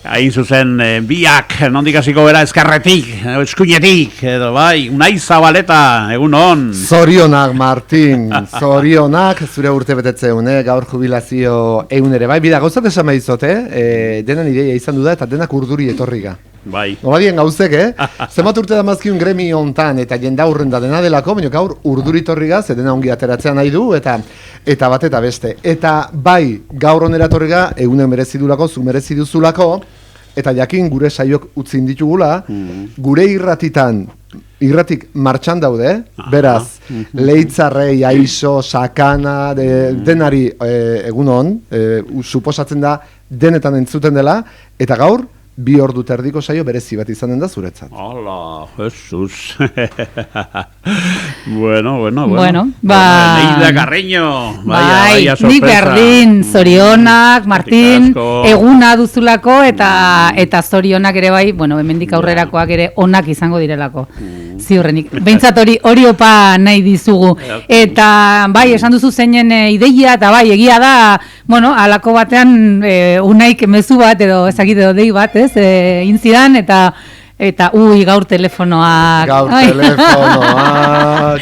Hain zuzen, biak, nondik hasiko bera eskarretik, eskuinetik, edo bai, Unai Zabaleta, egun hon. Zorionak, Martin, zorionak, zure urte betetzeun, gaur jubilazio egunere, bai, bida, gauzat esan maizote, denan ideia izan du da, eta denak urduri etorriga. Bai. Nola bien gauzek, zenbat urte da mazkiun gremi hontan, eta jenda urren da dena delako, baina gaur urduri etorriga, ze dena ongi ateratzea nahi du, eta bat eta beste. Eta bai, gaur onera etorriga, egunen merezidulako, zu mereziduzulako, eta jakin gure saiok utzin ditugula, gure irratik martxan daude, beraz, Leitzarrei, Aiso, Sakana, denari egunon, suposatzen da denetan entzuten dela, eta gaur, 2 ordu terdiko saio berezi bat izanen da zuretzat. Hola, Jesus. Bueno. Neida Carreño. Bai, nik berdin, zorionak, Martin, eguna duzulako, eta zorionak ere bai, hemendik aurrerakoak ere onak izango direlako. Ziurrenik. Behintzat hori opa nahi dizugu. Eta bai, esan duzu zeinen ideia, eta bai, egia da, halako batean unaik mezu bat, edo ezagite edo dei bat, inzidan, eta gaur telefonoak.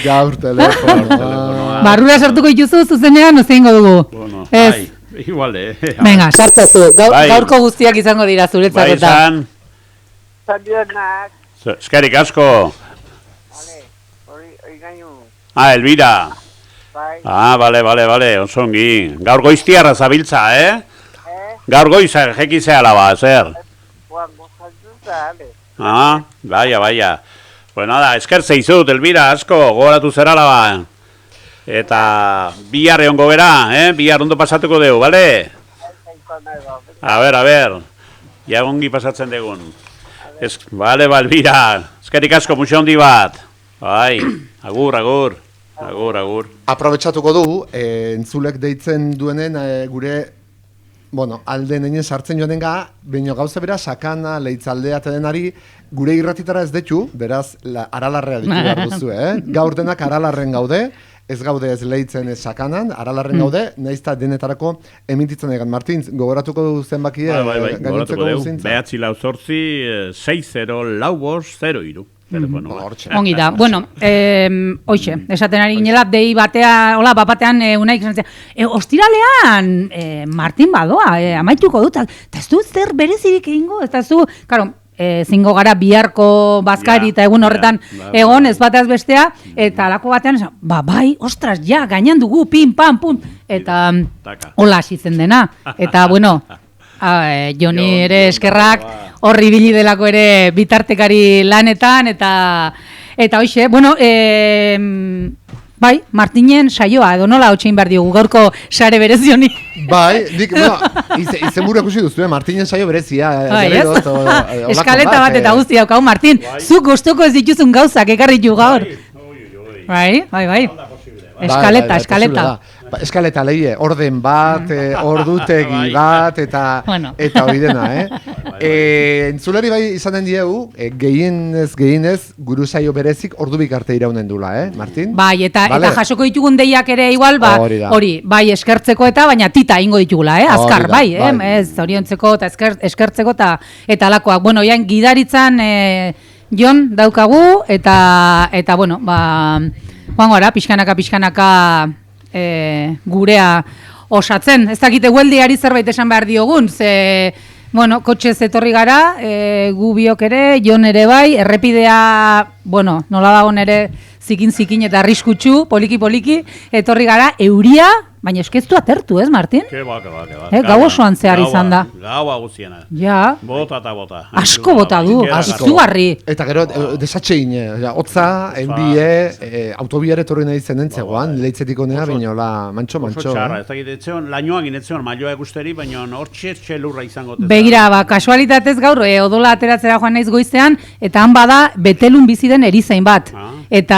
Gaur telefonoak. Barrura sartuko dituzu zuzenean, ozein dugu. Ez. Igual, Venga, sartzazu. Gaurko guztiak izango dira zuretzak eta. Zorionak. Eskerik asko. Hori gainu. Elvira. Bale, osongi. Gaur goiztiarra zabiltza, Gaur goizak jekizea alaba, zer? Baia. Bueno, esker zeizut, Elvira, asko, gogoratu zera alaba. Eta bihar egongo gera, bihar ondo pasatuko dugu, bale? A ber, ja ongi pasatzen degun. Bale, Elvira, eskerik asko, muxo handi bat. Bai, agur. Aprobetxatuko du, entzulek deitzen duenen gure, alde nenien sartzen joan denga, baina gauza bera, Sakana, Leitzaldea eta denari, gure irratitara ez detu, beraz, Aralarrea ditu behar duzu, Gaur denak Aralarren gaude, ez gaude ez Leitzen ez Sakanan, Aralarren gaude, naizta denetarako emititzen egan. Martin, gogoratuko du zenbakie? Bai, gogoratuko du, 9-4-60-4-5-0-0-3. Ongi da, hoxe, esaten ari ginela, dei batea, hola, bapatean unaik esan zian, ostiralean, Martin badoa, amaituko dut, eta ez du zer berezirik egingo, eta ez du, karo, zingo gara biharko bazkari eta egun horretan egon, ez bataz bestea, eta alako batean, bai, ostras, ja, gainan dugu, pim, pam, pum, eta hola hasitzen dena, eta, Joni ere eskerrak, horri bili delako ere bitartekari lanetan, eta hoxe, bai, Martinen saioa, edo nola hotxein behar diogu, gaurko sare berezioni. Bai, izen burra ikusi duzu, Martinen saio berezia. Eskaleta bat eta guzti daukau, Martin, zuk gustoko ez dituzun gauzak, ekarritu gaur. Bai. Eskaleta. Eskaleta leie, orden bat, ordutegi bat, eta hori dena, Entzulari bai izanen diegu, gehienez, guru saio berezik ordu bikarte iraunen dula, Martin? Bai, eta jasoko ditugun deiak ere igual, hori, bai eskertzeko eta, baina tita ingo ditugula, azkar, bai, ez, oriontzeko eta eskertzeko eta alakoak. Bueno, oian, gidaritzan Jon daukagu, eta joango ara, pixkanaka gurea osatzen. Ez dakite hueldiari zerbait esan behar diogun, ze, kotxez etorri gara, gu biok ere, Jon ere bai, errepidea, nola dagoen ere, zikin eta arriskutsu, poliki, etorri gara, euria, baina eskeztu atertu, ez, Martin? Keba. Gau osoan zehar izan da. Gaua guztiena. Ja. Bota. Asko bota du, izugarri. Eta gero, desatxein, hotza, enbie, autobiare torri nahi zen entzegoan, leitzetik honea, binola, mantxo. Oso txarra, ez dakit, lainoak inetzeon, maioa egusteri, baina hortxe txelurra izango. Begira, kasualitatez gaur, odola ateratzera joan naiz goizean, eta han bada, betelun bizi den erizain bat. Eta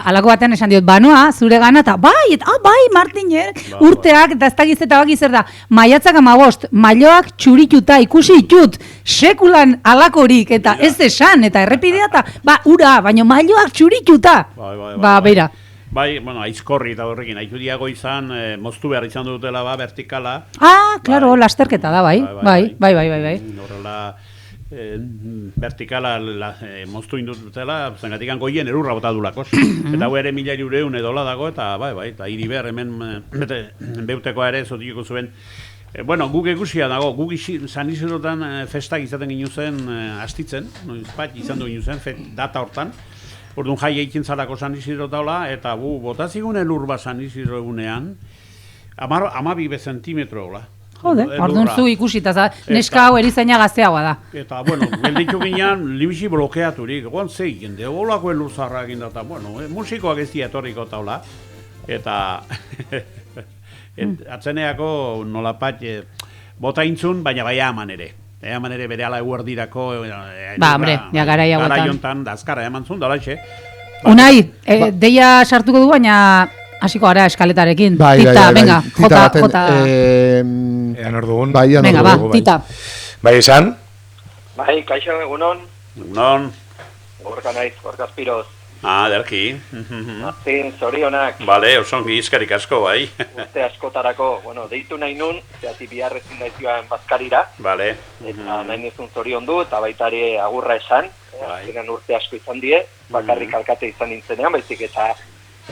alako batean esan diot, banoa, zure gana, eta bai, Martin, urteak, eta ez dakiz eta bakiz da, maiatzak 15, mailoak txurituta ikusi ditut, sekulan alakorik, eta ez esan, eta errepidea, eta ura, baina mailoak txurituta. Beira. Bai, bueno, aizkorri eta horrekin, aitudiago izan, moztu behar izan dutela vertikala. Ah, claro, lasterketa da, bai. Horrela, vertikala moztu indutela, zengatikan goien erurra bota dulakos. Eta hau ere 1.000 edola dago, eta bai, eta hiri behar hemen beutekoa ere zotiko zuen. Bueno, guk egusia dago, guk San Isirotan festak izaten ginu zen astitzen, bat izan du ginu zen, data hortan. Orduan jai eitzen zarako San Isidro taula, eta botazigun elurba San Isidro egunean, 12 zentimetro hola. Jode, orduan zu ikusita, neska hau erizaina gazteagoa da. Eta, bueno, gelditu ginean, libisi blokeaturik, goan zeigen, de holako elur zarra egin da, bueno, musikoak ez etorriko taula, eta atzeneako nolapat bota intzun, baina bai aman ere. Eman ere bere ala eguerdirako... Ba, hombre, ja garai hauetan. Garai hontan, dazkara eman zuen, dolaxe. Unai, deia sartuko du, baina hasiko gara eskaletarekin. Tita, venga, jota. Ean ordugun. Venga, ba, Tita. Bai, esan? Bai, kaixo, egunon. Egunon. Gorka naiz, Gorka Aspiroz. Derki. Martin, zorionak. Bale, osongi izkarik asko, bai. Urte askotarako, bueno, deitu nahi nun, zehati biharrezin daizioan bazkarira. Bale. Eta nahi nizun zorion du, eta baitari agurra esan. Azkenan urte asko izan die, bakarrik alkate izan nintzenean, baizik eta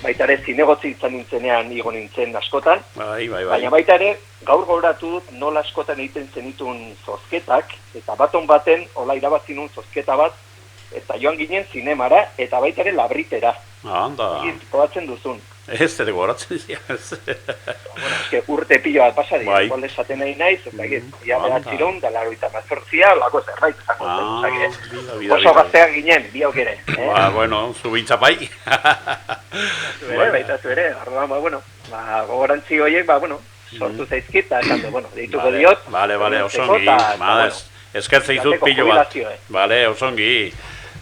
baitare zinegotzi izan nintzenean igo nintzen askotan. Bai. Baina baitare, gaur gauratu dut nola askotan egiten zenitun zozketak, eta baton baten, hola irabazi nun zozketa bat, eta joan ginen zinemara, eta baita ere labritera. Anda. Probatzen duzun. Ez, ere goratzen ziaz. Bueno, eske urte pilo bat pasari, igual esaten nahi naiz, eta ya beratziron, da laroita mazortzia, lako zerbait. Oso gazteak ginen, biok ere. Bueno, zubitza pai. Baita zu ere, arduan, bueno, gogorantzi horiek, bueno, sortu zaizkit, eta esan du, bueno, deituko diot. Bale, osongi. Eskertze izut pilo bat. Bale, osongi.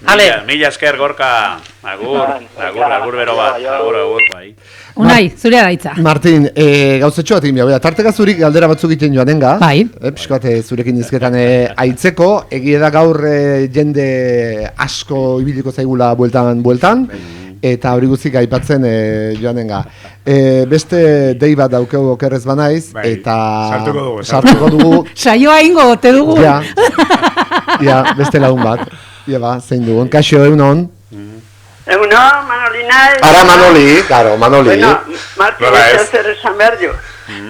Mila esker, Gorka. Agur bero bat. Agur, bai. Unai, zurea daitza. Martin, gauzetxo bat egin behar, tarteka zurik galdera batzuk egiten joan denga. Bai. Piskat zurekin dizketan aitzeko, egie da gaur jende asko ibiliko zaigula bueltan, eta hori guzik aipatzen joan denga. Beste dei bat daukeu okerrez banaiz, eta sartuko dugu. Saioa ingo, te dugu. Ja, beste lagun bat. Ja ba, zein dugun. Kaixo, egunon? Egunon, Manoli nahi. Ara Manoli, claro, Manoli. Bueno, Martin, zer esan behar jo.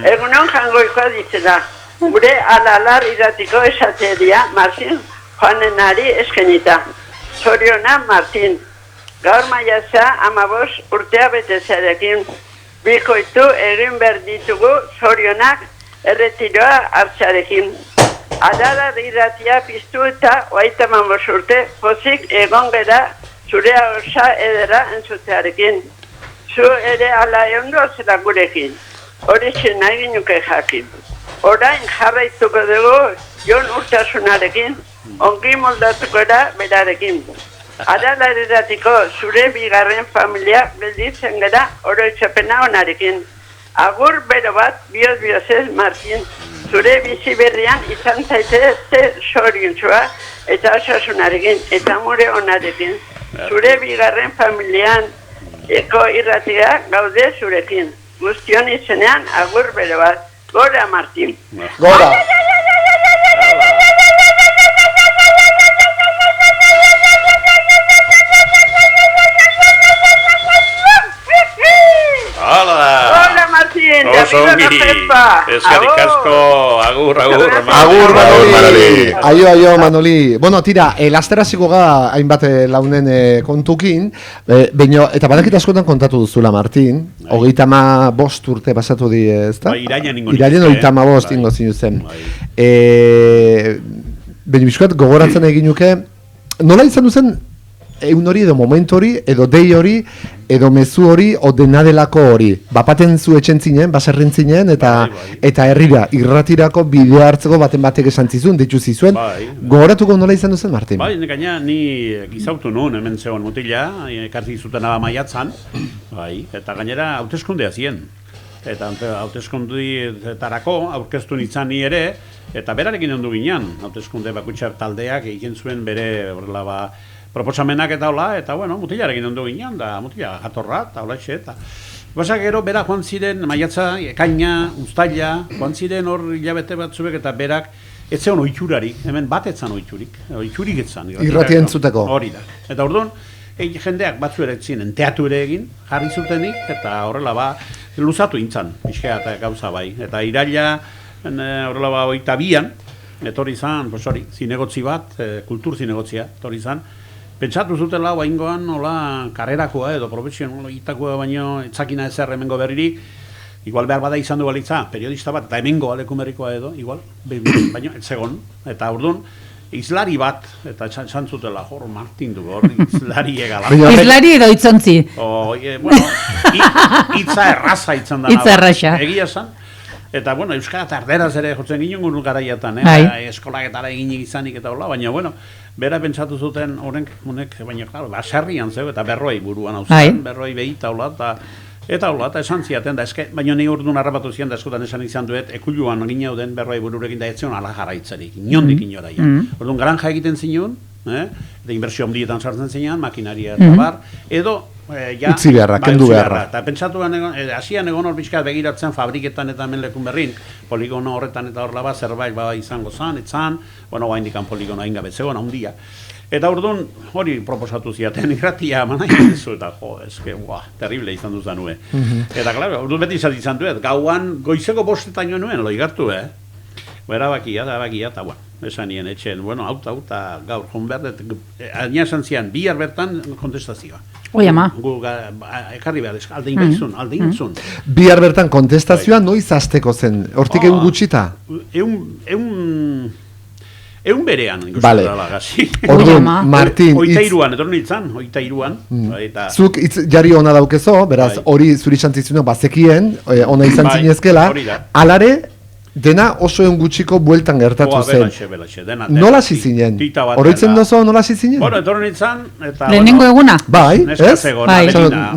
Egunon jangoikoa ditzena. Gure alalar iratiko esateria, Martin, joanenari eskenita. Zoriona, Martin. Gaur maiatza, 15 urtea betezarekin. Bikoitu egin behar ditugu zorionak erretiroa hartzarekin. Adara iratia piztu eta oaita mambos urte pozik egon gera zurea osa edera entzutearekin. Zu ere ala eondo zela gurekin. Horixen nahi ginuke jakin. Orain jarraituko dugu Jon Urtasunarekin, ongi moldatuko da berarekin. Adala eratiko zure bigarren familia gelditzen gara oroitzapena onarekin. Agur bero bat, bioz Martin, zure bizi berrian izan zaitezte zoriontsua eta osasunarekin eta mure onarekin. Zure bigarren familian eko irratia gaude zurekin. Guztion izenean agur bero bat. Gora, Martin. Gora. Hola, Martin. Osongi. Eskerrik asko. Agur, Manoli. Aio, Manoli. Bueno, tira, lasteraziko ga hainbat launen kontukin, eta badakit askotan kontatu duzula, Martin, 35 urte pasatu di, ezta? Irainan ingo Irainan 35 ingo zinuzen. Baina bizkoat gogoratzen egin nuke, nola izan duzen egun hori edo momentu hori, edo dei hori, edo mezu hori, o denadelako hori. Bapaten zu etxen zinen, baserren zinen, eta herrira, irratirako bidea hartzeko baten batek esan zizun, ditzu zizuen. Gogoratuko nola izan duzen, Martin? Bai, gaina ni gizautu nuen, hemen zegoen mutila, ekartzi zuten aba maiatzan, eta gainera hauteskundea zien. Eta hauteskundetarako aurkeztu nintzen ni ere, eta berarekin ondu ginean, hauteskunde bakutxar taldeak egin zuen bere horrela proposamenak eta hola, eta bueno, mutilarekin ondo ginen, da mutila jatorra, eta hola eta... Basa gero, bera joan ziren, maiatza, ekaina, uztaila, joan ziren hor hilabete batzuek eta berak, ez zeon oitxurarik, hemen bat etzan oitxurik etzan. Irrati entzuteko. Hori da. Eta orduan, jendeak batzu ere ziren, teatu ere egin, jarri zutenik, eta horrela luzatu intzan, pixkea eta gauza bai. Eta iraila, horrela 22an, etorri zan, zinegotzi bat, kultur zinegotzia, etorri zan, pentsatu zutela, baingoan, hola, karrerakoa edo, profesionalakoa baino, etzakina ezer hemengo berririk, igual behar bada izan du balitza, periodista bat, eta hemengo aleku berrikoa edo, igual, baino, etzegon, eta orduan, izlari bat, eta esan zutela, hor, Martin du, hor, izlari egala. Izlari edo itzontzi? Bueno, itza erraza itzan dana. Itza erraza. Egia esan. Eta, bueno, Euskara eta erderaz ere jotzen ginen garaiatan, eskolaketara eginik izanik eta hola, baina, bueno, bera pentsatu zuten honek, baina, klaro, baserrian zeu, eta berroi buruan hau zen, berroi behita hola, eta hola, eta esan ziaten, da eske, baina ni orduan harrapatu zian, da eskotan esan izan duet, ekuluan ginauden berroi bururekin da etzion ala jaraitzarik, inondik inoraia. Orduan, granja egiten zinun, eta inbertsio handietan sartzen zinean, makinaria eta bar, edo, utzi beharra, kendu beharra. Eta pentsatuan, hasian egon hor bizkat begiratzen fabriketan eta hemen lekun berrin, poligono horretan eta horrela bat, zerbait izango zan, etzan, bueno, bain dikan poligono hain gabetzegoen, handia. Eta orduan, hori proposatu ziaten, irratia eman nahi dizu, eta eske, terrible izan duzan nue. Eta, klaro, orduan beti izan duet, gauan goizeko bostetan joan nuen, loigartu, Erabakia, eta, bueno, esan nien etxen, bueno, auta, gaur, jonberdet, aina esan zian, bihar bertan kontestazioa. Oi, ama. Gu, ekarri behar, alde ingaizun. Bihar bertan kontestazioa noiz hasteko zen, hortik egun gutxita? Egun berean, vale. Orduan, Martin... Oitairuan, etorren itzan, oitairuan. Zuk jari ona daukezo, beraz, hori zuri xantzizuna bazekien, ona izan zinezkela, alare, dena oso egun gutxiko bueltan gertatu zen. Dena. Nola zizinen? Oroitzen dozo nola zizinen? Bueno, etorren itzan, eta... Lehenengo eguna? Bai, ez?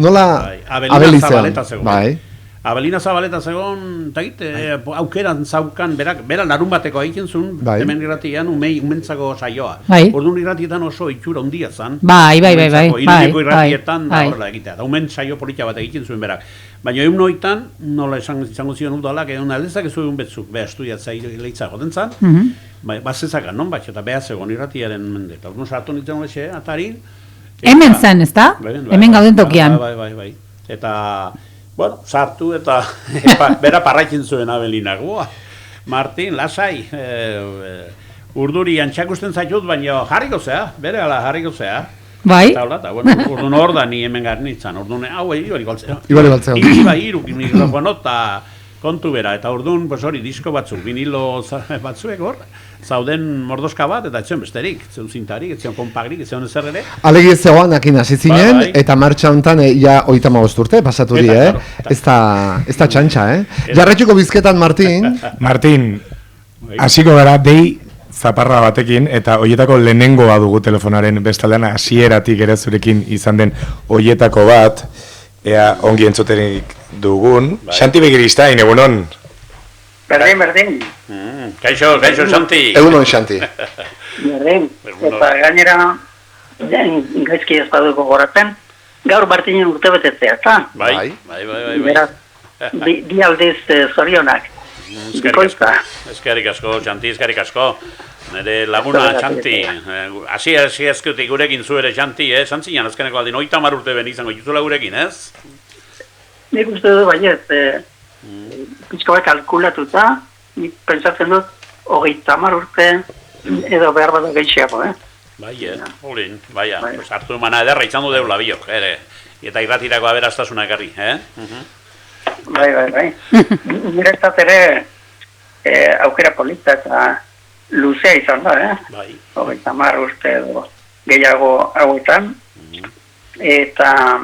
Nola Abelina Zabaleta zegoen. Bai. Abelina Zabaleta zegoen, eta gite, aukeran zaukan, bera larun bateko egiten zuen, hemen irratian, umentzako saioa. Orduan irratietan oso itxura hundia zan. Bai. Irudiko irratietan, horrela egitea. Da, umen saio polita bat egiten zuen berak. Baina egun noitan, nola izango zion udalak, egun aldezak ez zuen betzuk, beha estudiatzea leitza goten zan, bazezakan, non bat, eta beha zegoen irratiaren mende. Eta orduan sartu nintzen hoxe, atari. Hemen zen, ez da? Hemen gauden tokian. Bai. Eta... Bueno, sartu eta bera parraitzen zuen Abelinak. Martin, lasai, urduri antxakusten zaitut, baina jarriko zea, bere ala jarriko zea. Bai. Eta, bueno, urdun hor da ni hemen garen nintzen, urdun, ibari baltzea. Ibari baltzea. Iruk mikrofono eta kontu bera, eta urdun, hori, disko batzuk, vinilo batzuek hor, zauden mordoska bat, eta etzion besterik, etzion zintarik, etzion konpagrik, etzion ezer ere. Alegi ez zegoan akin hasi zinen, eta martxa honetan ja 35 urte, pasatu di, Ez da txantxa, Jarretxuko bizketan, Martin. Martin, hasiko gara, dei zaparra batekin, eta hoietako lehenengoa dugu telefonaren bestaldean, hasieratik ere zurekin izan den hoietako bat, ea ongi entzuterik dugun. Xanti Begiristain, egunon. Berdin. Kaixo, Xanti. Egunon, Xanti. Berdin, eta gainera, gaizki ez baduko goratzen, gaur Martinen urte betetzea, eta? Bai. Beraz, bi aldiz zorionak. Eskerrik asko, Xanti, eskerrik asko. Nere laguna, Xanti. Asi eskutik gurekin zu ere, Xanti, Xantzinan azkeneko aldin, 30 urte ben izango jutula gurekin, ez? Nik uste dut, baiet, pizko bat kalkulatuta, nik pentsatzen dut, 30 urte, edo behar bat gehiago, Bai, olin, baia, hartu emana ederra izan du deula biok, ere, eta irratirako aberastasuna ekarri, Bai. Niretzat ere aukera polita eta luzea izan da, Bai. 30 urte edo gehiago hauetan. Eta,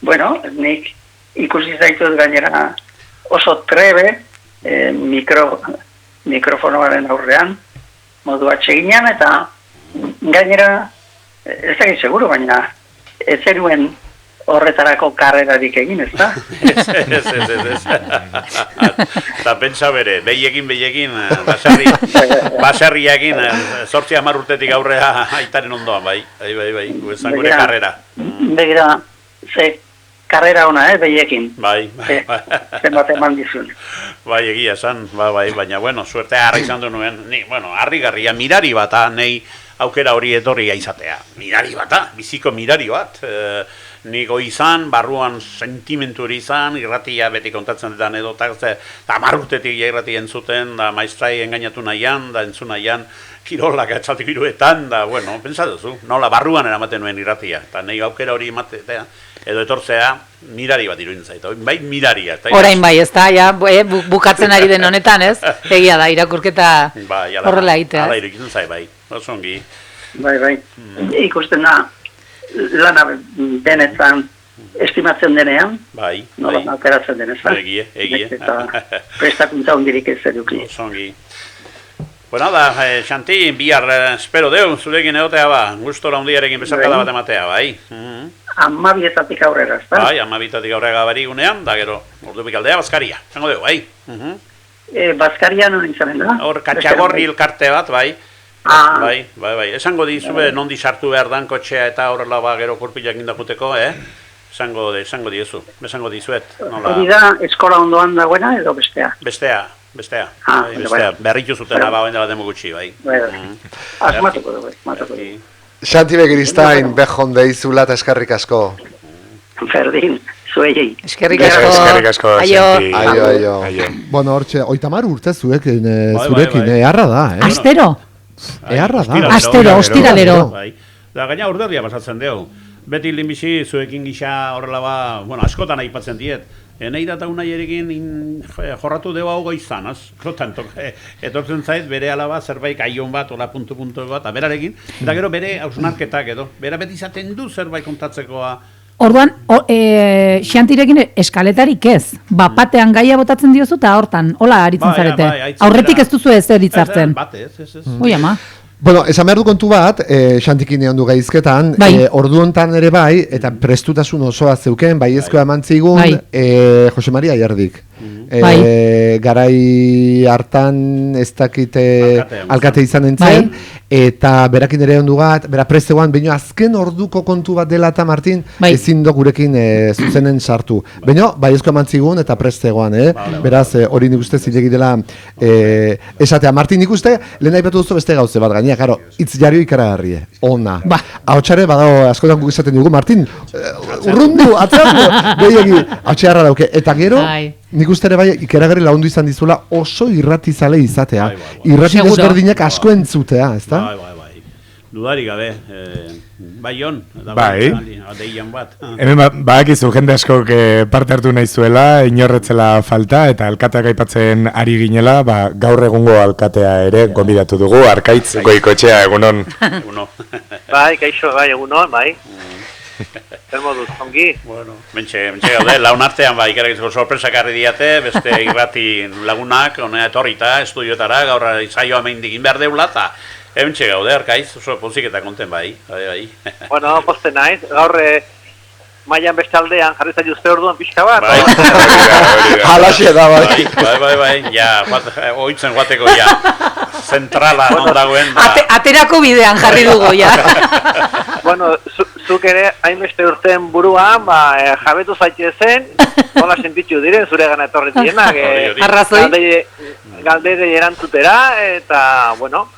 bueno, nik ikusi zaitut gainera oso trebe mikrofonoaren aurrean, modu atseginean, eta gainera, ez egin seguru, baina ez zenuen horretarako karrerarik egin, ez da? Ez. Eta pentsa bere, behiekin, baserriakin, 8-10 urtetik aurrea aitaren ondoan, bai, guezan gure karrera. Begira, ze karrera ona, behiekin. Bai. Zenbat eman dizun. Bai, egia esan, baina, bueno, suerte harra izan du nuen, harrigarria, mirari bata, nahi aukera hori etorria izatea. Mirari bata, biziko mirari bat. Niko izan, barruan sentimentu hori izan, irratia beti kontatzen detan edo, eta marrutetik irratia entzuten, da maestrai engainatu nahian, da entzun nahian, kirolak etxatik iruetan, da, bueno, pentsa duzu, nola barruan eramaten nuen irratia, eta nahi aukera hori ematea, edo etortzea, mirari bat iruditzen zait, bai miraria. Orain bai, ez da, ja, bukatzen ari den honetan, ez? Egia da, irakurketa horrela egitea. Hala iruditzen zait, bai, oso ongi. Bai, ikusten da, lana benetan estimatzen denean, nola aukeratzen denezan. Egie. Eta prestakuntza hondirik ez eduki. Oso ongi. Bueno, da, Xanti, bihar espero deu, zurekin egotea ba, gustora hundiarekin besarkada bat ematea, bai. 12 aurrera, ez da? Bai, 12 aurrera bari gunean, da gero, ordubik aldea, Bazkaria, zango deu, bai. Bazkaria non izanen da? Hor, Katxagorri elkarte bat, bai. Bai, esango dizue nondi sartu behar dan kotxea eta horrela ba gero kurpilak indakuteko, esango dizuet. Hori da, eskola ondoan dagoena edo bestea? Bestea. Berritu zutena ba, oen dela demo gutxi, bai. Asmatuko dugu. Xanti Begiristain, behon deizula eta eskerrik asko. Ferdin, zuei. Eskerrik asko. Aio. Bueno, hortxe, 30 urte zurekin, eharra da, Astero? Eharra da. Astero, ostiralero. Da, gaina urderria pasatzen deu. Beti linbizi, zuekin gisa horrela ba, bueno, askotan aipatzen diet. Nahi data unai erekin jorratu deu hau goizan, etortzen zait bere alaba zerbait aion bat, ola puntu bat, berarekin, eta gero bere hausnarketak edo, bera beti izaten du zerbait kontatzekoa. Orduan, Xantirekin eskaletarik ez, bapatean gaia botatzen diozu eta hortan, hola aritzen zarete. Aurretik ez duzu ez eritzartzen. Ui ama. Bueno, esan behar du kontu bat, Xantikin egon du gaizketan, ordu hontan ere bai, eta prestutasun osoa zeuken, bai ezkoa eman zigun, Jose Maria Jardik. Garai hartan ez dakite alkate izan entzen, eta berakin ere ondu bat, bera prestegoan, baina azken orduko kontu bat dela eta Martin, ezin do gurekin zuzenen sartu. Baina, bai ezko eman zigun eta prestegoan, beraz, hori nik uste zilegi dela esatea. Martin, nik uste, lehen aipatu duzu beste gauze bat gaina, karo, hitz jario ikaragarri, ona. Ahotsare, badago, askotan guk esaten dugu, Martin, urrundu, atzeratu, gehiagi, ahotxe harra dauke, eta gero, nik uste ere bai ikeragarri lagundu izan dizula oso irratizale izatea. Irrati desberdinak asko entzutea, ez da? Bai. Dudari gabe, bai hon, deian bat. Hemen badakizu jende askok parte hartu nahi zuela, inorretzela falta, eta alkateak aipatzen ari ginela, gaur egungo alkatea ere gonbidatu dugu, Arkaitz Goikotxea, egunon. Bai, kaixo, bai, egunon, bai. Zer moduz, ongi? Bueno, mentxe gaude, laun artean ba, ikeragitzeko sorpresak harri diate, beste irrati lagunak, honea etorrita, estudioetara, gaur izaioa meindik inbehar deula, eta mentxe gaude, Arkaiz, oso pozik eta konten bai. Bueno, poste naiz, gaur mailan beste aldean jarri zaitu uste orduan pixka bat. Halaxe da, bai. Ja, oitzen guateko, ja. Zentrala non dagoen. Aterako bidean jarri dugu, ja. Bueno, zuk ere, hainbeste urteen buruan, jabetu zaite zen, hola sentitzu diren, zure gana etorri dienak. Arrazoi. Galdere erantzutera, eta, bueno,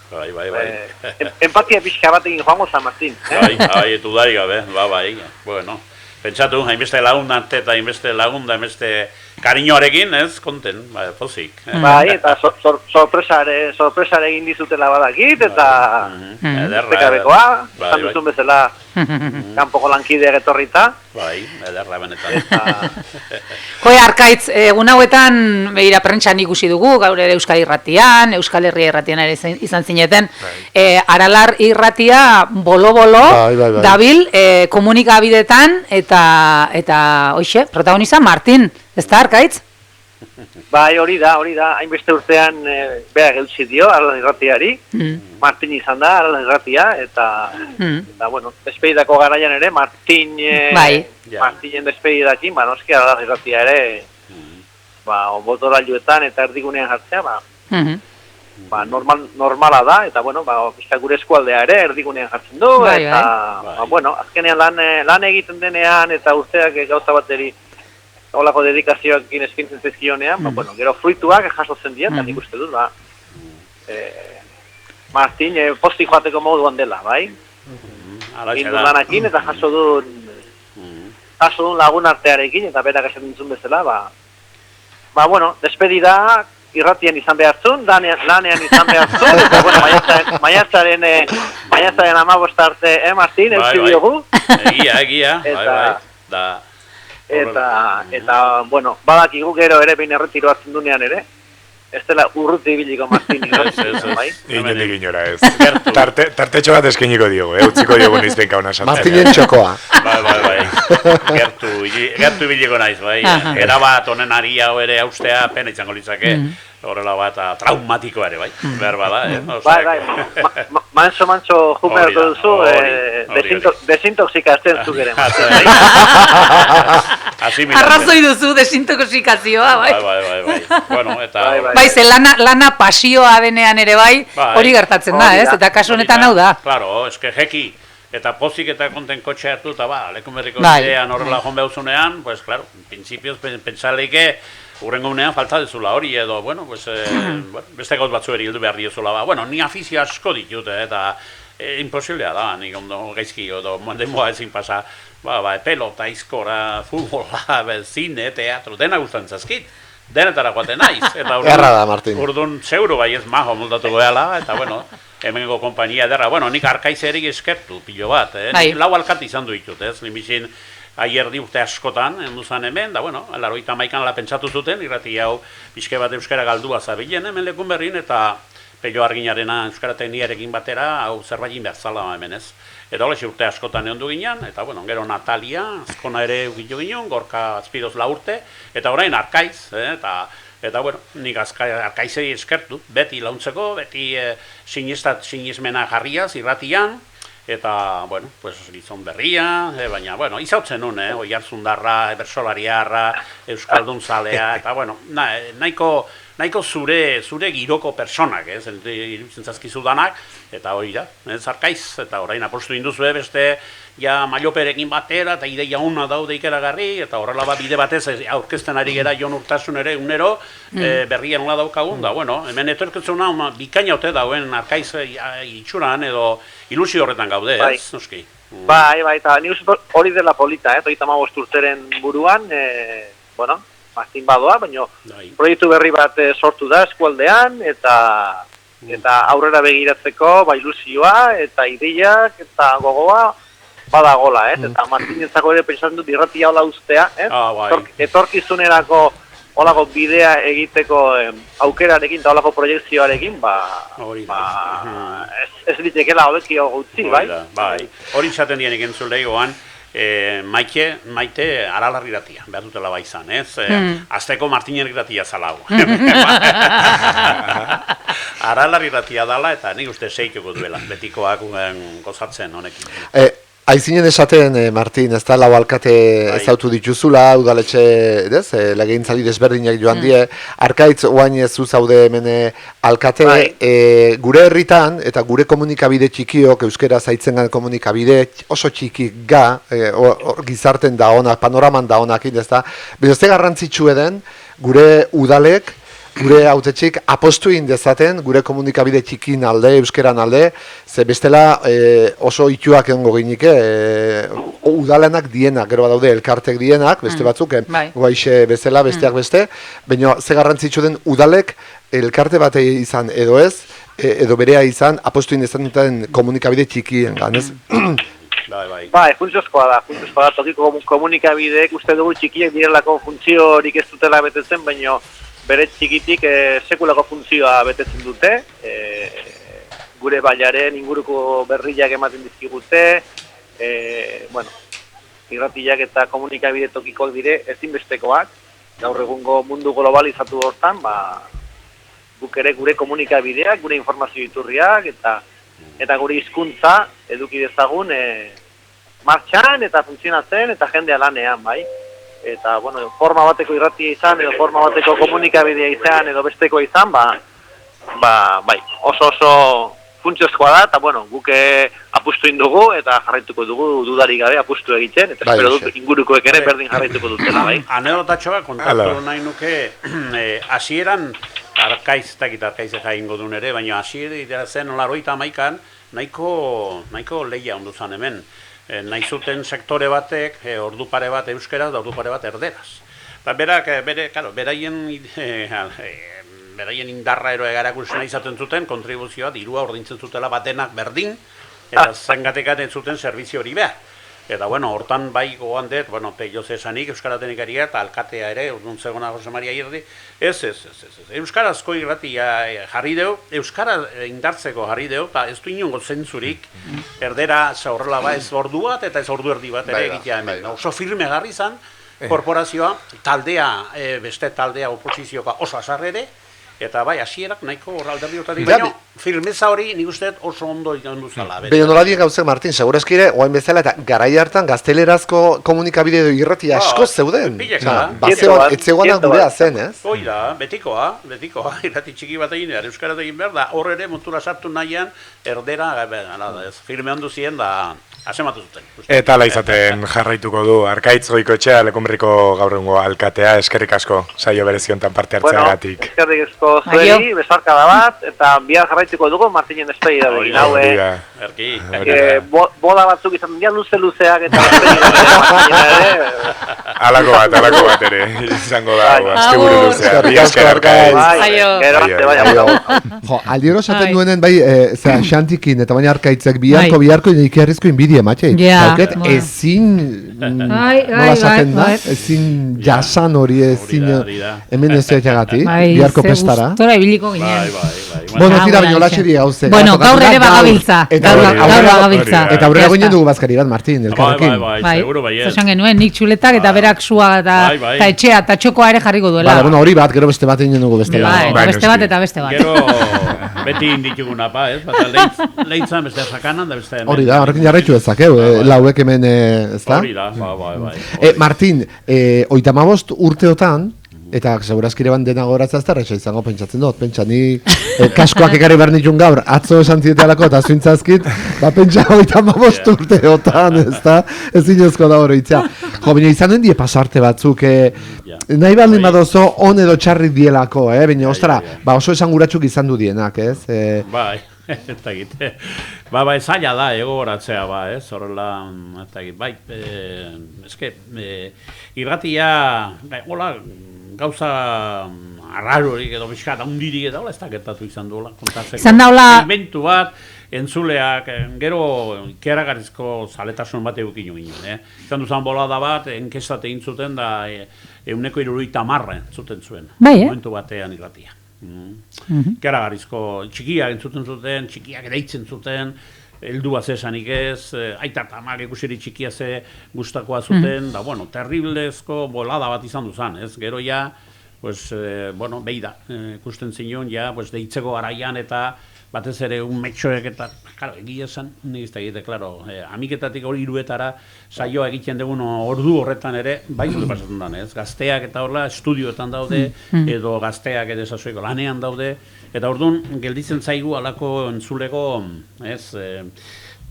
empatia pixka batekin joango San Martin. Bai, etu dari gabe, bai, bueno. Pentsatu, hainbeste lagun arte eta hainbeste lagun da hainbeste kariñoarekin, ez, konten, pozik. Bai, eta sorpresare egin dizutela badakit, eta bekabekoa, zan duzun bezala kanpoko lankideak etorrita. Bai, ederra benetan. Joe, Arkaitz, egun hauetan, behira prentxan ikusi dugu, gaur ere Euskal Irratian, Euskal Herria Irratian ere izan zineten, Aralar Irratia bolo-bolo, dabil, komunikabidetan, eta hoxe, protagonista Martin, ez da, Arkaitz? Bai, hori da, hainbeste urtean bera geutzi dio, Aralar Irratiari, Martin izan da, Aralar Irratia, eta bueno, espeidako garaian ere, Martin Martinen despedidakin, noski Aralar irratia ere, botorailuetan eta erdigunean jartzea, normala da, eta, gure eskualdea ere erdigunean jartzen du, eta, azkenean lan egiten denean, eta urteak gauza bateri holako dedikazioakin eskintzen zezkionean, gero fruituak jasotzen dira, eta nik uste dut, Martin posti joateko moduan dela, bai? Egin du lanakin, eta jaso duen lagun artearekin, eta berak esan dintzun bezala, despedida irratien izan behartzun, lanean izan behartzun, eta, maiatzaren 15 arte, Martin, eutzi diogu? Egia, eta, badakigu gero ere behin erretiro hartzen dunean ere, ez dela urruti ibiliko Martin irratzen, bai? Inondik inora ez. Tartetxo bat eskeniko diogu, utziko diogu nizpenka una saltzea. Martinen txokoa. Bai. Gertu ibiliko naiz, bai. Erabat honen ari hau ere haustea pena izango litzake. Horrela bat traumatikoa ere, bai? Berba da, Bai. Mantso jumerko duzu, desintoxikazten zuk ere. Arrazoi duzu desintoxikazioa, bai? Bai. Bueno, eta... Bai, ze lana pasioa denean ere bai, hori gertatzen da, ez? Eta kasu honetan hau da. Claro, eske jeki, eta pozik eta konten kotxe hartu, eta lekumerriko bidean horrela jon behuzunean, pues, claro, principios, pentsaleike, urrengo unean falta dezula hori edo, beste gauz batzu hildu behar diozula, ni afizio asko ditut, eta imposiblea da, nik ondo gaizki, edo denboa ezin pasa, pelota, izkora, futbola, zine, teatro, dena guztan zazkit, denetara joaten naiz, eta urdun zeuro bai ez maho moldatuko gehala, eta hemengo kompainia ederra, nik arkaizerik eskertu, pilo bat, lau alkati izan du ditut, ez, nimizin, aierdi urte askotan, enduzan hemen, da, 81 la pentsatu zuten, irrati hau pixke bat euskara galdua zabilen hemen lekun berrin, eta Pello Arginarena euskara tekniarekin batera, hau zerbait berzala hemen ez. Eta hori urte askotan egon du ginen, eta gero Natalia, azkona ere ugitu ginen, Gorka Azpiroz 4 urte, eta orain Arkaiz, eta nik Arkaizei eskertu, beti launtzeko, beti sinismena jarriaz, irratian, eta, gizon berria, baina, izautzen nun, Oiartzundarra, Bersolariarra, Euskaldun zalea, eta, nahiko zure giroko personak, iruditzen zazkizu danak, eta hori da, Arkaiz, eta orain apostu induzue beste, Mailoperekin batera, eta ideia ona daude ikeragarri, eta horrela bide batez aurkezten ari gera Jon Urtasun ere unero, berria nola daukagun, da, hemen etorkitzuna bikaina ote dauen Arkaiz itxuran edo ilusio horretan gaude, ez, noski? Bai, eta ni uste hori dela polita, 35 urteren buruan, Martin badoa, baina proiektu berri bat sortu da eskualdean, eta aurrera begiratzeko ilusioa, eta ideiak, eta gogoa, badagola, eta Martinetzako ere pentsatzen dut irratia hola ustea, etorkizunerako holako bidea egiteko aukerarekin eta holako proiektzioarekin, ez ditekela hobekio gutzi, bai? Hori izaten dienik entzulegoan, Maite Aralar irratia, behar dutela bai izan, ez? Azteko Martinen irratia zalau. Aralar irratia dala eta nik uste seituko duela, betikoak gozatzen honekin. Aizinen esaten, Martin, ez da lau alkate ezautu dituzula, udaletxe, legegintzari desberdinak joan die, Arkaitz oain ez zaude hemen alkate, gure herritan, eta gure komunikabide txikiok, euskera zaitzen komunikabide oso txikik ga, gizarten da honak, panoraman da honak, ez da, beste garrantzitsu eden, gure udalek, gure hautetxik apostu dezaten, gure komunikabide txikin alde, euskeran alde, ze bestela oso ituak egongo ginike, udalenak dienak, gero badaude elkartek dienak, beste batzuk, guaixe bezala, besteak beste, baina ze garrantzitsu den udalek elkarte bat izan edo ez, edo berea izan, apostu dezaten komunikabide txikien ganez. Funtzioskoa da, tokiko komunikabideek uste dugu txikiek direlako funtziorik ez dutela betetzen, baina bere txikitik sekulako funtzioa betetzen dute, gure baiaren inguruko berriak ematen dizkigute, irratiak eta komunikabide tokikoak dire ezinbestekoak, gaur egungo mundu globalizatu hortan, guk ere gure komunikabideak, gure informazio iturriak eta gure hizkuntza eduki dezagun martxan eta funtzionatzen eta jendea lanean, bai. Eta, bueno, forma bateko irratia izan, edo forma bateko komunikabidea izan, edo bestekoa izan, bai, oso funtsiozkoa da, eta, bueno, guke apustu indugu, eta jarraituko dugu dudarik gabe apustu egiten, eta espero dut ingurukoek ere berdin jarraituko dutela, bai. Anedotatxoa kontatu nahi nuke, hasieran Arkaiz jaingo duen ere, baina hasiera zen 81an, nahiko lehia ondu zen hemen. Nahi zuten sektore batek, ordu pare bat euskeraz da ordu pare bat erderaz. Eta beraien indarra eroa egarakusen izaten zuten, kontribuzioa, dirua ordintzen zutela batenak berdin, eta zengatekan ez zuten servizio hori behar. Eta, bueno, hortan bai gogoan dut, bueno, peioz esanik, Euskaratenikaria eta alkatea ere, urdun zegona Jose Maria Irdi, ez. Euskarazko irratia jarri deu, Euskara indartzeko jarri deu, eta ez du inongo zentzurik, erdera horrela ba ez ordu bat eta ez ordu erdi bat ere egitea hemen. Oso firme garri zan, korporazioa, taldea, beste taldea oposizioa oso azarrere, eta bai, hasierak nahiko alderdi hortatik, baina firmeza hori nik uste oso ondo ikon duzala. Baina nola diek gauzek, Martin, segurazkire, oain bezala, eta garai hartan gaztelerazko komunikabide edo irratia asko zeuden. Etzegoanak gurea zen, ez? Hoi da, betikoa, irrati txiki bat egin, euskarat egin behar da, hor ere montura sartu nahian, erdera, firme handu ziren da, asematu zuten. Eta ala izaten jarraituko du, Arkaitz Goikoetxea, Lekunberriko gaur egungo alkatea, eskerrik asko saio bereziontan parte hartzeagatik. Bueno, eskerrik asko zuei, besarkada bat, eta bihar jarraituko dugu Martinen despedida begin. Boda batzuk izan dira luzeak eta alako bat ere, izango da, azteburu luzea. Esker Arkaitz. Jo, aldiero esaten duenen bai, Xantikin eta baina Arkaitzek biharko ikiarrizko inbidia matxei. Ezin, nola esaten da, ezin jasan hori, ezin hemen ez egagatik, biharko pestara. Gustora ibiliko ginen. Bueno, tira baino latxeri gauze. Bueno, gaur ere bagabiltza. Eta aurrera goinen dugu bazkari bat, Martin, elkarrekin. Bai, zesan genuen, nik txuletak eta berak sua eta etxea eta txokoa ere jarriko duela. Bueno, hori bat, gero beste bat egin dugu bestela. Beste bat eta beste bat. Gero beti indituguna pa, ez? Lehitzan beste sakanan da beste hemen. Hori da, horrekin jarraitu ezakeu, lauek hemen, ez da? Hori da, bai. Martin, 35 urteotan, eta segurazkire ban dena goratzea ez da erresa izango pentsatzen dut, pentsa ni kaskoak ekarri behar nitun gaur, atzo esan zietelako eta zuintzazkit, pentsa 35 urteotan, ez da, ez inozko da hori Jo, baina izanen die pasarte batzuk, nahi baldin badozo on edo txarrik dielako, baina ostara, oso esan guratsuk izan du dienak, ez? Bai. Eta egite, zaila da, egoratzea, ez, horrela, eta egite, bai, eske, irratia, hola, gauza arrarorik edo bizkat, hundirik edo, ez da gertatu izan duela, kontatzeko. Izan daula... Inventu bat, entzuleak, gero, ikeragarrizko zaletasun bat egukin ginen, Izan duzan bolada bat, enkestat egin zuten, da, 170 zuten zuen, momentu batean irratia. Ikeragarrizko txikiak entzuten zuten, txikiak deitzen zuten, heldua zesanik ez, aita eta amak ikusiri txikia ze gustakoa zuten, da, bueno, terriblezko bolada bat izan duzan, ez? Gero ja, pues, bueno, beida, ikusten zinun, ja, pues, deitzeko garaian eta batez ere un metxoek eta, claro, egia esan, nik ez da egite, claro, amiketatik hori iruetara saioa egiten dugun ordu horretan ere, bai dute pasatzen da, ez? Gazteak eta horrela estudioetan daude, edo gazteak edo esasoiko lanean daude, eta orduan gelditzen zaigu alako entzuleko, ez,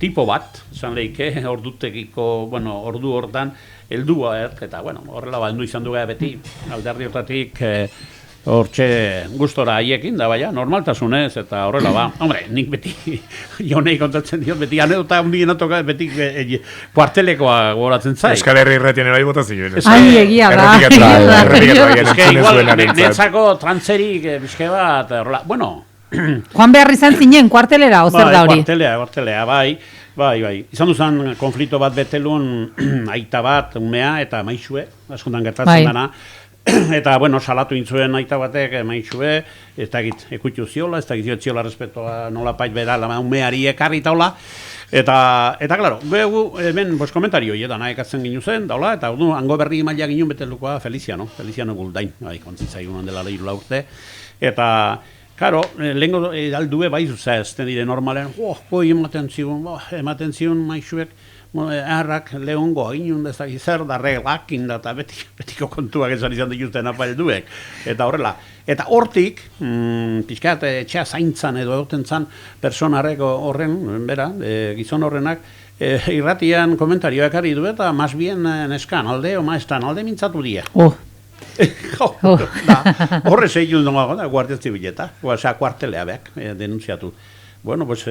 tipo bat, esan lehike, ordutekiko, bueno, ordu hortan, heldua, eta, bueno, horrela heldu izan dugu beti, alderdi hortatik, hortxe gustora haiekin da, baina, normaltasunez, eta horrela ba. Hombre, nik beti, jonei kontatzen diot, beti anedota hundien atoka, beti kuartelekoa gogoratzen zai. Euskal Herri irratien ebai bota zinen. Ai, egia da. Netzako trantzerik bizke bat, horrela, bueno. Joan behar izan zinen, kuartelera, ozer da hori? Kuartelea, bai. Izan duzan konflikto bat betelun, aita bat, umea, eta maixue, askontan gertatzen dana. Eta, bueno, salatu intzuen aita batek, maixue, ez da ekutu ziola, ez da ziola respetoa nola pait bera, umeari ekarri taula. Eta, klaro, hemen, komentario edan ekatzen ginu zen, daula, eta hango berri maila ginen betelukoa Feliciano Guldain, kontzitzaigun dela lehirula urte. Eta Karo, lehenko aldue bai zuza ez den dire normalen, ematen zion maixuek, errak lehongo inun dezak zer da reglakin da, eta betiko kontuak esan izan dituzten apalduek. Eta horrela, eta hortik, pixkat etxea zaintzan edo egoten zan personarek horren, bera, gizon horrenak, irratian komentarioak ari du eta mas bien neskan alde o maestan alde mintzatu dia. Horre zehiun dugu da, guardia zibileta, kuartelea beak, denunziatu. Bueno, pues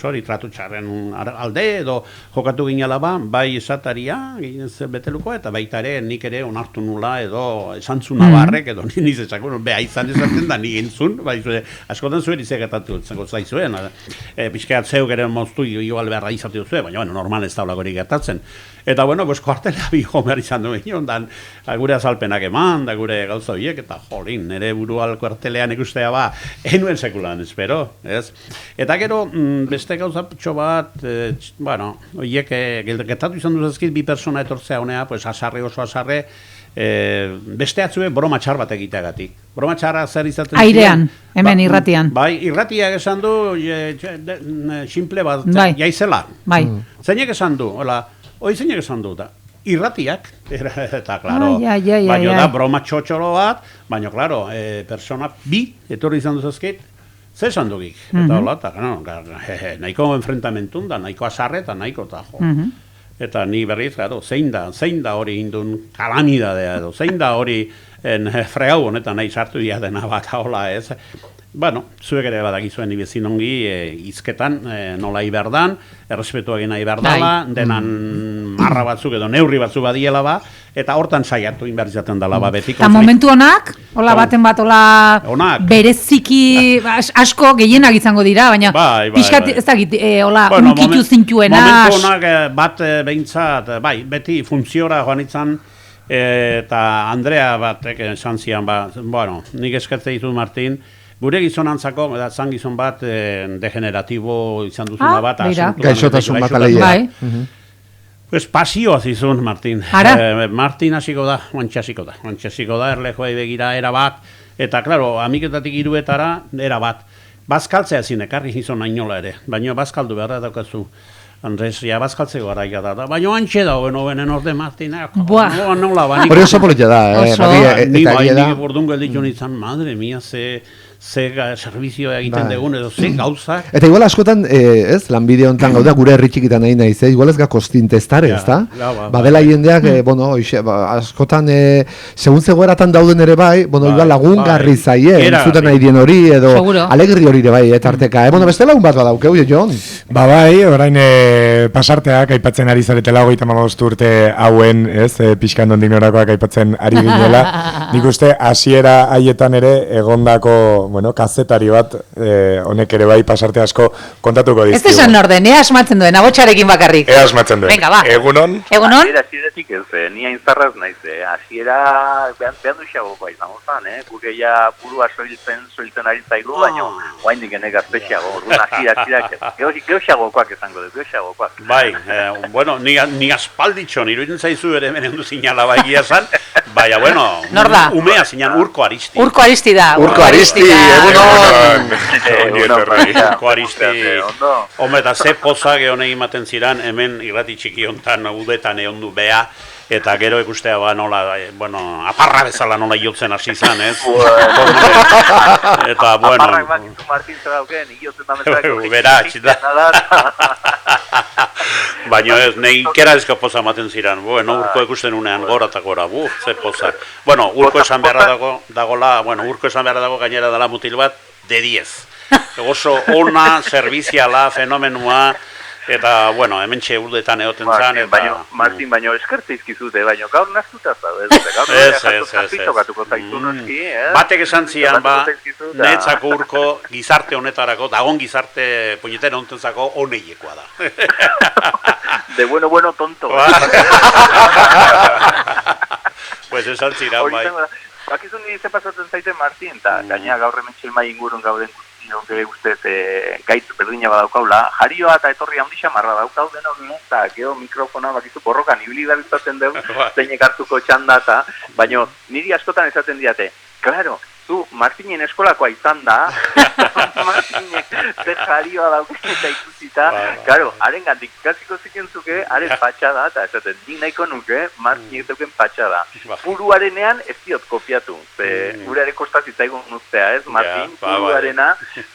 hori tratu txarren alde edo jokatu ginela bai esataria, beteluko, eta baita ere nik ere onartu nula edo esantzuna barrek, edo niz esako, beha izan esaten da nik entzun, askotan zuen izegetatu zaizuen, pixkeat zeuk ere moztu igual beharra izate duzue, baina normal ez daulagorik gertatzen. Eta bueno, pues kuartela bi jomer izan duen, ondan gure azalpenak eman, da gure gauza horiek, eta jorin, nire burual kuartelean ikustea enuen sekulan, espero, ez? Eta gero, beste gauzatxo bat, horiek gertatu izan duzazkit bi persona etortzea honea, pues asarre oso asarre, beste atzue broma txar bat egiteagatik. Broma txarra zer izaten ziren. Airean, hemen irratian. Bai, irratiak esan du, simple bat, jaizela. Bai. Zeinek esan du, hola, hoi zeinek esan du, irratiak, eta klaro, baina da broma txotxoro bat, baina klaro, persona bi etorri izan duzazkit, ze esan dugik, eta hola, nahiko enfrentamentun da, nahiko asarre eta nahiko tajo. Eta ni berriz, zein da hori indun kalamidadea edo, zein da hori fregau honetan nahi sartu dena bat, hola ez. Bueno, zuek ere badakizuen ibezin ongi izketan nola iberdan, errespetua gena iberdala, denan marra batzuk edo neurri batzuk badiela eta hortan saiatu inbertzaten dela beti. Eta momentu honak, hola baten bat, hola bereziki asko gehienak izango dira, baina pixkat ez dakit, hola unkitu zintuena. Momentu honak bat behintzat, beti funtziora joan itzan, eta Andrea batek esan zian, bueno, nik eskertze ditu Martin, gure gizonantzako, zan gizon bat degeneratibo izan duzuna bat. Gaixotasun bat aleia. Pues pasioa zizun, Martin. Martin hasiko da, guantxasiko da, erlejoa begira erabat, eta, klaro, amiketatik iruetara, erabat. Bazkaltzea zinekarri gizon ainola ere, baina bazkaldu beharra daukazu. Andres, ja bazkaltzeko garaia da, baina antxe da, benen orde Martin, nola, banik. Hori oso politia da, Ni bordun gelditu nintzen, madre mia, ze servizioa egiten degun edo ze gauza. Eta igual askotan, lanbide honetan gauda gure herritxikitan nahi nahiz, igual ez gako stintestare, ez da? Badela jendeak, askotan, segun zegoeratan dauden ere bai, igual lagungarri zaie, entzuten nahi dien hori, edo alegri hori ere bai, etarteka. Beste lagun bat badaukeu, Jon? Bai, orain pasarteak aipatzen ari zaretela 35 urte hauen, pixkan ondik norakoak aipatzen ari ginela. Nik uste, hasiera haietan ere egondako kazetari bat, honek ere bai pasarte asko kontatuko dizkigu. Ez esan orden, asmatzen duen, abotxarekin bakarrik. Asmatzen duen. Venga, ba. Egunon? Asieratik ez, ni aintzarraz naiz, asiera behan duxagokoa izan gozan, guke ja burua soiltzen ari zaigu, baina guaindik enek azpexiago, orduan asierak, geoxagokoak izango dut, geoxagokoak. Bai, bueno, ni aspalditxon, iruditzen zaizu ere menen du zinala baigia zan, baina, bueno, umea zinan Urko Aristi. Urko Aristi da. Urko Aristi, egunon. Urko Aristi. Hombre, eta ze pozak egon egin maten ziren, hemen irrati txiki hontan udetan egon du bea, eta gero ikustea nola, aparra bezala nola iotzen hasi izan, ez? Eta, bueno... Aparrak bakizu Martin zerauken, iotzen da metrako. Bera, txita. Baina ez, nahi ikera ezko poza maten ziren, Urko ikusten unean gora eta gora, ze poza. Bueno, Urko esan beharra dago, gainera dela mutil bat, de 10. Oso ona, serviziala, fenomenua, eta, hemen txe urdetan egoten zan, eta... Martin, baina eskertze izkizute, baina gaur naztuta zau, batek esan zian, netzako Urko gizarte honetarako, dagon gizarte puñetera hontentzako honeilekoa da. De bueno, tonto. Pues esan ziran, bai. Bakizun nire pasatzen zaite Martin, eta gaina gaur hemen txelma ingurun gauden guztiok ustez gaitz berdina badaukaula, jarioa eta etorri handisa marra daukau denok, eta gero mikrofona bakizu borrokan ibili dabiltzaten dugu, zeinek hartuko txanda eta, baina niri askotan esaten diate, claro, zu, Martinen eskolakoa izan da, Martinek zer jarioa daukeen eta ikusita, karo, haren gandik ikasiko zikenzuke, haren patxada, eta esaten, nik nahiko nuke, Martinek zeuken patxada. Puruarenean ez diot kopiatu, gure ere kostazitzaigun nuztea, ez, Martin, puruarena,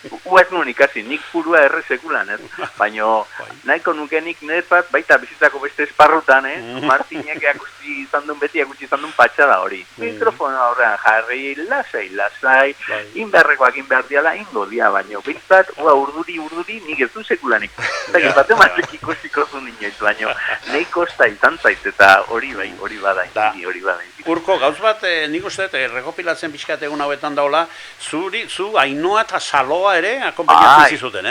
ez nuen ikasi, nik purua errezekulan, ez, baina nahiko nuke nik niretzat, baita bizitzako beste esparrutan, Martinek eakutsi izan duen beti, eakutsi izan duen patxada hori. Mikrofona horrean jarri, lasai, inberrekoak inberdiala, ingo dia, baina bintzat, urduri, nik ez du sekulanik. Eta matematik ikusiko zuen inoiz, baina nahi kosta izan zait, eta hori bada. Urko, gauz bat, nik uste, rekopilatzen pixkat egun hauetan daula, zu Ainoa eta Saloa ere akompainatzen zizuten,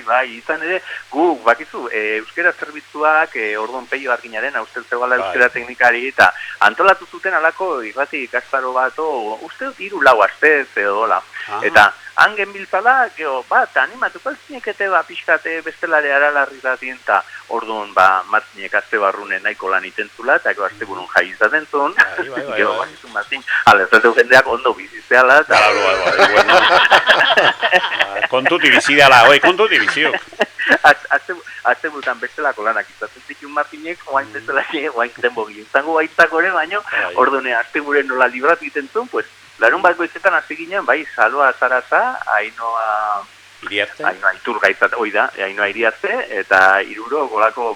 Bai, izan ere, gu, bakizu, euskera zerbitzuak, orduan peio arginaren, austeltzegala euskera teknikari, eta antolatu zuten alako irrati ikastaro bat, uste 3-4 astez edo dola. Eta han genbiltzala, animatuko alzinekete pixkate bestelare aralarri datien, eta orduan Martinek azte barrunen nahiko lan itentzula, eta azte burun jai izaten zuen. Martin, ez dut jendeak ondo bizitzeala, eta... Kontuti bizideala, kontuti biziok. Azte burutan bestelako lanak izaten zituen Martinek, oain bestelake, oain denbo gintzango baitzako ere, baino, orduan azte buren nola libratu iten zuen, pues, larun bat goizetan hasi ginen, bai, Saloa Zaraza, Ainoa Iturgaitzat, Ainoa Iriarte, eta Iruro, golako,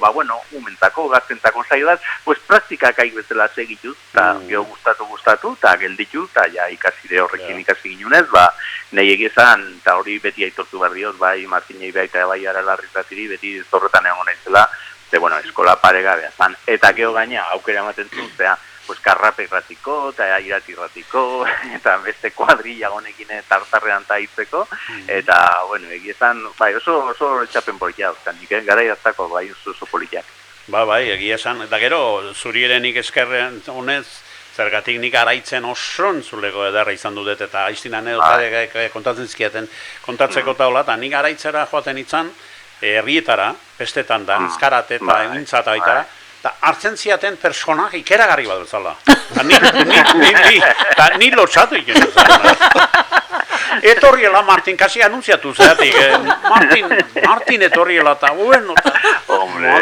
umentako, gaztentako saio bat, pues praktikak aik bezala segituz, eta geho gustatu, eta gelditu, eta ja ikaside horrekin ikasi ginunez, nahi egizan, eta hori beti aitortu berrioz, bai, Martinei baita, bai, aralarrizatiri, beti zorretan egon naizela, eskola paregabea zan, eta geho gaina, aukera ematen zuztea, pues karrape irratiko, eta irati irratiko, eta beste kuadrilla honekin tartarrean taitzeko, eta, egiezan, oso txapen politia dauzkan, gara idaztako, oso politiak. Egia esan, eta gero, zuri ere nik eskerren honez, zergatik nik araitzen oson zuleko edarra izan dudet, eta aiztinan edo kontatzen zizkiaten kontatzeko taula, eta nik araitzera joaten itzan, herrietara, bestetan da, izkarate eta egintzat baitara, eta hartzen ziaten personak ikeragarri bat bezala. Eta ni lotzatu iken. Etorriela Martin, kasi anunziatu zeatik. Martin etorriela eta bueno.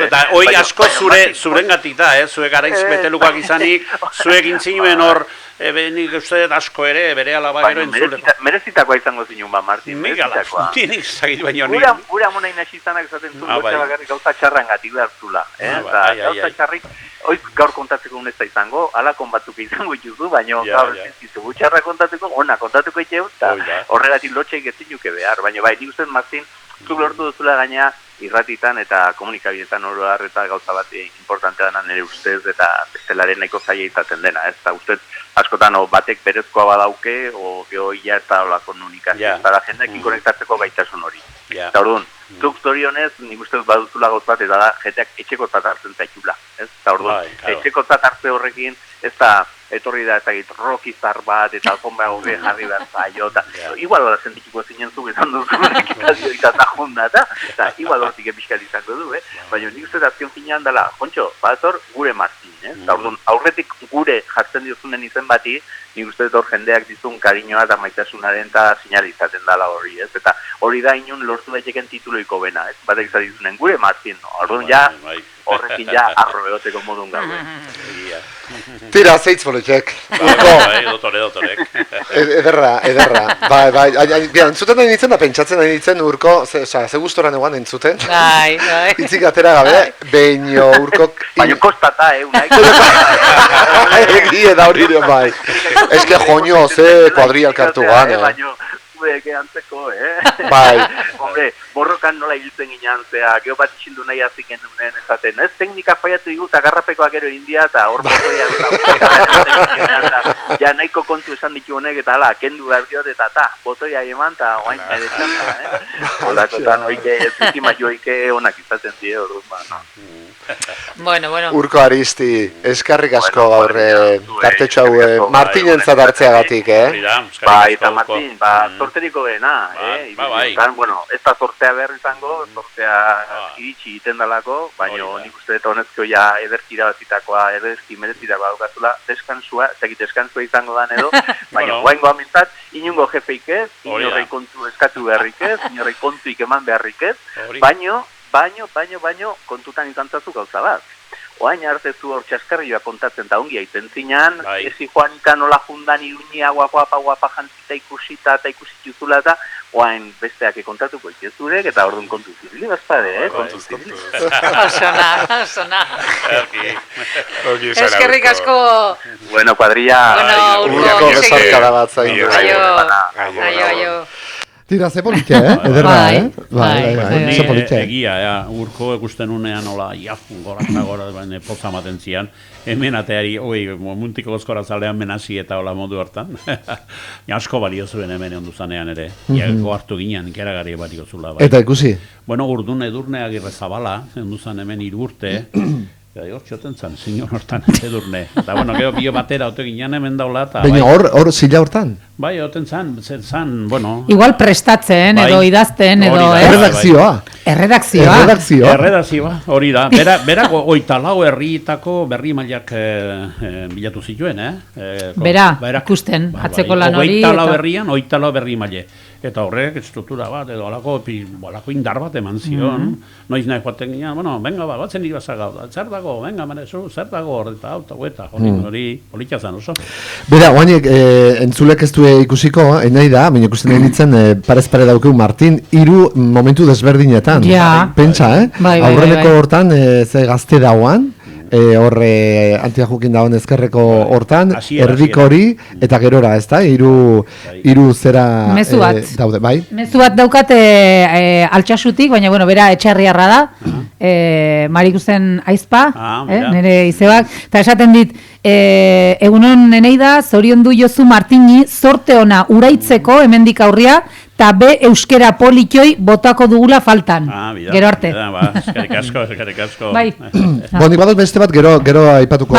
Eta hoi asko zurengatik da, zuek araiz betelukak izanik, zuek intzinen hor, nik uste asko ere, bere alaba gero entzule. Merezitakoa izango zinun Martin, merezitakoa. Tinik zagit baino nik. Gura amunain hasi izanak esaten zuen, bakarrik gauza txarran gati behartzula. Gauza txarrik, oik gaur kontatzeko unezta izango, alakon batzuk izango ituzu, baina gaur zizu gutxarra kontatzeko, ona kontatuko itxeu, eta horregatik lotxeik ezin juke behar. Baina bai, nik uste Martin, zuk lortu duzula gaina irratitan eta komunikabinetan oroar eta gauza bat importantea dena nire ustez eta bestelaren nahiko zaila izaten dena, ez da ustez askotan batek berezkoa badauke o geho ia ez da olako nunikazio, ez da jendeekin konektatzeko gaitasun hori. Eta orduan, zuk zorionez nik ustez baduzula gauz bat eta da jendeak etxekotzat hartzen zaitula, ez? Eta orduan, etxekotzat hartze horrekin ez da etorri da ezagit rockizar bat eta alfombra hori jarri behar zailo, eta igual hori sentituko zinen zuk esan duzu ekitazio eta junda, eta igual hortik epizkat izango du, baina nik uste azken finean dela, Jontxo, batzor gure Martin, eta aurretik gure jartzen diozunen izen bati, nik uste hor jendeak dizun kariñoa eta maitasunaren eta sinalizaten dela hori, eta hori da inun lortu daiteken tituloiko bena, batek izan dizunen gure Martin, orduan ja, horrekin ja arrobeoteko modun gabe. Tira, zeitz bolitxek. Dotorek. Ederra. Bai. Entzuten nahi nintzen, pentsatzen nahi nintzen Urko, ze gustora neguan entzuten. Bai. Itzik atera gabe, beino Urkok... Baina kostata, unaik. Egie da hori dio, bai. Ez que joño, ze kuadrilla elkartu gana. Baina, zueke antzeko, Bai. Hombre, borrokan nola hiltzen ginean, geho bat itxindu nahi azik genuen esaten, ez teknika faiatu digu, eta garrapekoak ero india, eta hor botoia ja nahiko kontu esan ditu honek, eta ala, kendu behar diot, eta botoia eman, eta oain edetan, Olakotan, oike, zikima joike onak izaten die, orduan, Bueno. Urko Aristi, eskarrik asko gaur tartetxo hau Martinen zatartzeagatik, Bai, eta Martin, zorteriko gena, Bai. Bueno, ez da zortea sortea behar izango, sortea iritsi egiten dalako, baina nik uste dut honezko ja ederki irabazitakoa, ederki merezitakoa daukazula, deskansua, zekit deskansua izango dan edo, baina guaingo amintzat, inungo jefeik ez, inorrei kontu eskatu beharrik ez, inorrei kontuik eman beharrik ez, baino, kontutan izan zazu gauza bat. Oain arte zu hor txaskarrioa kontatzen eta ongi aiten zinan, ezi Juanika nola jundan iruñia guapa jantzita ikusita eta ikusituzula eta oain besteak kontatuko itezurek eta orduan kontu zibili bazpade, kontu zibili. Osona. Eskerrik asko. Bueno, kuadrilla. Urko besarkada bat zain. Aio. Tira, ze politia, ederra, Bai, ze politia. Egia, urko ekusten unean hola, jafun gora, baina poza maten zian, hemen ateari, muntiko gozkora zalean menasi eta hola modu hartan. Asko balio zuen hemen ondu zanean ere, hartu ginen, ikeragarri balio zula. Eta ikusi? Bueno, edurne Agirre Zabala, ondu zan hemen 3 urte, eta txoten zan, zinor hortan, edurne. Eta bueno, gero bio batera ote ginen hemen daula. Baina hor zila hortan? Bai, oten zan, bueno... Igual prestatzen, edo idazten, edo... Erredakzioa, hori da. Berako 34 herrietako berri mailak bilatu zituen, Bera, ikusten, atzeko lan hori... 24 herrian, 24 berri maile. Eta horrek, estruktura bat, edo alako indar bat eman zion. Noiz nahi joaten ginen, bueno, venga, batzen ibazak gau, zer dago, venga, manezu, zer dago, eta hori politxazan oso. Bera, guainek, entzulek ez du ikusiko, nahi da, baina ikusten nahi ditzen, parez pare daukeu Martin, 3 momentu desberdinetan. Pentsa, aurreneko hortan, ze gazte dauan, horre antiajukin dagoen ezkerreko hortan, erdik hori, eta gerora, ez da, 3 zera daude, bai? Mezu bat daukate altxasutik, baina, bueno, bera etxarriarra da, Marikusten aizpa, nire izebak, eta esaten dit, egunon neneida, zorion du Josu Martini, zorte ona uraitzeko, hemendik aurria, eta be euskera politioi botako dugula faltan. Gero arte. Eskerrik asko. Bai. Boni badot beste bat gero aipatuko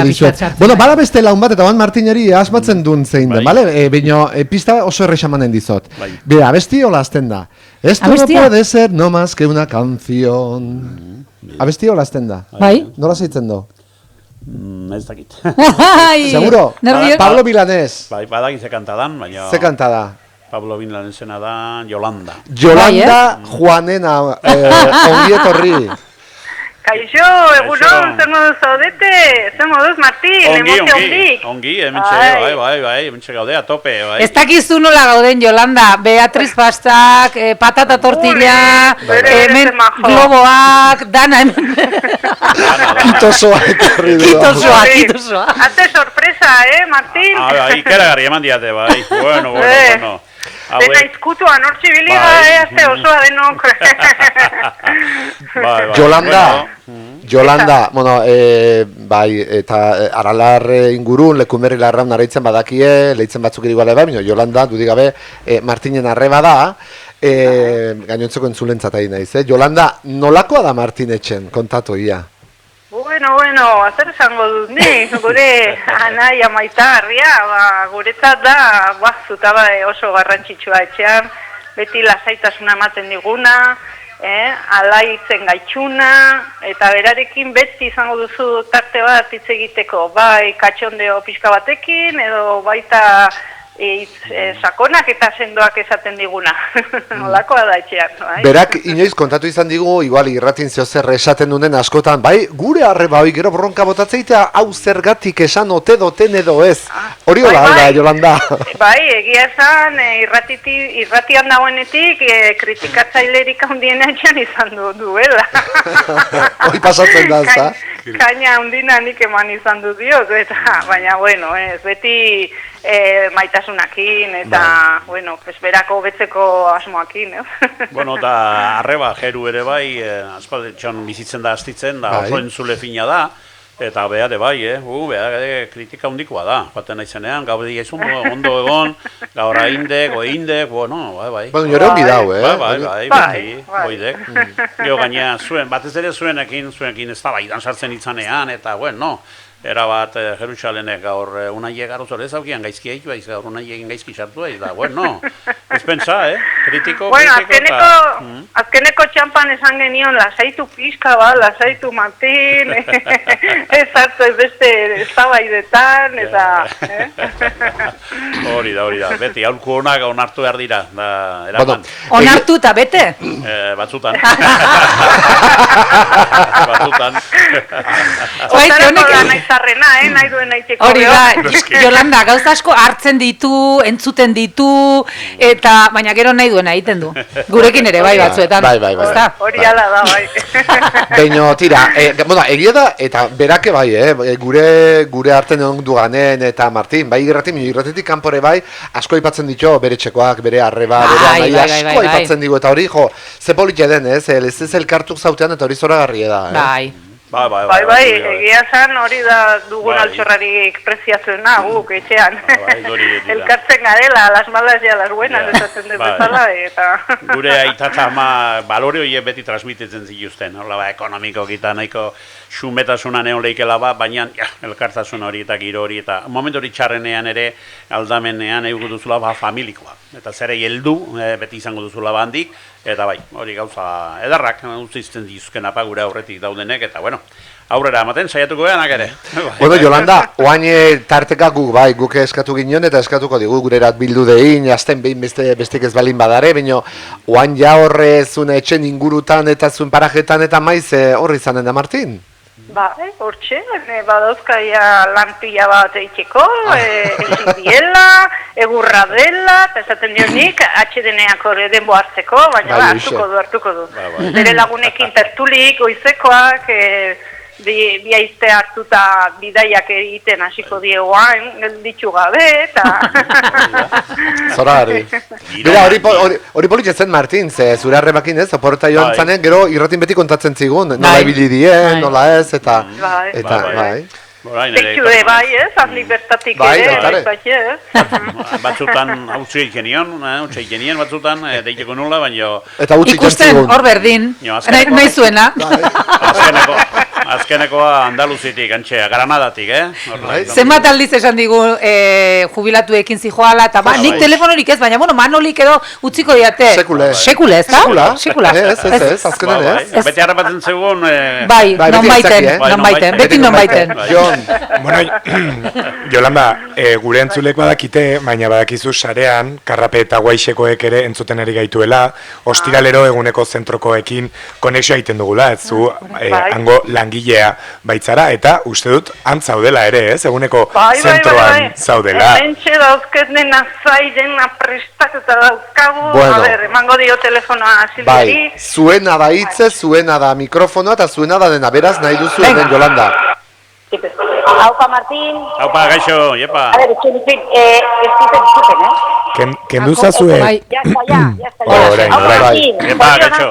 dizuet. Bueno, bada beste laun bat, eta ban Martineri asmatzen duen zein den, bale? Bino, pista oso errexamanen dizot. Bera, abesti hola azten da. Esto no puede ser no más que una canción. Abesti hola azten da. Bai. Nola zeitzen do? Ez dakit. Seguro? Pablo Milanés. Bai, badaki ze kantadan, baina... Ze kantada? Pablo Milanesena da Yolanda. Yolanda Juanena, ongietorri. Kaixo, egunon, zer moduz zaudete? Zer moduz, Martin, emozio hondik? Ongi, hementxe gaudea, tope. Ez dakizu nola gauden, Yolanda, Beatriz Pastak, patata tortilla, hemen globoak, dana hemen. Kitosoa. Ate sorpresa, Martin? Ikeragarri eman diate, bai. Bueno. Dena izkutuan, hortzi biliga, azte osoa denok. Yolanda, bueno, bai, eta Aralar ingurun, Lekumerri larraun araitzen badakie, lehitzen batzuk iriguale bai, Yolanda, dudik gabe, Martinen arreba da, gainontzeko entzulentzat ari naiz, Yolanda, nolakoa da Martin etxen, kontatu ia? Bueno, azer esango dut ni, gure anai amaitarria, guretzat da, zuta oso garrantzitsua etxean, beti lasaitasuna ematen diguna, alaitzen gaitxuna, eta berarekin beti izango duzu tarte bat hitz egiteko, bai katxondeo pixka batekin, edo baita sakonak eta sendoak esaten diguna. Olakoa da etxean. Berak inoiz kontatu izan digu, igual irratin zeo zer esaten duen askotan, bai, gure arreba hoi gero bronka botatzeitea, hau zergatik esan ote doten edo ez. Hori hola, da, Yolanda. Bai, egia esan, irratian dagoenetik, kritikatzailerik handiena etxean izan duela. Hoi pasatzen da, ez da? Kaina handina nik eman izan du diot, baina, bueno, ez beti maitasunakin, eta, bueno, berako betzeko asmoakin, Bueno, eta arreba, jeru ere bai, aspaldetxon bizitzen da astitzen, da oso entzule fina da, eta behar bai, kritika hundikoa da, baten naizenean, gaur digezun ondo egon, gaur aindek, oindek, bueno, bai. Bueno, nire hongi dau, Bai, oidek. Gero gaina zuen, batez ere zuenekin ez da baidan sartzen itzanean, eta, bueno, erabat Jerusalenek gaur Unai garoz hori ezaukian gaizki eitu aiz, gaur Unai egin gaizki sartu aiz, da, bueno, ez pentsa, kritiko, bueno, azkeneko txampan esan genion, lasaitu pixka lasaitu Martin, ez hartu ez beste eztabaidetan, eta... Hori da, beti, aurko onak onartu behar dira, da, eraman. Onartu eta bete? Batzutan. Otarako da naizarrena, nahi duen naiteko. Hori da, Jolanda, gauza asko hartzen ditu, entzuten ditu, eta baina gero nahi duena egiten du. Gurekin ere, bai batzuetan. Bai. Hori ala da, bai. Beino, tira, egia da, eta berake bai, gure arten egon duganen, eta Martin, bai irratetik kanpore bai, asko aipatzen ditu, bere txekoak, bere arreba, bere anai, asko aipatzen digu, eta hori, jo, ze politia den, ez elkartuk zautean, eta hori zoragarria da, Bai, egia zan hori da dugun altxorrarik preziazuena guk etxean. Elkartzen garela, las malas y a las buenas, esaten dut bezala, eta... Gure aitata ama balore horiek beti transmititzen zituzten, ekonomiko gita nahiko xumetasuna neon leikela baina elkartasun hori eta giro hori, eta momentu hori txarrenean ere aldamenean egutu duzula familikoa. Eta zerei heldu, beti izango duzula handik, eta bai, hori gauza edarrak, utzizten dizuzken apagure aurretik daudenek, eta bueno, aurrera ematen saiatuko geanak ere. Bueno, Jolanda, oain tarteka guk eskatu ginen eta eskatuko digu gurerat bildu dein, azten behin bestik ez balin badare, baina oain ja horre zuen etxen ingurutan eta zuen parajetan eta maiz horri izanen da, Martin? Ba, hortxe, badauzkaia lanpila bat eiteko, diela, egurra dela, eta esaten dionik, atxedeneako denbo hartzeko, baina hartuko du. Bere lagunekin tertulik, goizekoak, bi aizte hartuta bidaiak egiten hasiko diegoan, ditu gabe, eta... Zora, Bera, hori politxetzen, Martin, zure arrebakin ez, oporta joan zanen, gero irratin beti kontatzen zigun, nola ibili dien, nola ez, eta... Bai. Dekide bai ez, handik bertatik ere, batzutan hautsi egenion, batzutan deiteko nola, baina... Ikusten hor berdin, nahi zuena. Azkenekoa Andaluzitik, antxea, Granadatik, Zenbat aldiz esan digu jubilatuekin zijoala, eta nik telefonorik ez, baina, manolik edo utziko diate. Sekule, ez da? Sekula. Ez, azkenen ez. Beti harrapatzen zegoen... Bai, nonbaiten, beti nonbaiten. Bueno, Jolanda, gure entzulek badakite, baina badakizu sarean, Karrape eta Guaixekoek ere entzuten ari gaituela, ostiralero eguneko zentrokoekin konexioa egiten dugula, ez zu, hango langilea baitzara, eta uste dut antzaudela ere, ez, eguneko zentroan zaudela. Entxe dauzket dena zaidena prestatuta dauzkagu, emango dio telefonoa Silviari. Bai, zuena da hitze, zuena da mikrofonoa, eta zuena da dena, beraz nahi duzu hemen, Jolanda. Aupa, Martin. Aupa, gaixo, yepa. A ver, Kendu zazue. Ya está, ya. Aupa, Martin. Yepa, gaixo,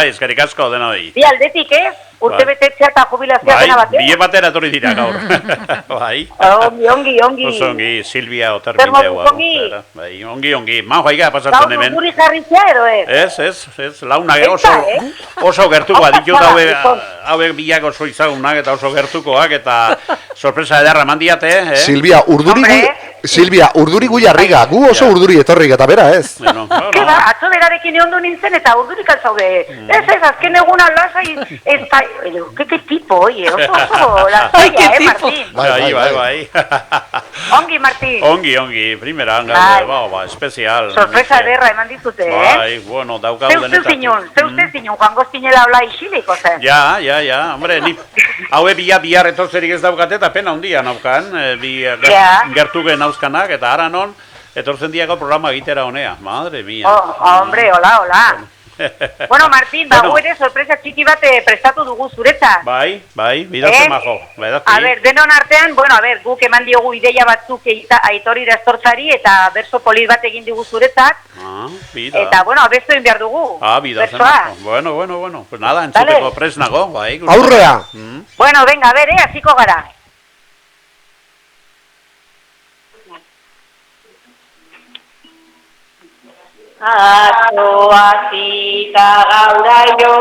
eskerrik asko denoi. Bi aldetik, urte betetzea eta jubilazioa dena batez. Bie batera etorri dira gaur. Bai. Ongi. Silvia Oterbideu. Ongi. Manjoaiga pasatzen hemen. Gaur guri jarritzea edo ez? Ez. Launak oso gertukoa ditut hauek bilak oso izagunak eta oso gertukoak eta sorpresa edarra mandiate. Silvia, urduri gu jarriga. Gu oso urduri etorrik eta bera ez. Keba, atzo berarekin egon du nintzen eta urdurik altzaude. Ez, azken eguna lasai ez da... ¿Qué tipo, oye? Oso, la soya, Martín? Bai. Ongi, Martín. Ongi, primera, especial. Sorpresa ederra eman dizute, Bai, bueno, daukau denetak. Zeuste zinun, joango zinela hola isiliko zen. Ja, hombre, haue bihar etortzerik ez daukate eta pena hundia naukan, gertuken nauzkanak eta ara non, etortzen diako programa egitera honea, madre mia. Hombre, hola. Bueno, Martín, bago ere sorpresa txiki bat prestatu dugu zuretzat. Bai, bidatzen majo. A ver, denon artean, guk eman diogu ideia batzuk Aitori Estortzari eta berso polit bat egin digu zuretzat. Eta, abestu egin behar dugu. Bidatzen majo. Bueno. Pues nada, entzuteko presnago, bai. Aurrea! Bueno, venga, hasiko gara. Atzo azita gauraio,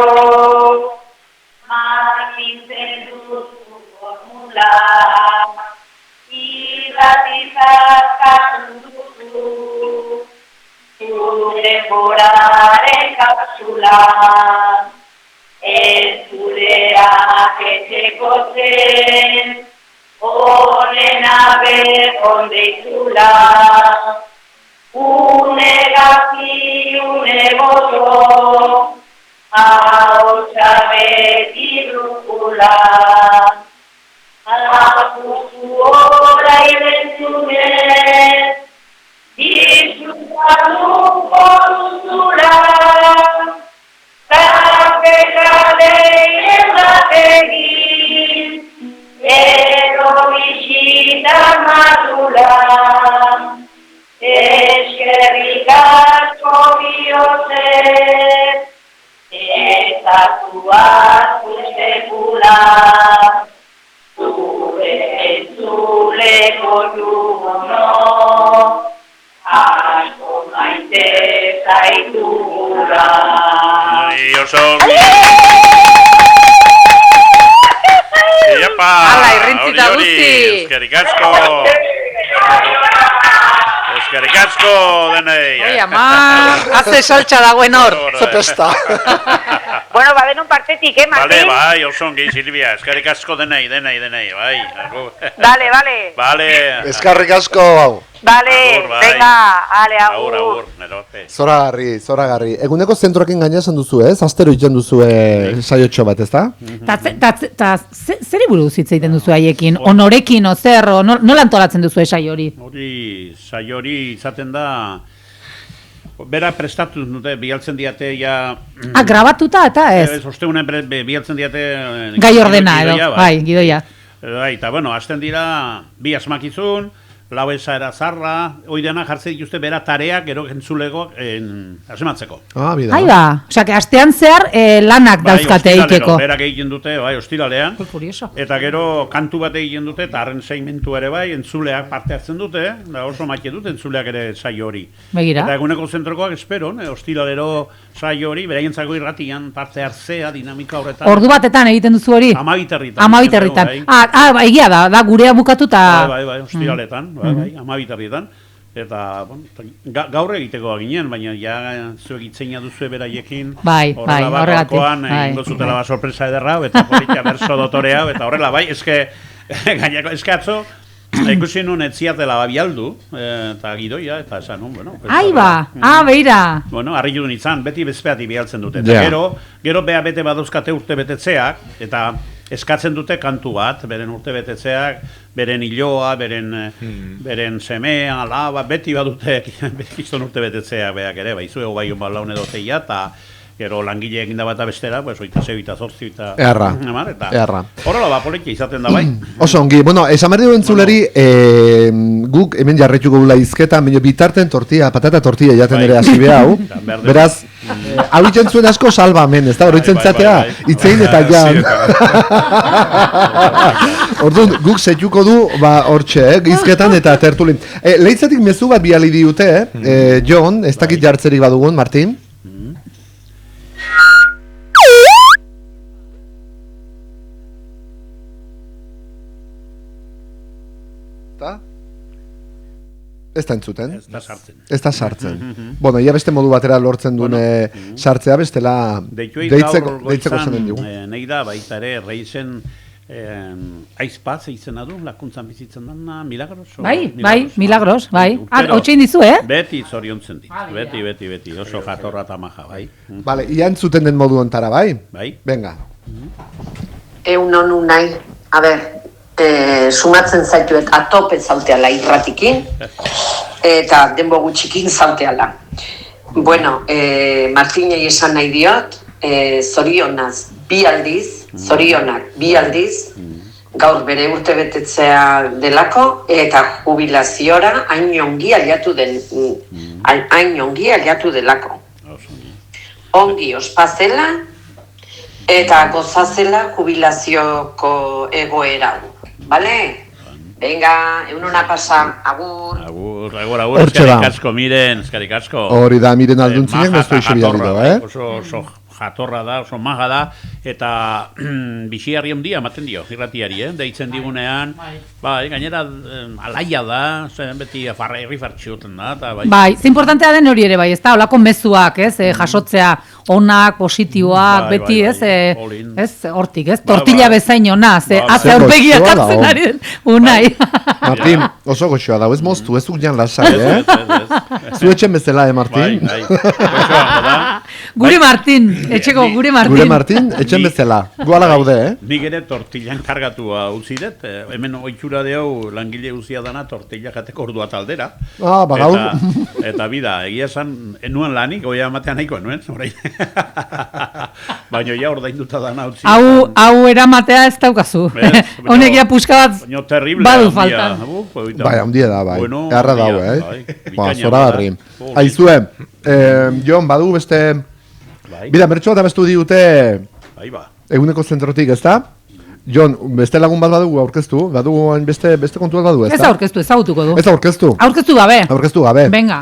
makintzen duzu formula. zaitula, ez zureak etxeko zen, honena behon deizula. Une gazi, une gozo, haotxa beti dukula. Alakuzu orai bentzunez, disfrutatuko duzula. Kapekadeien bategin, edo bisita madula. Eskerrik asko bihotez, eta zuaz sekula. Zure entzuleko jugono, asko maite zaitugula. Ala, irrintzita guzti! Eskerrik asko! Eskerrik asko denei! Oi, ama! Haze saltxa dagoen hor! Zepesta! Bueno, baden un partetik, Martín? Bai, osongi, Silvia, eskerrik asko denei, bai. Vale. Eskerrik asko, hau. Vale, venga, agur. Agur, nerote. Zoragarri. Eguneko zentroekin gaina esan duzu, ez? Astero iten duzu saiotxo bat, ez da? Ta zer buruz hitz egiten duzu haiekin? Honorekin, zer, nola antolatzen duzu saio hori? Saio hori izaten da... Bera prestatu dute, bialtzen diate ja... grabatuta eta ez? Ostegunen bialtzen diate... Gai ordena edo, bai, gidoia. Eta, bueno, hasten dira, bi asmakizun, lau esara zarra, oidena jartzen dituzte bera tareak, gero entzulegoak asematzeko. Bida. Aiba, osea, que astean zehar lanak dauzkate egiteko. Berak egiten dute, ostiralean. Eta gero kantu bat egiten dute, eta harren segmentu ere bai, entzuleak parte hartzen dute, da oso maite dute entzuleak ere saio hori. Begira. Eta eguneko zentrokoak espero, ostiralero saio hori, beraientzako irratian parte hartzea, dinamika horretan. Ordu batetan egiten duzu hori? 12:00. Egia da gurea bukatuta. Bai, ostiraletan. 12:00. Eta gaur egiteko ginen, baina ja zuek itzeina duzu beraiekin. Bai, horregatik. Ingo zutela sorpresa ederra, eta politia berso dotorea, eta horrela, bai, eske atzo, ikusi nun etziatela bialdu, eta gidoia, eta esan nun, bueno. Aiba, beira. Bueno, harri judun izan, beti bezpeati bialtzen dute. Gero beha bete badauzkate urte betetzeak, eta eskatzen dute kantu bat, beren urte betetzeak, beren hiloa, beren semea, alaba, beti badute, kiston urte betetzeak beak ere, baizu bai hon balaun edo zeia, eta gero langile eginda bat abestera, oita zeu, eta zortzi, eta... Erra. Horrela, politia izaten da bai. Oso ongi, bueno, esan berdi duen zuleri, guk hemen jarretuko gula izketan, baina bitarten patata tortilla jaten ere hasi behau, beraz, hau itzen zuen asko salba hemen, ez da, horitzen zatea, itzein eta jan. Orduan, guk zetuko du, hortxe, izketan eta tertulin. Leitzatik mezu bat biali diute, Jon, ez dakit jartzerik badugun, Martin? Ez da entzuten? Ez da sartzen. Bueno, ia beste modu batera lortzen duen sartzea, bestela deitzeko zen dugu. Nei da, baita ere, reizen aizpaz izena du, lakuntzan bizitzen dana, Milagros? Bai, Milagros, bai. Hotxein dizu, Beti zoriontzen dit, beti, oso jatorra eta maja, bai. Bale, ia entzuten den modu ontara, bai? Bai. Venga. Egun nahi, a ber, sumatzen zaituet atope zauteala irratikin, eta denbo gutxikin zauteala. Bueno, Martinei esan nahi diot, zorionaz bi aldiz, gaur bere urte betetzea delako, eta jubilaziora hain ongi aliatu delako. Ongi ospazela, eta gozazela jubilazioko egoera. Bale? Venga, egunona pasa, agur. Agur, eskerrik asko. Hori da, miren alduntzinek, no estoy xurialdo, Oso jatorra da, oso maga da, eta bixiarri ondia ematen dio, irratiari, deitzen digunean, gainera alaia da, beti herri fartxioten da, eta bai. Bai, ze importantea den hori ere bai, ez da, holako mezuak, jasotzea, onak, positiboak, beti, ez, hortik, ez, tortilla bezain ona, ze haze aurpegiak hartzen ari den, unai. Martin, oso goxoa dago, ez moztu, ez duk jan lasai, Zu etxen bezala, Martin? Gure Martin, etxeko gure Martin. Gure Martin, etxen bezala, guala gaude, Nik ere tortillan kargatua utzi dut, hemen oitxura deu langile guzia dana tortilla jateko ordua taldera. Gaur. Eta bida, egia esan, enuen lanik, oia ematean nahiko, nuen, orain. Baina ja ordainduta dana utzi. Hau eramatea ez daukazu. Honek ja puska bat badu faltan. Bai, handia da, bai. Erra dago, zora garri. Aizue, Jon, badu beste... Bida, bertxo eta bestu diute... Eguneko zentrotik, ez da? Jon, beste lagun bat badugu aurkeztu, beste kontu bat badu, ez da? Ez aurkeztu, ezagutuko du. Ez aurkeztu. Aurkeztu gabe. Venga,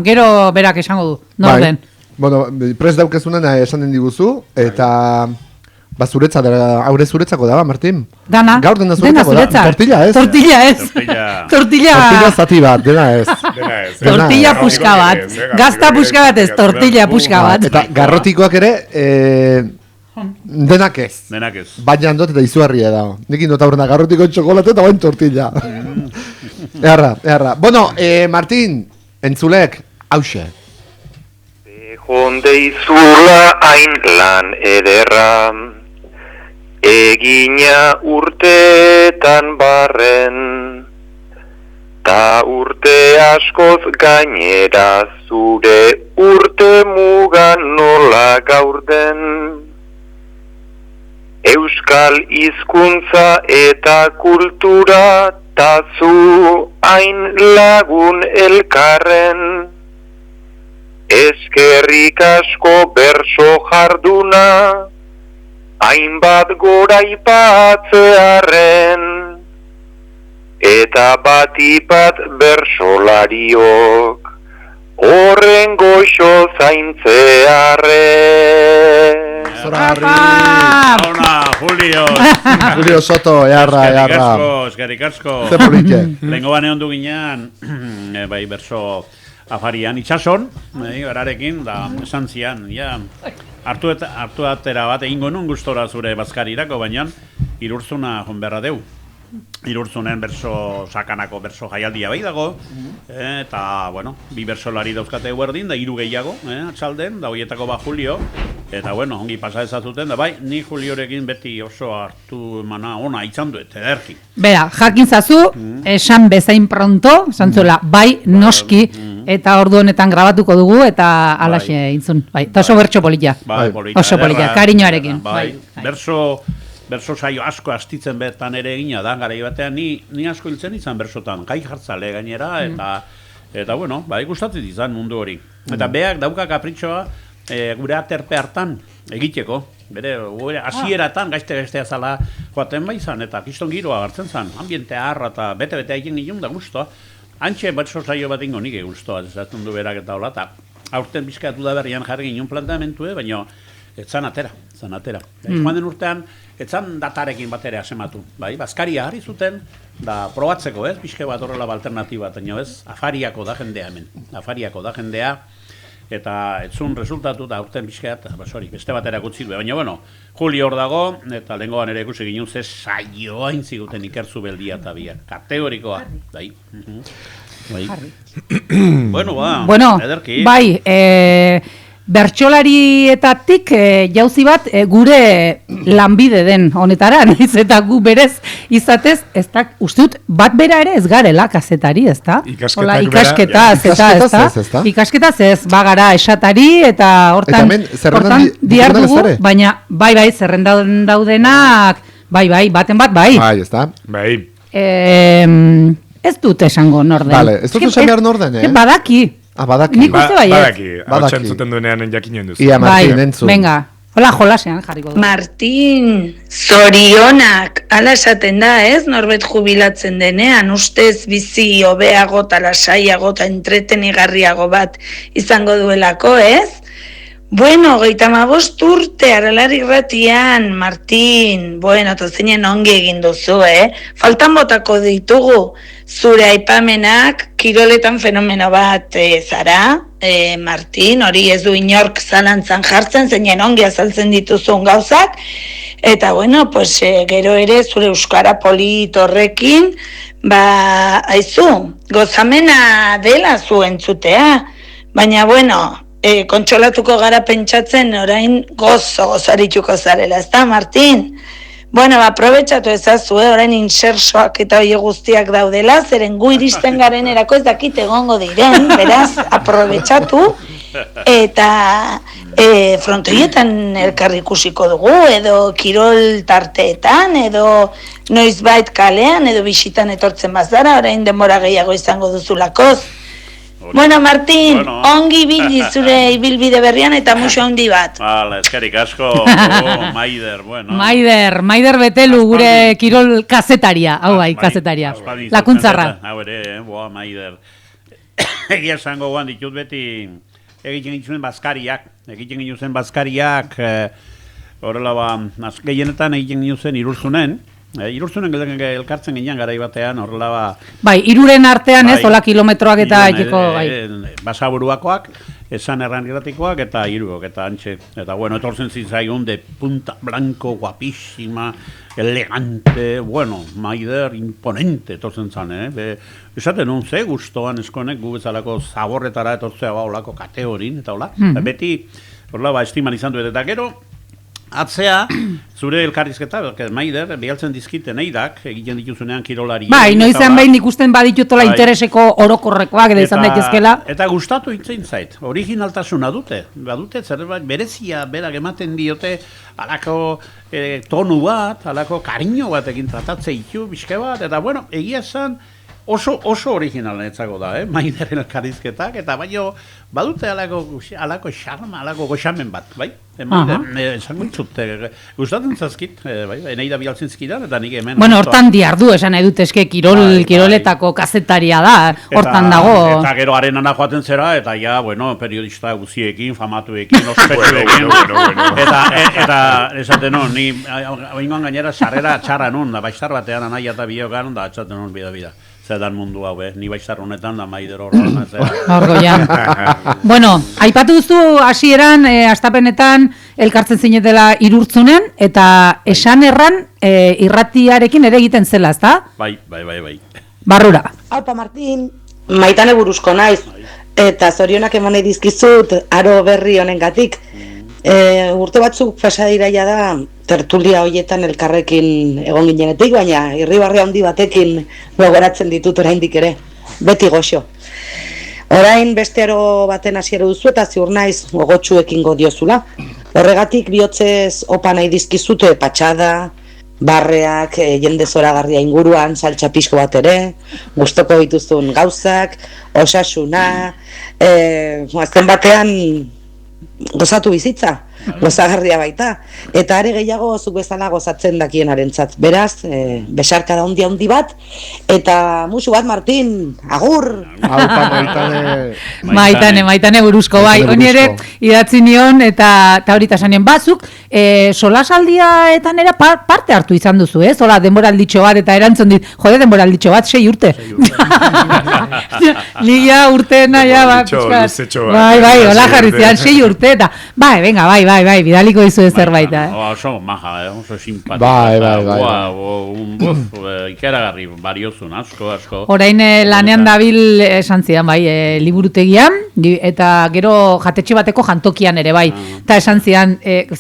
gero berak esango du. Norden. Bueno, prest daukezunen esan den diguzu, eta... aure zuretzako da, Martin? Dana, dena zuretzako. Tortilla ez? Tortilla zati bat, dena ez. Tortilla puska bat. Gazta puska bat ez, tortilla puska bat. Eta garrotikoak ere, denak ez. Baina handot eta izugarria da. Nik indot aurrena garrotiko txokolate eta bain tortilla. Eharra. Bueno, Martin, entzulek, hause. Honde izula hain lan ederra, egina urteetan barren, ta urte askoz gainera zure urte mugan nola gaur den. Euskal hizkuntza eta kultura ta zu hain lagun elkarren. Eskerrik asko berso jarduna, hainbat goraipatzearen, eta batipat bersolariok, horren goxo zaintzearen. Zorarri! Ona, Julio! Julio Soto, jarra. Eskerrik asko. Ze politxe. Lengo bane ondu ginean, bai, berso... afarian itxason, berarekin, da esan zian, hartu atera bat egingo nun gustora zure bazkarirako, baina Irurtzuna jonberra deu. Irurtzunen berso sakanako berso jaialdia bai dago, eta, bueno, bi bersolari dauzkate guerdin, da 3 gehiago, atxalden, da horietako Julio, eta, bueno, ongi pasa ezazuten, da bai, ni Juliorekin beti oso hartu emana ona izan duet, ederki. Bera, jakin zazu, esan bezain pronto, zantzuela, bai, noski, eta ordu honetan grabatuko dugu, eta alaxe intzun, bai, eta oso bertso polita. Oso polita, kariñoarekin. Berso saio asko astitzen betan ere egina da, garai batean ni asko hiltzen izan bersotan, gai jartzale gainera, eta bueno, bai gustatzen izan mundu hori. Eta beak dauka kapritxoa gure aterpe hartan egiteko, bere hasieratan gaizte zala joaten bai izan, eta kiston giroa hartzen zan, ambiente harra eta bete-bete egin ginen da guztua. Hantxe berso saio bat ingo nik guztua, ezatzen du berak eta hola, eta aurten bizkatu da berrian jarri ginen planteamentu, baina etzan atera. Joan den urtean, etzan datarekin bat ere asematu. Bazkaria jarri zuten, da probatzeko, pixke bat horrela alternatiba, eta afariako da jendea hemen. Afariako da jendea, eta etzun resultatu da urten pixkeat, beste bat erakutzi du. Baina, bueno, Julio hor dago, eta lehengoan ere ikusi ginen ze saioa intziguten ikertzu beldia eta biak. Kategorikoa, bai. Bueno, ederki. Bai, bertsolarietatik jauzi bat gure lanbide den honetara, nahiz eta gu berez izatez, ez da, uste dut, bat bera ere ez garela kazetari, ez da? Ikasketaz ez, bagara esatari eta hortan diar dugu, baina bai, zerrendan daudenak, bai, baten bat, bai. Bai, ez da? Bai. Ez dut esango norden. Vale, ez dut esan behar norden, Badaki. Badaki. Nik uste baiet. Badaki. Zuten duenean jakinen duzu. Ia, Martin, entzun. Venga. Hola, jolasean jarriko du. Martin, zorionak, ala esaten da, ez? Norbet jubilatzen denean, ustez bizi hobeago eta lasaiago eta entretenigarriago bat izango duelako, ez? Bueno, 35 urte Aralar irratian, Martin, bueno, tozinen ongi egin duzu, Faltan botako ditugu, zure aipamenak kiroletan fenomeno bat zara, Martin, hori ez du inork zalantzan jartzen, zeinen ongi azaltzen dituzun gauzak, eta bueno, pues, gero ere zure euskara polit horrekin, aizu, gozamena dela zu entzutea, baina bueno, kontsolatuko gara pentsatzen orain gozarituko zarela, ez da, Martin? Bueno, aprobetxatu ezazu, orain insersoak eta hori guztiak daudela, zeren gu iristen garen erako ez dakit egongo diren, beraz, aprobetxatu, eta frontoietan elkar ikusiko dugu, edo kirol tarteetan, edo noizbait kalean, edo bisitan etortzen bazara, orain denbora gehiago izango duzulakoz. Bueno, Martin, ongi ibili zure ibilbide berrian eta muxo handi bat. Hala, eskerik asko, Maider, bueno. Maider Betelu gure kirol kazetaria, hau bai, kazetaria. Lakuntzarra. Hau ere, Maider. Egia esango guan ditut beti, egiten ginen bazkariak, horrela gehienetan egiten ginen Irurzunen, Irurzunen elkartzen ginen garai batean, horrela Bai, Iruren artean ez, hola kilometroak eta ekiko, bai. Basaburuakoak, esan erranirratikoak eta Irugok eta antxe. Eta bueno, etortzen zitzaigun de punta blanco, guapísima, elegante, bueno, Maider, imponente etortzen zan, esaten nun, ze gustoan eskonek gu bezalako zaborretara etortzea olako kategorin, eta hola. Beti, horrela estiman izan duet, eta gero, atzea, zure elkarrizketa, Maider, behaltzen dizkite neidak, egiten dituzunean kirolari. Bai, noizean behin ikusten baditutola intereseko orokorrekoak edo izan daitezkela. Eta gustatu itzein zait, originaltasuna dute. Badute, zerbait berezia berak ematen diote, alako tonu bat, alako kariño bat egin tratatze itu, bizke bat, eta bueno, egia esan, oso original netzako da, Maideren elkarrizketak, eta baino, badute alako xarma, alako goxamen bat, bai? Esango itzut, gustatzen zazkit, bai, nahi da bialtzen zkidan, eta nik hemen... Bueno, hortan diardu, esan nahi dut eske kiroletako kazetaria da, hortan dago. Eta gero arenana joaten zera, eta ja, bueno, periodista guziekin, famatuekin, ospetuekin, eta esaten non, ni, oingoan gainera, sarrera txarra non, da baixar batean anaia eta biogan, da atxaten non, bida. Zedan mundu hau, ni baixar honetan, da Maider horrean. Horgoian. Bueno, aipatu duzu hasieran, astapenetan, elkartzen zinetela Irurtzunen, eta esan erran irratiarekin ere egiten zela, ezta? Bai. Barrura. Aupa Martin, Maitane buruzko naiz, eta zorionak eman nahi dizkizut aro berri honengatik. Urte batzuk pasa diraia da tertulia hoietan elkarrekin egon ginenetik, baina irribarri handi batekin gogoratzen ditut oraindik ere, beti goxo. Orain beste aro baten hasiera duzu eta ziur naiz gogotsuekin diozula. Horregatik bihotzez opa nahi dizkizute patxada, barreak, jende zoragarria inguruan, saltxa pixko bat ere, gustoko dituzun gauzak, osasuna, azken batean gozatu bizitza, gozagarria baita, eta are gehiago zuk bezala gozatzen dakienarentzat. Beraz, besarkada handi bat, eta musu bat, Martin, agur! Maitane buruzko, bai, honi ere idatzi nion, eta horita zanien batzuk, solasaldiaetan ere parte hartu izan duzu, hola, denboralditxo bat, eta erantzun dit, jode, denboralditxo bat, 6 urte. Lia urteena, ja, bai, hola jarri zian, 6 urte, eta, bai, bidaliko dizu zerbait. Oso maja, oso simpatika. Bai. Ikeragarri, bariozun, asko. Orain lanean dabil esan zidan, bai, liburutegian, eta gero jatetxe bateko jantokian ere, bai. Eta esan zidan,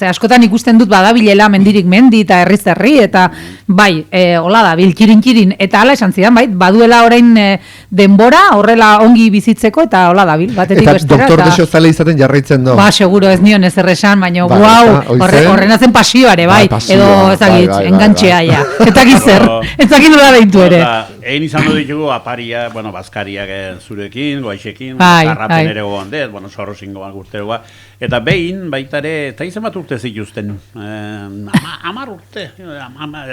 askotan ikusten dut badabilela mendirik mendi eta herri, eta bai, hola dabil, kirin, eta hala esan zidan, bai, baduela orain denbora, horrela ongi bizitzeko, eta hola dabil, batetik bestera. Eta doktor Dexo zale izaten jarraitzen do. Ba, seguro, ez nion ez erresan, baina horren hazen pasioare, bai, edo ezagit, engantxea, ja. Eta gizert nola behintu ere. Egin izan ditugu aparia, bueno, bazkariak zurekin, goaixekin, garrapen ere gogandet, bueno, zorro zingoan gurteroa. Eta behin, baita ere, eta izan bat urte zituzten, 10 urte,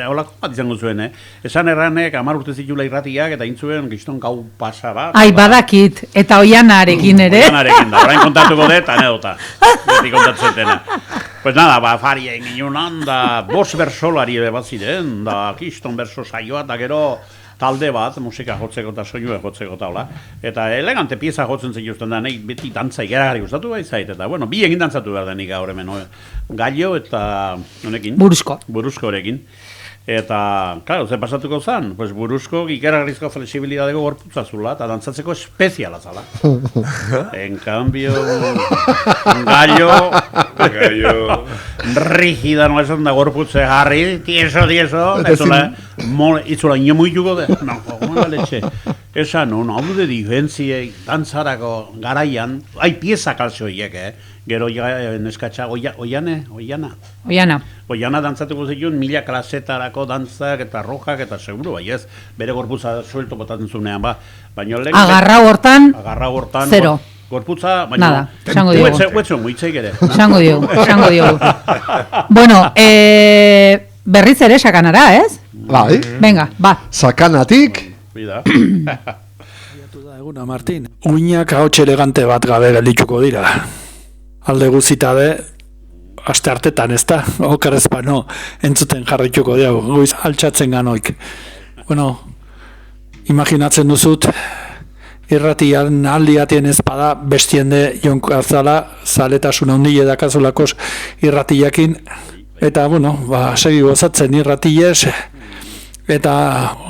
holako bat izango zuen, esan erranek 10 urte zitula irratiak, eta intzuen gizton gau pasa bat. Ai, badakit, eta oianarekin ere. Oianarekin da, orain kontatuko dut, anedota, beti kontatzetena. Pues nada, faria egin ginen, da, 5 bersolari ebe bat ziren, da, kiston berso saioa, eta gero, talde bat, musika jotzeko eta soinua jotzeko eta hola. Eta elegante pieza jotzen zituzten da, nahi beti dantza ikaragarri gustatu baitzait. Eta, bueno, bi egin dantzatu behar denik gaur hemen, Gallo eta honekin. Buruzkorekin. Eta, claro, ze pasatuko zen? Pues buruzko ikaragarrizko flexibilidadeko gorputza zula, eta dantzatzeko espeziala zala. En cambio, Gallo, rigida, no esan da gorputze jarri, tieso, itzula inomuituko de, no, joan leche. Esan, no, hau de diferentziei, dantzarako garaian, pieza kalzioiek, Gero neskatxa, Oiana dantzatuko zituen 1000 klasetarako dantzak eta rojak eta seguru, bai ez, bere gorputza suelto botatzen zunean, Agarra hortan, zero. Gorputza, baina... Nada, esango diogu. Huetzen guitzeik ere. Esango diogu. Bueno, berriz ere sakanara, ez? Bai. Venga, ba. Sakanatik. Bida. Eguna, Martin. Uinak ahots elegante bat gabe geldituko dira. Alde guzitade, aste hartetan, ez da? Okerrezpano, entzuten jarrituko diago, goiz altxatzen ganoik. Bueno, imaginatzen duzut, irratian aldiatien ezpada bestiende jonkazala, zaletasun handile dakazulakos irratiakin, eta, bueno, segi gozatzen irratiez, eta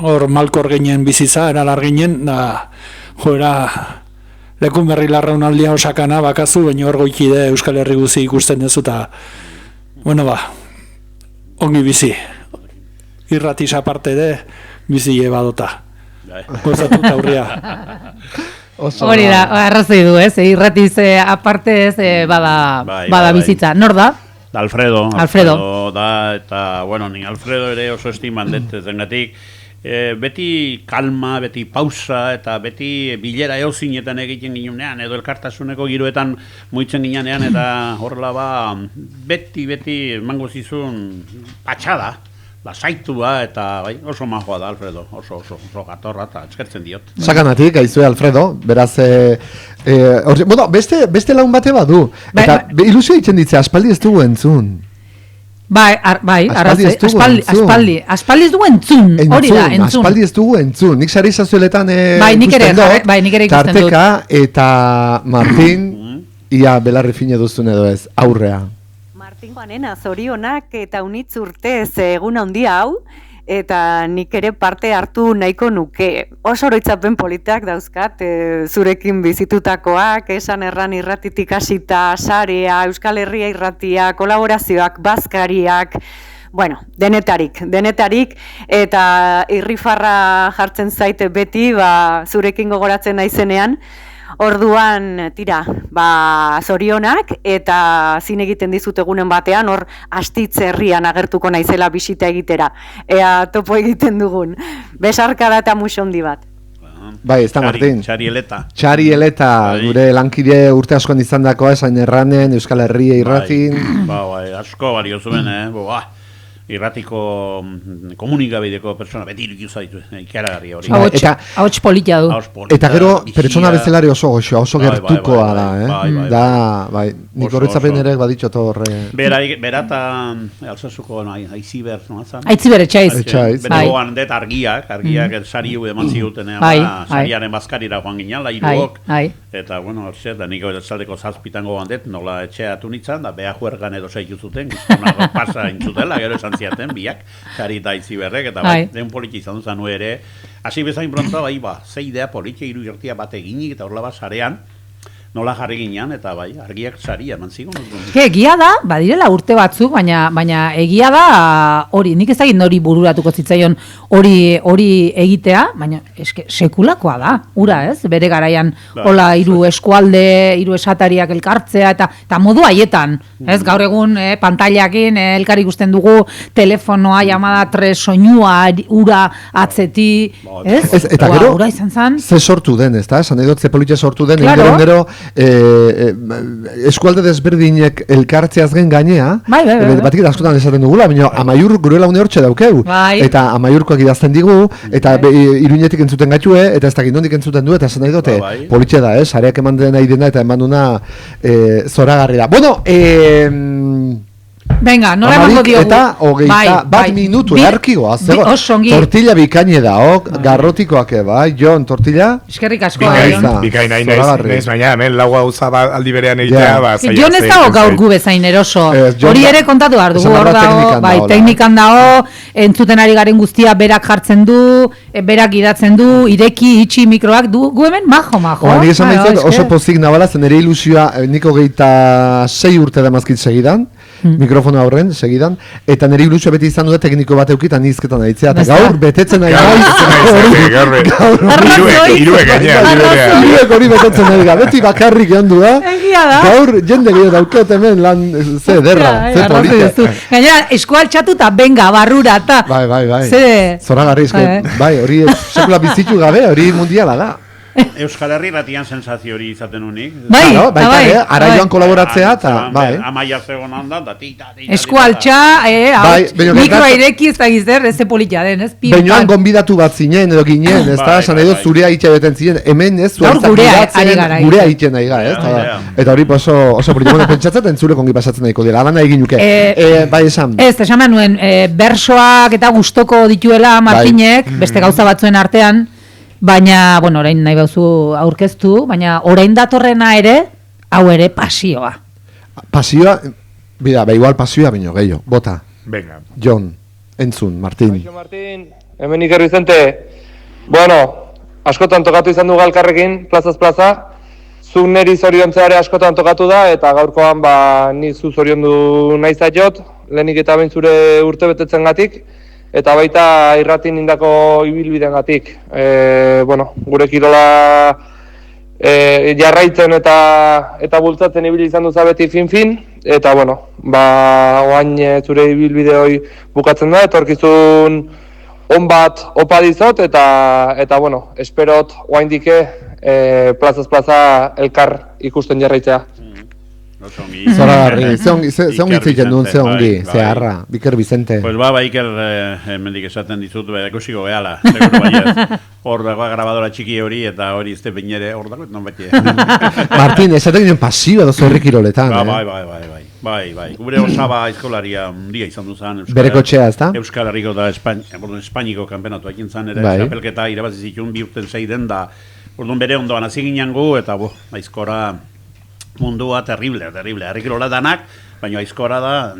hor malkor ginen biziza, eralar ginen, joera... Lekun berri larraun aldia osakana bakazu, baina hor goikide Euskal Herri guzi ikusten dezu eta, bueno ongi bizi. Irratiz aparte de, bizi badota. Gozatu taurria. Hori da, arrazoi du, ez? Irratiz aparte ez bada bizitza. Nor da? Alfredo da, eta, bueno, ni Alfredo ere oso estiman dut zengatik. Beti kalma, beti pausa eta beti bilera eozinetan egiten ginean edo elkartasuneko giroetan muitzen ginean eta horrela beti emango zizun patxada, lasaitua eta oso majoa da Alfredo, oso gatorra eta eskertzen diot. Sakanatik, aizue Alfredo, beraz, bueno, beste laun bate badu, eta ilusio egiten ditze, aspaldi ez dugu entzun. Bai, aspaldi ez dugu entzun, hori da, entzun. Aspaldi ez dugu entzun, nik sari zazueletan ikusten dut, tarteka eta Martin, ia belarri fine duzun edo ez, aurrea. Martin Juanena, zorionak eta unitz urtez egun handia hau, eta nik ere parte hartu nahiko nuke. Oso oroitzapen politak dauzkat, zurekin bizitutakoak, esan erran irratitik hasita, sarea, Euskal Herria irratia, kolaborazioak, bazkariak, bueno, denetarik, eta irrifarra jartzen zaite beti, zurekin gogoratzen naizenean, orduan, tira, zorionak eta zin egiten dizut egunen batean, hor Astitz herrian agertuko naizela bisita egitera. Ea topo egiten dugun. Besarkada eta muxo handi bat. Bai, ez da Martin. Txari Eleta, gure lankide urte askoan izan dakoa, esain erranen, Euskal Herria irratin. Asko bario zuen, irratiko komunikabideko persona beti irukiu zaitu, ikaragarri hori. Ahots politia du. Eta gero, pertsona bezalari oso goxoa, oso gertukoa da, nik horretzapen ere baditxo horre. Bera eta Alsasuko Aitziber, no? Aitziber etxaiz. Bere gogan det argiak sari eman zigutenean, sariaren bazkarira joan ginen, iruok. Eta, bueno, da nik horretzaldeko zazpitan gogan det, nola etxeatu nintzen, da beha juergan edo zeitu zuten, giztunago pasa intzutela, gero esan ziaten, biak, sari eta Aitziberrek, eta den politia izan duzan ere, hasi bezain pronto, ze idea politia iru jartia bat eginik, eta horrela sarean, nola jarri ginean, eta argiak saria eman zigun. Egia da, badirela urte batzuk, baina egia da, hori, nik ez egin hori bururatuko zitzaion hori egitea, baina sekulakoa da, ura ez, bere garaian, hola, hiru eskualde, hiru esatariak elkartzea, eta modu haietan, ez, gaur egun, pantailakin, elkar ikusten dugu, telefonoa, llamada 3, soinua, ura, atzeti, ez? Eta gero, ura izan zan. Ze sortu den, ez da? Esan edot, ze politia sortu den, gero, eskualde desberdinek elkartzeaz gen gainea, batik eta askotan esaten dugula, baina Amaiur gure laune hortxe daukeu, eta Amaiurkoak idazten digu, eta Iruñetik entzuten gaitue, eta ez dakit nondik entzuten du, eta esan nahi dute, politxe da, sareak eman dena idena, eta eman duna zoragarri da. Bueno, Venga, nola emango diogu. Eta bat minutu edarkigoa. Tortilla bikaine da, garrotikoak bai, Jon, tortilla? Eskerrik asko, Jon. Bikain, naiz, baina, hemen lau gauza aldi berean egitea, Jon ez dago gaur gu bezain eroso. Hori ere kontatu behar dugu, hor dago, bai, teknikan dago, entzuten ari garen guztia berak jartzen du, berak idatzen du, ireki, itxi mikroak du, gu hemen majo. Nik esan behitzen, oso pozik nabala, zen ere ilusioa, niko 26 urte da mazkit segidan, mikrofono aurren, segidan, eta nire ilusioa beti izan dut tekniko bat eukitan nizketan aitzea, eta gaur betetzen nahi Iruek hori betetzen nahi da, beti bakarrik egon du da, gaur jende gehiago dauket hemen lan ze derra, ze polita. Gainera, eskualtxatu eta benga, barrura, eta... Bai, zoragarri, bai, hori sekula bizitu gabe, hori mundiala da. Euskal Herri ratian sensazio hori izaten unik. Bai, ara joan kolaboratzea, eta bai. Amaia zegoen handan, da tita. Eskualtxa, mikroa ireki ez da gizder, ez polita den, ez? Bainoan gonbidatu bat zinen, edo ginen, ez da, esan edo zurea itxe beten zinen, hemen ez, gurea itxe nahi ga, ez? Eta hori oso pritimone pentsatzen, entzule kongi pasatzen nahiko dira, abana egin nuke. Bai, esan. Ez, esan nuen, bersoak eta gustoko dituela Martinek, beste gauza batzuen artean, baina, bueno, orain nahi bauzu aurkeztu, baina orain datorrena ere, hau ere pasioa. Pasioa, igual pasioa baino, gehiago, bota. Venga. Jon, entzun, Martin. Baixo, Martin, hemen Iker Vicente. Bueno, askotan tokatu izan du galkarrekin, plazaz plaza. Zu neri zoriontzeare askotan tokatu da, eta gaurkoan ni zu zoriondu nahi zaiot, lehenik eta behin zure urte betetzen gatik. Eta baita irratin indako ibilbiden gatik. Gure kirola jarraitzen eta bultzatzen ibili izan duza beti fin-fin. Eta, oain zure ibilbide hori bukatzen da, etorkizun on bat opa dizot, eta esperot oain dike plazaz plaza elkar ikusten jarraitzea. Zoragarri, ze ongi zitzen duen, ze ongi, ze harra, Iker Vicente. Pues Iker, mendik esaten dizut, ikusiko gehala, hor dagoa grabadora txiki hori, eta hori izte bainere, hor dagoet non beti. Martin, esaten ginen pasio edo zorri kiroletan, Bai, gure osaba aizkolaria dia izan duzan. Bereko txea, ez da? Euskal Herriko eta Espainiko kanpenatu ekin zan ere, zapelketa irabazi zituen 2 urten 6 den da, orduan bere ondoan hasi ginen gu, eta aizkora mundua terrible, harrikirola danak, baina aizkora da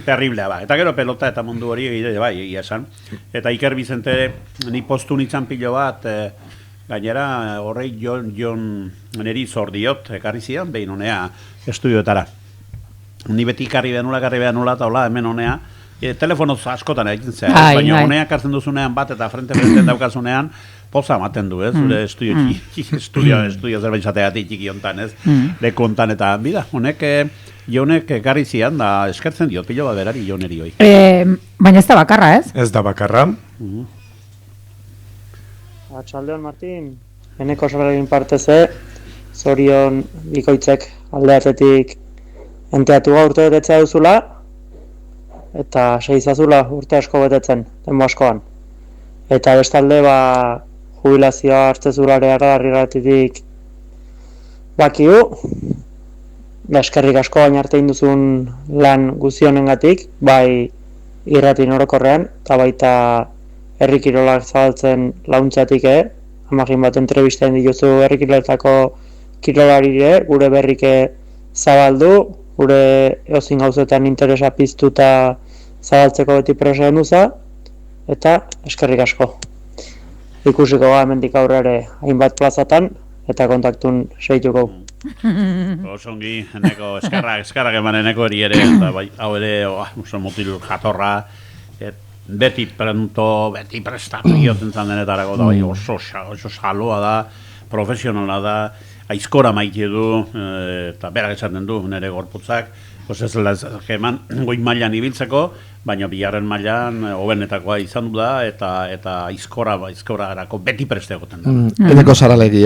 terriblea ba. Eta gero pelota eta mundu hori egite bai, egia esan. Eta Iker Vicente ni postu nintzen pilo bat, gainera horrei Jon neri zordiot, ekarri zian, behin honea estudioetara. Ni beti karri behanula, eta hola, hemen honea, telefonoz askotan egiten zea, baina honea kartzen duzunean bat, eta frente daukazunean, poza ematen du, ez? Zure estudio zerbait zategatik txiki hontan, ez? Leku hontan, eta bida, Jonek ekarri zian, da eskertzen diot, pilo bat berari Joneri hoi. Baina ez da bakarra, ez? Ez da bakarra. Atxaldeon, Martin, eneko soraregin parteze, zorion bikoitzek aldeatetik enteatu urte betetzea duzula, eta seizazula urte asko betetzen, denbo askoan. Eta bestalde, jubilazioa hartzezurare harrigaratitik bakiu, eskerrik asko baina arte induzun lan guzionengatik, bai irratin orokorrean, eta baita herrikirolak zabaltzen launtzatik, amagin bat entrebistean dituzu herrikiroletako kirolarire, gure berrike zabaldu, gure eozin gauzetan interesa piztu eta zabaltzeko beti presoen duza, eta eskerrik asko. Ikusiko hemendik aurrere hainbat plazatan eta kontaktun segituko. Osongi, eneko eskarrak eman eneko hori ere, eta hau ere oso motil jatorra, beti prestatu gioten zan denetarako, da oso saloa da, profesionala da, aizkora maite du, eta berak esaten du nire gorputzak, ez eman goin mailan ibiltzeko, baina bigarren mailan hobenetakoa izan du da, eta aizkorarako beti preste egoten da. Eneko saralegi,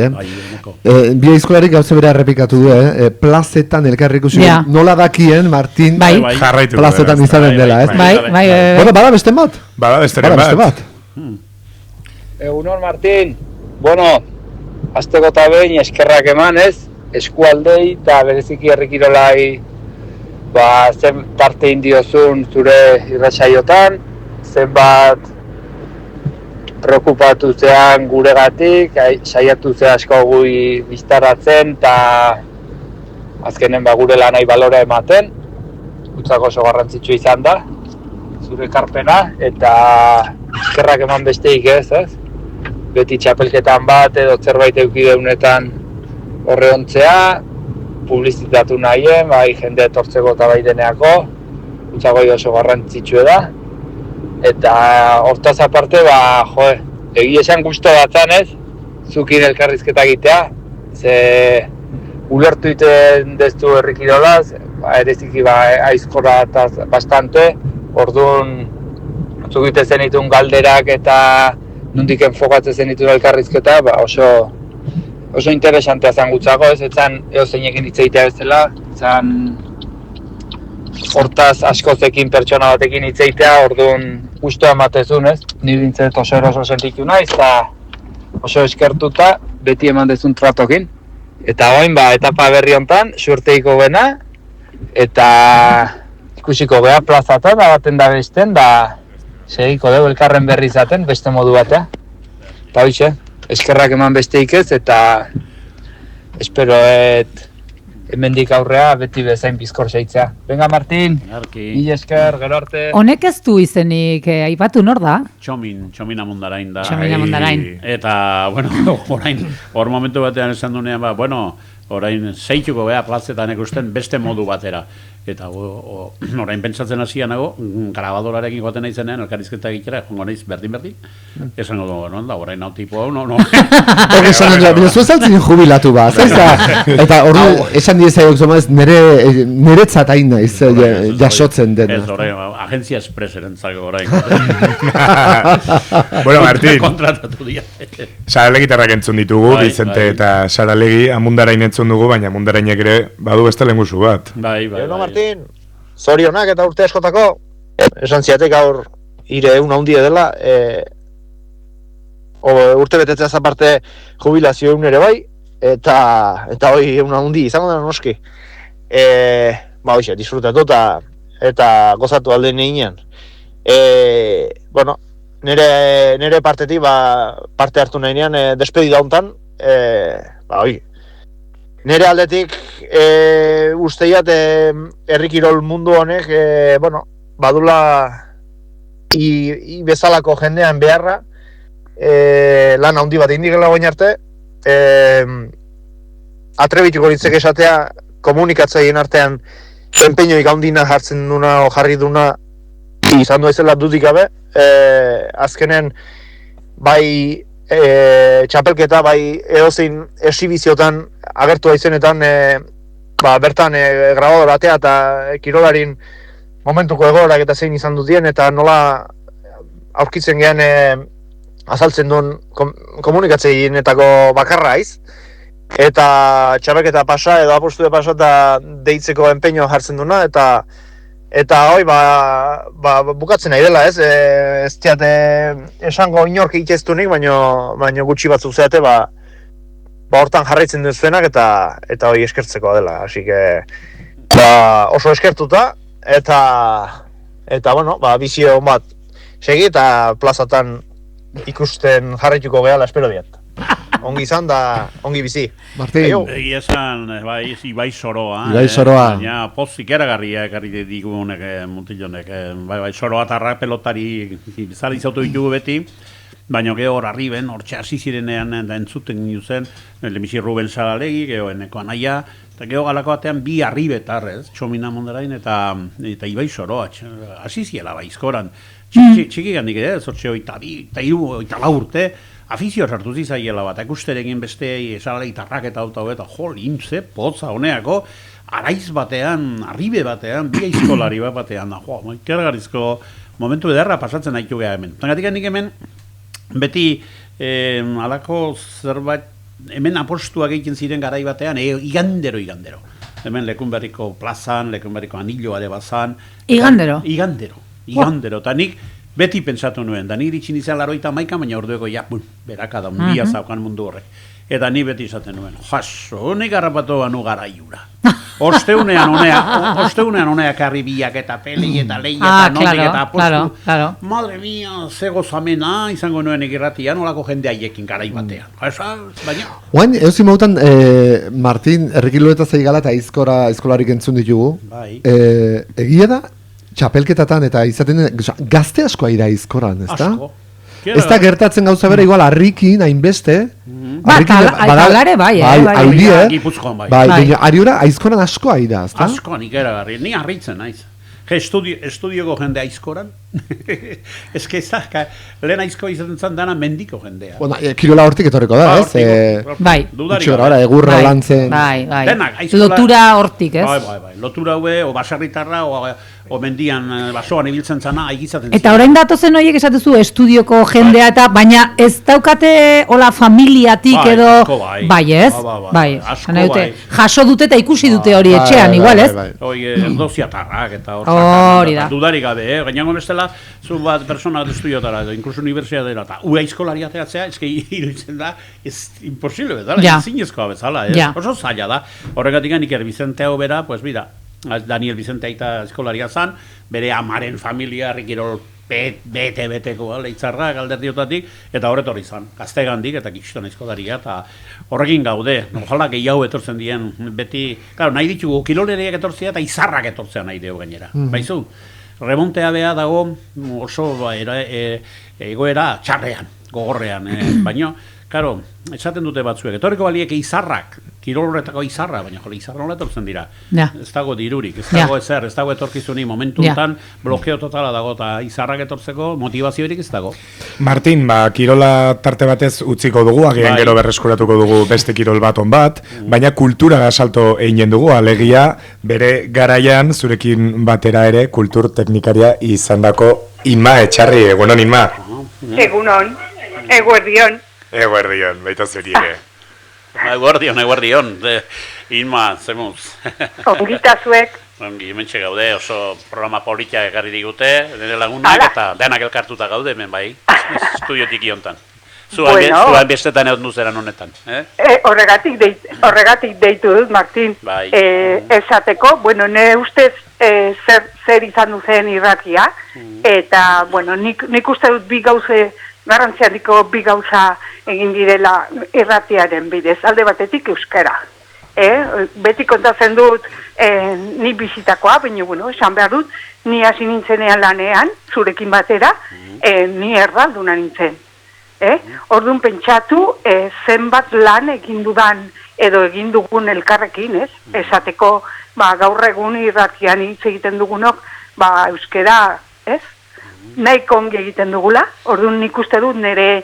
Bi aizkolarik gauze bere errepikatu du, plazetan elkarri ikusi, nola dakien, Martin, plazetan izanen dela, ez? Bai. Bueno, bada beste bat? Bada beste bat. Egunon, Martin, azteko eta behin eskerrak eman, ez? Eskualdei eta bereziki herrikirolai zen parte indiozun zure irratsaiotan, zenbat preokupatu zean guregatik, saiatu ze asko gui biztaratzen, eta azkenen gure lanai balora ematen, gutzako oso garrantzitsua izan da, zure ekarpena, eta eskerrak eman besteik ez? Beti txapelketan bat edo zerbait eukideunetan horre ontzea, publizitatu nahien, bai jende etortzeko eta bai deneako, gutzako oso garrantzitsua da, eta hortaz aparte, egia esan guztu batzan ez, zukin elkarrizketa egitea, ze ulertu iten deztu herrikirolaz, ereziki aizkora eta bastante, orduan zukite zenitun galderak eta nondik enfokatzen zenitun elkarrizketa, oso interesantea zen gutzako, ez etzan eozeinekin hitzeitea bezala, etzan hortaz askozekin pertsona batekin hitzeitea, orduan guztua ematezun, ez? Ni bintzet oso eroso sentitu naiz, eta oso eskertuta beti eman dezun tratokin. Eta oin, etapa berri hontan, suerteiko bena, eta ikusiko geha plazatan, da baten da besten, da segiko dugu elkarren berri izaten, beste modu batea. Eta hoxe, eskerrak eman besteik ez, eta espero hemendik aurrea beti bezain bizkor seitzea. Venga, Martin, mila esker, gero arte. Honek ez du izenik aipatu nor da? Txomin Amundarain da. Txomin Amundarain. Eta, bueno, hor momentu batean esan dunean, orain zeituko beha plazetan ikusten beste modu batera. Eta orain pentsatzen hasian nago, grabadorarekin goaten nahi zenean, elkarrizketa egitera, jongo naiz berdin, esango dugu, da, orain hau tipo hau, no. Hor esan dugu, zuezaltzen jubilatu bat, eta hori esan diezaiok zomaz, niretzat hain naiz jasotzen dena. Ez, orain, agentzia espreseren zago orain. Bueno, Martín, kontratatu dira. Saralegi gitarrak entzun ditugu, Vicente eta Saralegi, Amundarain entzun dugu, baina Amundarainek ere badu beste lenguzu bat. Bai. Martin, zorionak eta urte askotako, esan ziatek gaur ire egun handia dela, urte betetzeaz aparte jubilazio egun ere bai, eta hoi egun handi izango dena noski. Hoxe, disfrutatu eta gozatu alde neginean. Bueno, nire partetik parte hartu nahinean despedida hontan, nire aldetik usteiat herrikirol mundu honek badula bezalako jendean beharra lan handi bat indigela goin arte atrebituko litzek esatea komunikatzaien artean enpeinoik handina jartzen duna o jarri duna izan du ezela dudik gabe azkenen bai txapelketa bai edozein exhibiziotan agertu aizenetan bertan grabador batea eta kirolarin momentuko egoerak eta zein izan dutien eta nola aurkitzen gehan azaltzen duen komunikatzeienetako bakarra aiz eta txapelketa pasa edo apostu de pasa eta deitzeko enpeño jartzen duna eta hoi bukatzen nahi dela ez ez teate esango inork itxeztunik baino gutxi batzuk zeate hortan jarraitzen duzuenak eta hoi eskertzeko dela así que oso eskertuta eta bueno bizio bat segi eta plazatan ikusten jarraituko gehala espero diat ongi izan da ongi bizi Martin egia esan Ibai Soroa baina pozik eragarria ekarri digunek mutilonek bai Soroa tarra pelotari zara izautu ditugu beti baina geho hor arriben, hor txasi zirenean da entzuten zen, lemisi Ruben Saralegi, geho eneko anaia, eta geho galako batean bi arribetar, Txomin Amundarain eta Ibai Soroa, hasi ziela baizkoran, txiki gandik zortxe oita lau urte, afizio sartu zizaiela bat, ikusterekin beste Saralegi tarrak eta eta lintze, potza honeako, araiz batean, arribe batean, bi aizkolari batean, ikergarizko momentu ederra pasatzen haitu geha hemen. Tangatik handik hemen, beti alako zerbait hemen apostuak egiten ziren garai batean igandero hemen Lekunberriko plazan, Lekunberriko anilloa ere bazan igandero eta nik beti pentsatu nuen da nik iritsin izan 81 baina ordueko beraka da undia zaukan mundu horrek Eta ni beti izaten nuen, jaso, nik harrapatu banu garaiura. Osteunean honea karri biak eta peli eta lehi eta nondik eta apostu. Claro. Madre mia, ze gozamena izango nuen irratia, nolako jende haiekin garai batean. Baina... Oain, eusi mautan, Martin, errikilueta zeigala eta aizkolarik entzun ditugu. Bai. Egia da, txapelketatan eta izaten gazte askoa ira aizkoran, ez da? Asko. Ez da gertatzen gauza bera igual harrikin, hainbeste. Talare bai, Gipuzkoan bai. Ariora aizkoran askoa ira, ez da? Asko, nik eragarri, ni harritzen naiz. Estudioko jende aizkoran. Ez que ez da, lehen aizkoa izaten zan dana mendiko jendea. Bueno, kirola hortik etorreko da, ez? Bai. Egurra lantzen. Bai. Lotura hortik, ez? Bai. Lotura hue, o baserritarra, o mendian basoan ibiltzen zana, aigizaten. Eta orain datozen horiek esatezu estudioko jendea eta, baina ez daukate hola familiatik edo... Bai, ez? Bai. Jaso dute eta ikusi dute hori etxean, igual, ez? Hoi, erdoziatarrak eta hori da. Dudarik gabe, gainango bestela, zu bat persona estudiotara, inkluso universitatera, eta ue aizkolari ateatzea, eske iruditzen da, ez imposible bezala, zinezkoa bezala, oso zaila da. Horregatik Iker Vicente hau bera, pues mira, Daniel Vicente aita eskolaria zan, bere amaren familia, Rikirol bete-beteko leitzarrak alderdiotatik, eta horretorri zan, gaztegandik eta kiston eskolaria, eta horrekin gaude, nojala gehiago etortzen dien, beti, claro, nahi ditugu, kiroleriak etortzea eta izarrak etortzea nahi dugu gainera, baizu? Remontea bea dago oso egoera txarrean, gogorrean, baina, claro, esaten dute batzuek, etorriko balieke izarrak, kirol horretako izarra, baina jole, izarra nola etortzen dira. Ez dago dirurik, ez dago ezer, ez dago etorkizuni, momentu honetan blokeo totala dago, eta izarrak etortzeko motivaziorik ez dago. Martin, kirola tarte batez utziko dugu, agian gero berreskuratuko dugu beste kirol bat on bat, baina kultura asalto egin dugu, alegia bere garaian zurekin batera ere kultur teknikaria izandako Inma Etxarri, egunon Inma? Egunon, eguerdion. Eguerdion, baita zuri ere. Eguerdion, Inma, zemuz. Ongita zuek. Ongi, hementxe gaude, oso programa politia egarri digute, nire lagunak, eta denak elkartuta gaude hemen bai, estudiotik iontan. Zuan bestetan egon duzeran honetan. Horregatik deitu dut, Martin, esateko, bueno, nire ustez zer izan duzen irratia, eta, bueno, nik uste dut bi gauze, garrantziariko bi gauza egin direla irratiaren bidez, alde batetik euskara. Beti kontatzen dut ni bizitakoa, baina, bueno, esan behar dut, ni hasi nintzenean lanean, zurekin batera, ni erdalduna nintzen. Orduan pentsatu, zenbat lan egin dudan edo egin dugun elkarrekin, esateko, gaur egun irratian hitz egiten dugunok, euskara, nahiko ongi egiten dugula, orduan nik uste dut nire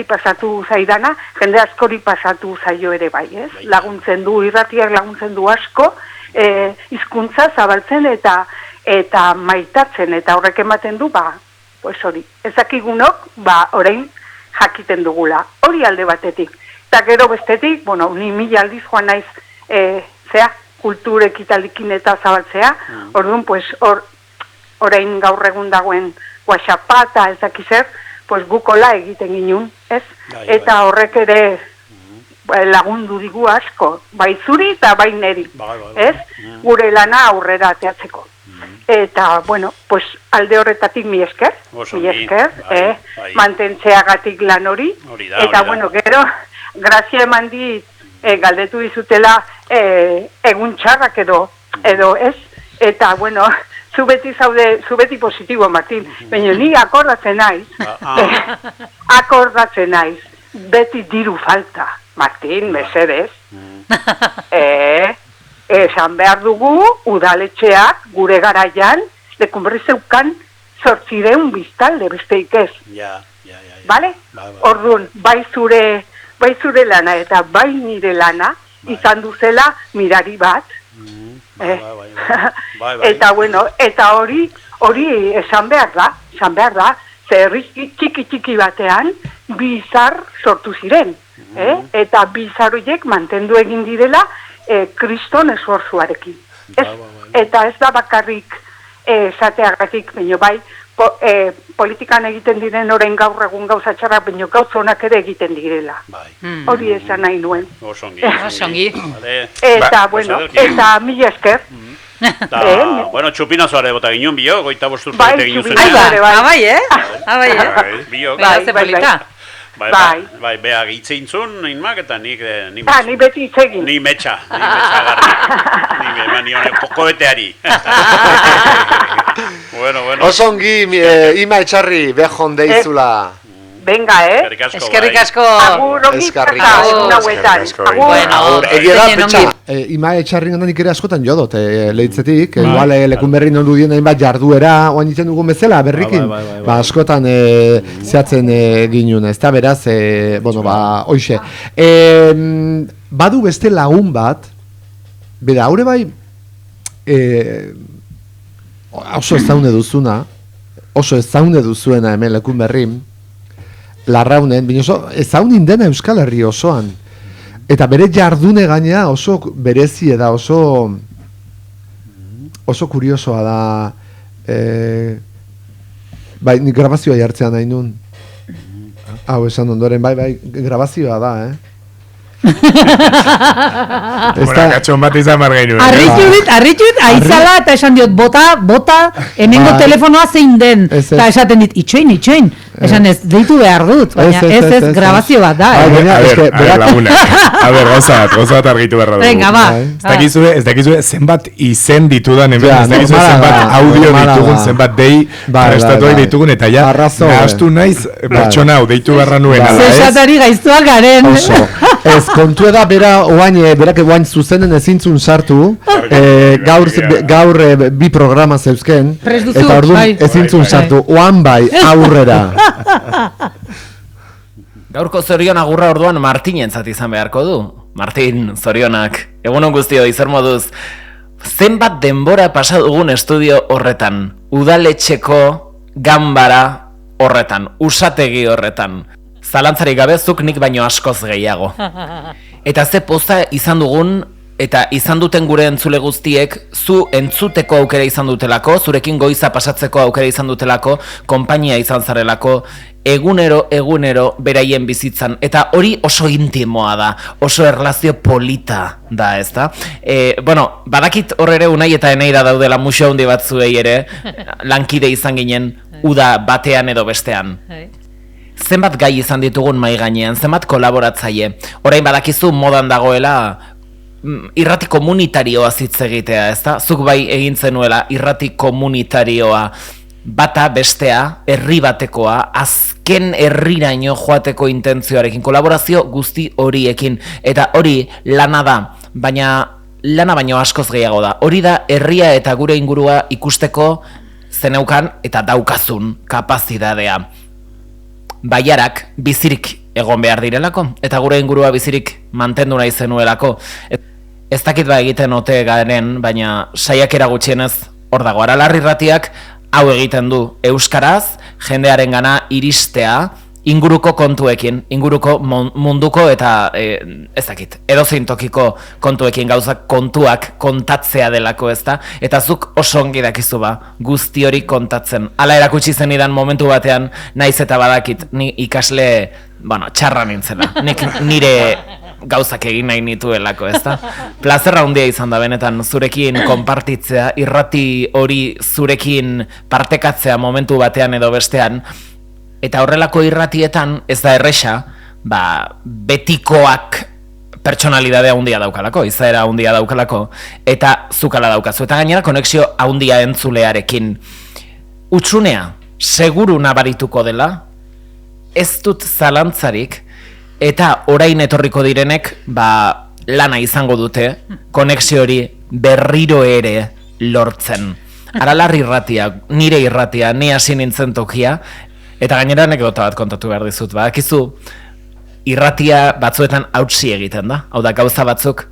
pasatu zaidana, jende askori pasatu zaio ere bai, laguntzen du, irratiak laguntzen du asko, hizkuntza zabaltzen eta maitatzen, eta horrek ematen du, pues hori, ezakigunok, orain jakiten dugula, hori alde batetik. Eta gero bestetik, bueno, ni mila aldiz joan naiz, kulturek italikin eta zabaltzea, orduan, pues orain gaur egun dagoen WhatsAppa eta ez dakizer, pues gukola egiten ginun, ez? Eta horrek ere lagundu digu asko, bai zuri eta bai neri, ez? Gure lana aurrera ateatzeko. Eta, bueno, pues alde horretatik mi esker, mantentzeagatik lan hori, eta, bueno, gero, grazia eman dit, galdetu dizutela egun txarrak edo ez, eta, bueno, zu beti positibo, Martin, baina ni akordatzen naiz, beti diru falta, Martin, mesedez. Esan behar dugu, udaletxeak, gure garaian, lekunberri zeukan 800 biztalde, besteik ez. Bale? Orduan, bai zure lana eta bai nire lana, izan duzela mirari bat, eta bueno, eta hori esan behar da, zerri txiki batean bizar sortu ziren, eta bizar horiek mantendu egin direla kriston esforzuarekin. Eta ez da bakarrik esateagatik, baina bai politikan egiten diren orain gaur egun gauza txarrak, baina gauza honak ere egiten direla. Hori esan nahi nuen. Osongi. Eta, bueno, eta mila esker. Bueno, txupinazoare bota ginen bio, goita bosturte bai, ginen zuen. Bai, beha gitzein zuen, ninmak, eta nik... Ni beti itzegin. Ni metxa garri. Ni eman nion poko beteari. Bueno. Osongi, ima etxarri, behon deizula. Venga, Eskerrik asko. Agur, ima etxarri nik ere askotan jodot, lehitzetik. Igual, lekun berri non dudien hainbat jarduera, oan ditzen dugun bezala, berrikin. Askotan zehatzen ginun, ez da, beraz, hoxe. Badu beste lagun bat, bera, haure bai, oso ezaune duzuena hemen lekun berrin, Larraunen, bine oso, ezaunin dena Euskal Herri osoan. Eta bere jardune gainea oso berezie da, oso kuriosoa da. Bai, nik grabazioa jartzean nahi nun. Hau, esan ondoren, bai, grabazioa da, Katxon bat izan margainu. Arritxut, aizala, eta esan diot, bota, hemengo telefonoa zein den. Eta esaten dit, itxoin. Esan ez, deitu behar dut, baina ez grabazio bat da. A ber, gauza bat argitu beharra dugu. Venga, ba. Ez dakizue zenbat izen ditudan, ez dakizue zenbat audio ditugun, zenbat dei prestatuak ditugun, eta ja, nahaztu naiz pertsona hau deitu beharra nuena. Zesatari gaiztuak garen. Ez, kontu eda berak oain zuzenen ezintzun sartu, gaur bi programa zeuzken, eta orduan ezintzun sartu, oan bai, aurrera. Gaurko zorion agurra orduan Martinentzat izan beharko du. Martin, zorionak, egunon guztio, zer moduz. Zenbat denbora pasa dugun estudio horretan, udaletxeko ganbara horretan, usategi horretan. Zalantzarik gabezuk nik baino askoz gehiago. Eta ze poza izan dugun, eta izan duten gure entzule guztiek, zu entzuteko aukera izan dutelako, zurekin goiza pasatzeko aukera izan dutelako, konpainia izan zarelako, egunero beraien bizitzan, eta hori oso intimoa da, oso erlazio polita da, ez da? Badakit hor ere Unai eta Eneira daudela museo handi bat zuei ere, lankide izan ginen, uda batean edo bestean. Zenbat gai izan ditugun mai gainean, zenbat kolaboratzaile. Orain badakizu modan dagoela irrati komunitarioa hitz egitea, ezta? Zuk bai egin zenuela irrati komunitarioa, bata bestea, herri batekoa, azken herriraino joateko intentzioarekin, kolaborazio guzti horiekin, eta hori lana da, lana baino askoz gehiago da. Hori da herria eta gure ingurua ikusteko zeneukan eta daukazun kapazitatea. Baiarak bizirik egon behar direlako, eta gure ingurua bizirik mantendu nahi zenuelako. Ez dakit ba egiten ote garen, baina saiakera gutxienez hor dago. Aralarri irratiak hau egiten du euskaraz, jendearen gana iristea, inguruko kontuekin, inguruko munduko eta ez dakit, edozein tokiko kontuekin, gauzak kontuak kontatzea delako, ezta? Eta zuk oso ongi dakizu ba, guzti hori kontatzen. Hala erakutsi zenidan momentu batean, naiz eta badakit, ni ikasle, txarra nintzela. Nik nire gauzak egin nahi nituelako, ezta? Plazerra handia izan da benetan zurekin konpartitzea, irrati hori zurekin partekatzea momentu batean edo bestean, eta horrelako irratietan ez da erresa, betikoak pertsonalidadea handia daukalako, izaera handia daukalako, eta zukala daukazu. Eta gainera konexio handia entzulearekin. Utsunea, seguru nabarituko dela, ez dut zalantzarik, eta orain etorriko direnek, lana izango dute, konexio hori berriro ere lortzen. Aralarri irratia, nire irratia, ni hasi nintzen tokia, eta gainera anekdota bat kontatu behar dizut, badakizu irratia batzuetan hautsi egiten da, hau da gauza batzuk,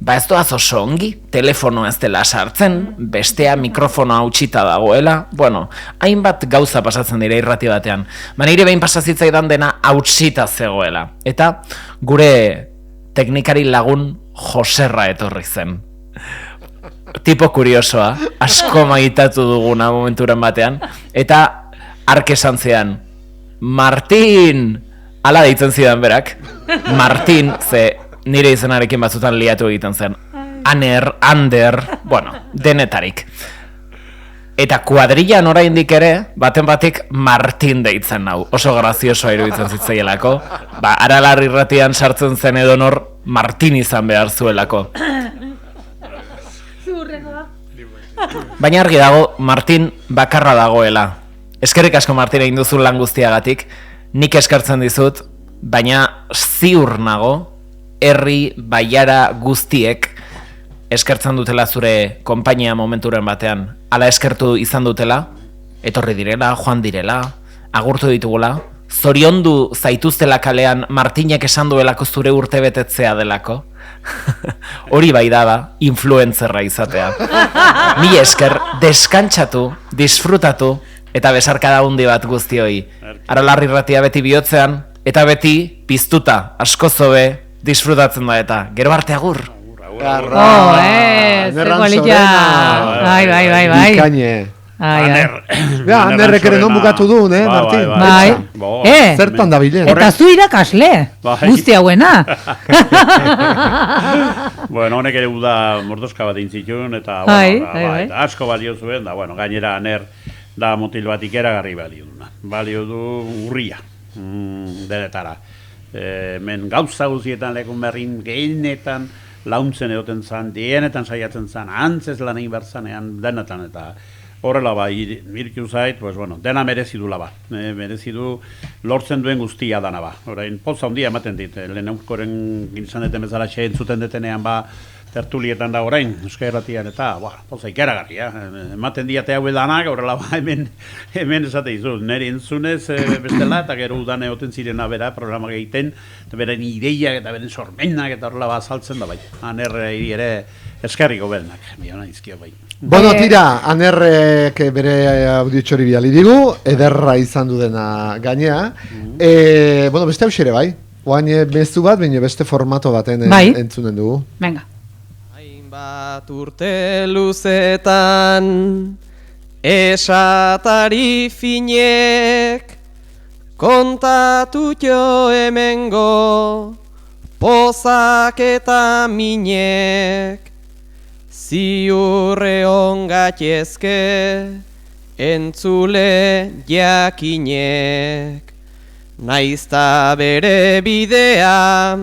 ez doaz oso ongi, telefono ez dela sartzen, bestea mikrofono hautsita dagoela, hainbat gauza pasatzen dira irrati batean, nire behin pasazitzaidan dena hautsita zegoela, eta gure teknikari lagun Joserra etorri zen. tipo kuriosoa, asko maitatu duguna momenturen batean, eta ark esan zean, Martin! Ala deitzen zidan berak, Martin, ze nire izenarekin batzutan liatu egiten zen, Ander, bueno, denetarik. Eta kuadrillan oraindik ere, baten batik Martin deitzen nau. Oso graziosoa iruditzen zitzaielako. Aralar irratian sartzen zen edonor Martin izan behar zuelako. Baina argi dago, Martin bakarra dagoela. Eskerrik asko Martin egin duzu lan guztiagatik. Nik eskartzen dizut, baina ziur nago, herri baiara guztiek eskertzen dutela zure konpainia momenturen batean. Hala eskertu izan dutela, etorri direla, joan direla, agurtu ditugula, zoriondu zaituztela kalean Martinek esan duelako zure urte betetzea delako. Hori bai da, influencerra izatea. Mila esker, deskantsatu, disfrutatu, eta besarkada hundi bat guztioi. Aralar irratia beti bihotzean, eta beti piztuta, asko zobe, disfrutatzen da eta. Gero arte agur! Bai. Bikaine. Anerrek ere non bukatu du, Martin? Bai. Zertan da bilen? Eta zu irakasle, guzti hauena. Bueno, honek ere uda mordoska bat intzitun, eta asko balio zuen, da, gainera aner da motil bat ikeragarri balio duna. Balio du urria, denetara. Men gauza guzietan lekun berrin gehienetan, launtzen egoten zan, dienetan saiatzen zan, antzez lan egin bertzanean, denetan, eta horrela irkiu zait, dena merezidu laba. Merezidu lortzen duen guztia dana ba. Orain, poza handia ematen dit, lehen euskoren gintzan deten bezala xeen zuten detenean tertulietan da orain, Euskal Herratian, eta poza ikeragarria. Ematen diate hau edanak, horrela hemen esate izu, nire entzunez bestela, eta gero udan egoten zirena bera, programa egiten, beren ideiak eta beren sormenak, eta horrela azaltzen da bai. Anerre ere eskerriko berenak, biona izkio bai. Bueno, tira, Anerrek bere audiotxori biali digu, ederra izan du dena gainea. Beste hausere bai, oain bezu bat, baina beste formato baten entzunen dugu. Venga. Bat urte luzetan esatari finek kontatu jo hemengo pozak eta minek ziurre ongatezke entzule jakinek naizta bere bidea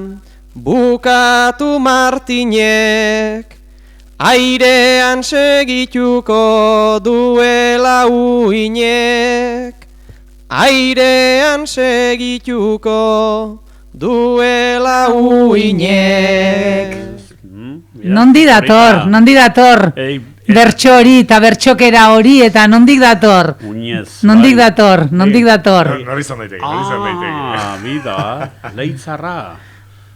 bukatu Martinek airean segituko duela uinek airean segituko duela uinek. Nondi dator? Bertxo hori eta bertxokera hori eta nondik dator? Nondik dator? Nori izan daiteke. Bida, leitzarra.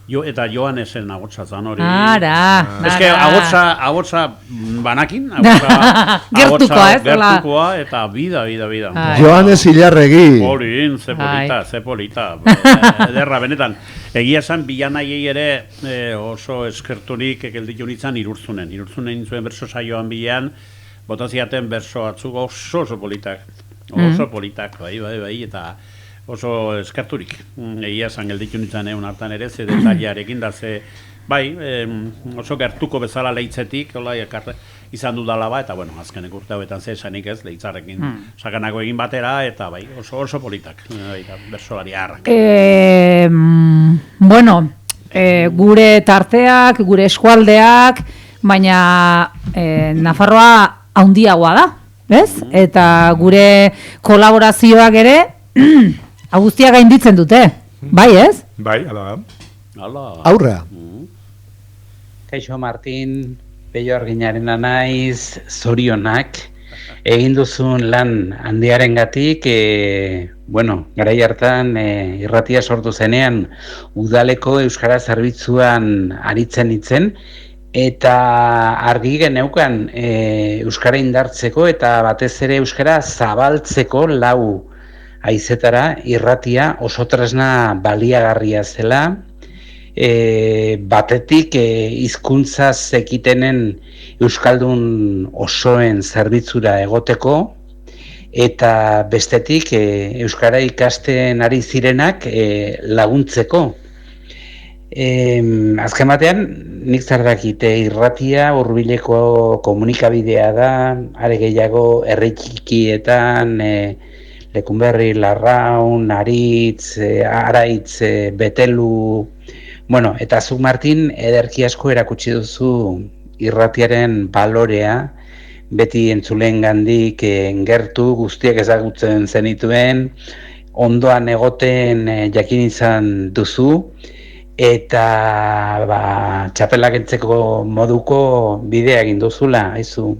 Eta Johanesen agotza zan hori. Ez que agotza banakin, gertukoa, eta bida. Johanes Ilarregi. Hori, ze polita. Ederra, benetan. Egia esan, bilanaiei ere oso eskerturik gelditu nintzen Irurtzunen. Irurtzunen zuen berso saioan bilan, botaziaten berso atzuk oso politak. Oso politak, bai, eta oso eskarturik. Egia esan gelditu nintzen egun hartan ere, ze detailearekin da, ze oso gertuko bezala leitzetik, izan dudala ba, eta azkenek urte hauetan ze esanik ez, leitzarrekin sakanako egin batera, eta bai, oso politak, bersolari harrak. Gure tarteak, gure eskualdeak, baina Nafarroa handiagoa da, ez? Eta gure kolaborazioak ere, guztiak gainditzen dute, bai ez? Bai, ala. Aurrea. Kaixo Martin, Peio Arginarena naiz, zorionak, egin duzun lan handiarengatik, garai hartan irratia sortu zenean udaleko euskara zerbitzuan aritzen itzen, eta argi geneukan euskara indartzeko eta batez ere euskara zabaltzeko haizetara irratia oso tresna baliagarria zela, batetik hizkuntza zekitenen euskaldun osoen zerbitzura egoteko, eta bestetik euskara ikasten ari zirenak laguntzeko. Azken batean, nik zer dakit, irratia hurbileko komunikabidea da, are gehiago herri txikietan, Lekunberri, Larraun, Aritz, Araitz, Betelu, bueno, eta zuk Martin ederki asko erakutsi duzu irratiaren balorea, beti entzuleen gandik gertu guztiak ezagutzen zenituen, ondoan egoten jakin izan duzu, eta txapelak entzeko moduko bidea egin duzula, haizu,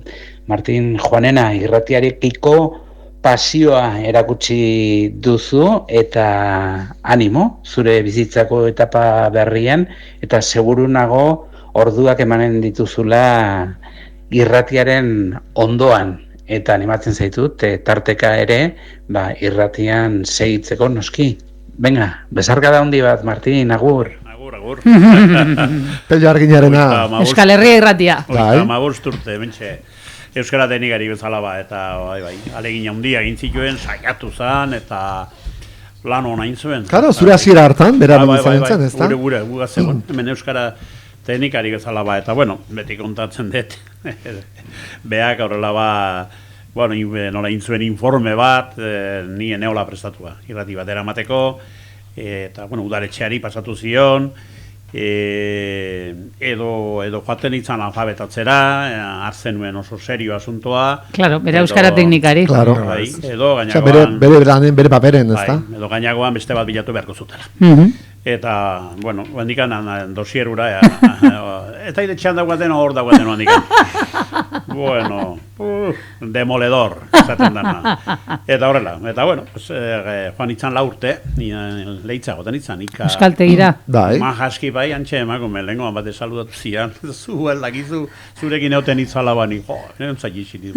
Martin Juanena, irratiarekiko pasioa erakutsi duzu, eta animo, zure bizitzako etapa berrian, eta seguru nago orduak emanen dituzula irratiaren ondoan, eta animatzen zaitut, tarteka ere, irratian segitzeko noski. Venga, besarkada handi bat, Martin, agur. Agur. Pello Arginarena. Euskal Herria irratia. Urte, mentxe. Euskara denigari bezala eta alegin handia egin zituen, saiatu zen, eta lan hona zuen. Claro, zure hasiera hartan, bera izan zen, ez da? Gure, gugazegon, hemen Euskara teknikari bezala eta bueno, beti kontatzen dut, behak horrela nola intzuen informe bat, ni eneola prestatua, irrati bat eramateko, eta udaletxeari pasatu zion, edo joaten izan alfabetatzera, hartzen nuen oso serio asuntoa. Claro, bere euskara teknikari. Claro. Edo gainagoan... Bere paperen, ez da? Edo gainagoan beste bat bilatu beharko zutela. Eta, handikan dosierura, eta iretxean dagoaten hor dagoaten handikan. Demoledor, esaten dana. Eta horrela, eta joan itzan 4 urte, lehitza goten itzan. Euskaltegira. Majaski bai, antxe emakume, lehenkoan bat saludatu zian, zurekin egoten itzala bani, nentzak izin,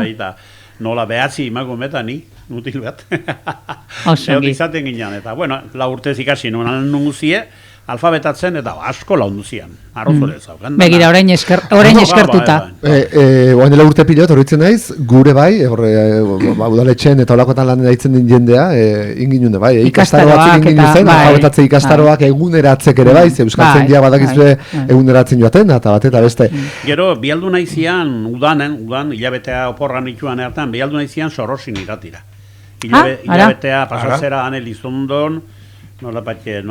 eta nola behatzi emakumetan ni, mutil bat. Egot izaten ginen, eta 4 urtez ikasi nuen guzie, alfabetatzen eta asko laundu zian. Begira, orain eskertuta. Oain dela urte pilot, horretzen naiz, gure bai, udaletxen eta olakotan lan daitzen din jendea, inginune bai, ikastaro batzuk inginu zen, alfabetatze ikastaroak eguneratzek ere bai, euskaltzen dia badakizue eguneratzen joaten, eta bat eta beste. Gero, bialdu nahi zian, udan, hilabetea oporran ituan hartan, bialdu nahi zian Sorosin iratira. Hilabetea pasatzera Anelizondon, non batxe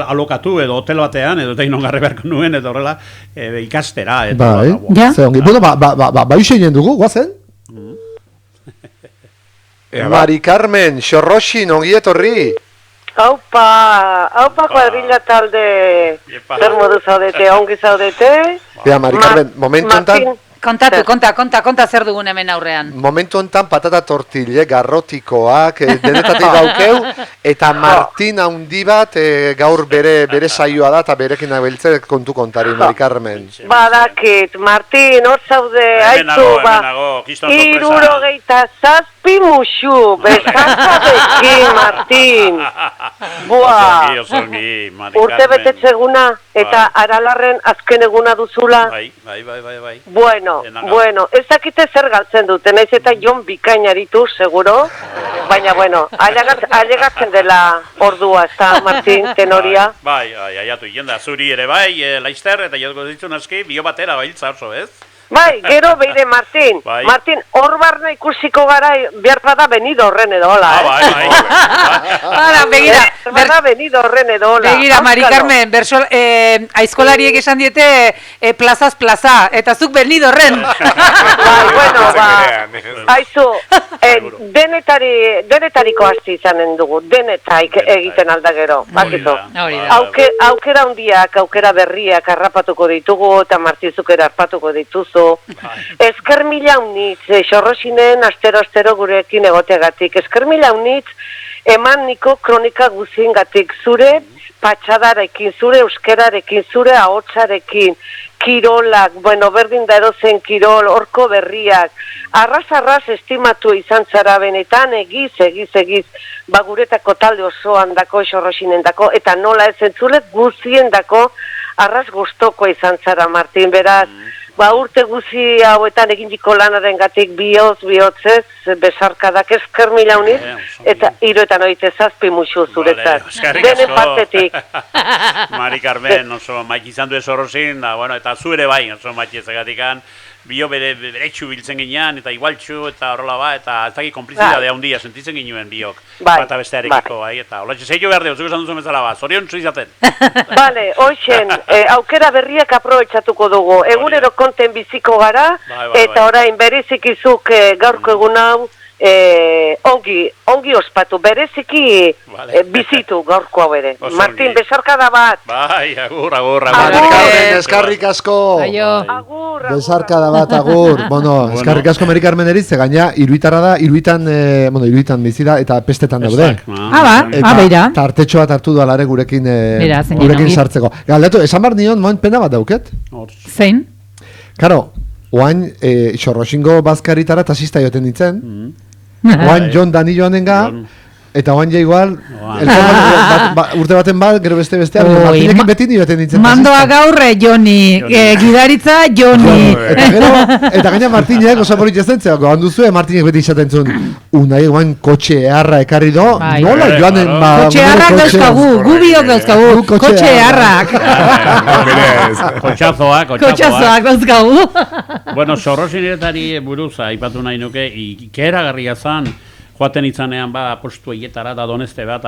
alokatu edo hotel batean, edo tein ongarre beharko nuen, edo horrela ikastera. Bai, ze ongi. Bueno, baixeinen dugu, guazen? Mari Carmen, Xorroxin, ongi etorri. Aupa kuadrilla talde, zer modu zaudete, ongi zaudete? Mari Carmen, momentu enten... Konta zer dugun hemen aurrean. Momentu enten patata tortille, garrotikoak, denetatik daukeu, eta Martin handi bat gaur bere saioa da, eta berekin abeltze kontu kontari, Mari Carmen. Badakit, Martin, hor zaude, haitu, 67 musu, bezantzatekin, Martin. Buah, urte betetzeguna, eta Aralarren azken eguna duzula. Bai. Bueno, ez dakite zer galtzen duten, naiz eta Jon bikaina ditu, seguro, baina, ailegatzen dela ordua, ez da, Martin, tenoria? Bai, aiatu, jenda, zuri ere bai, Laister, eta jatko ditzun aski, bio batera bailtza oso, ez? Bai, gero beire, Martin, hor barna ikusiko gara, behar bada benido horren edo hola, Begira, benido horren edo hola. Begira, Mari Carmen, aizkolariek esan diete plazaz plaza, eta zuk benido horren. Aizu, denetariko hasti izanen dugu, denetaik egiten alda gero, bakizu. Aukera hundiak, aukera berriak harrapatuko ditugu, eta Martizuk ere harpatuko dituzu. Esker mila unitz, Xorroxinen astero gurekin egoteagatik. Esker mila unitz, eman niko kronika guzien gatik. Zure patxadarekin, zure euskerarekin, zure ahotsarekin, kirolak, bueno, berdin da edozen kirol, horko berriak, arras estimatu izan zara benetan, egiz, ba guretako talde osoan dako, Xorroxinen dako, eta nola ez entzulet guzien dako, arras guztoko izan zara, Martin, beraz, ba urte guzi hauetan egindiko lanaren gatik bihotzez, besarkadak esker mila uniz, eta 37 musu zuretzat. Denen partetik. Mari Carmen, oso maik izan du ez horrozin, eta zu ere bai, oso maik ezagatikan, bio beretxu biltzen ginean, eta igualtxu, eta horrela eta ez dakit komplizidadea handia sentitzen ginuen biok, bata bestearekiko, eta hola txezeitu behar deo, zuk esan duzu bezala zorion zu izaten. Bale, hoxen, aukera berriak aprobetxatuko dugu, egunero konten biziko gara, eta orain berezikizuk gaurko egun hau, ongi ospatu, bereziki bizitu gaurko hau ere. Martin, besarkada bat. Bai, agur. Eskarrik asko. Besarkada bat, agur. Bueno, eskarrik asko Mari Carmen eriz, gaina iruitarra da, iruitan bizi da, eta pestetan daude. Beira. Tartetxoa hartu du alare gurekin sartzeko. Galdatu, esan bar nion, moen pena bat dauket? Zein? Karo, oain Xorroxingo bazkaritara tasista joten ditzen, oain Jon Danilo honenga, eta oain ja igual, urte baten bat, gero bestean, Martinekin beti joten ditzen. Mandoa gaurre, Joni, gidaritza, Joni. Eta gaina Martinek, oso polit estentzea, gohan duzue, Martinek beti izaten zuen, unai oain kotxe eharra ekarri do, nola joanen, kotxe eharrak dauzkagu, gubiok dauzkagu, kotxe eharrak. Kotxazoak dauzkagu. Bueno, Xorroxineretari buruz, aipatu nahi nuke, ikeragarria zan, joaten itzanean postu eietara da doneste bat,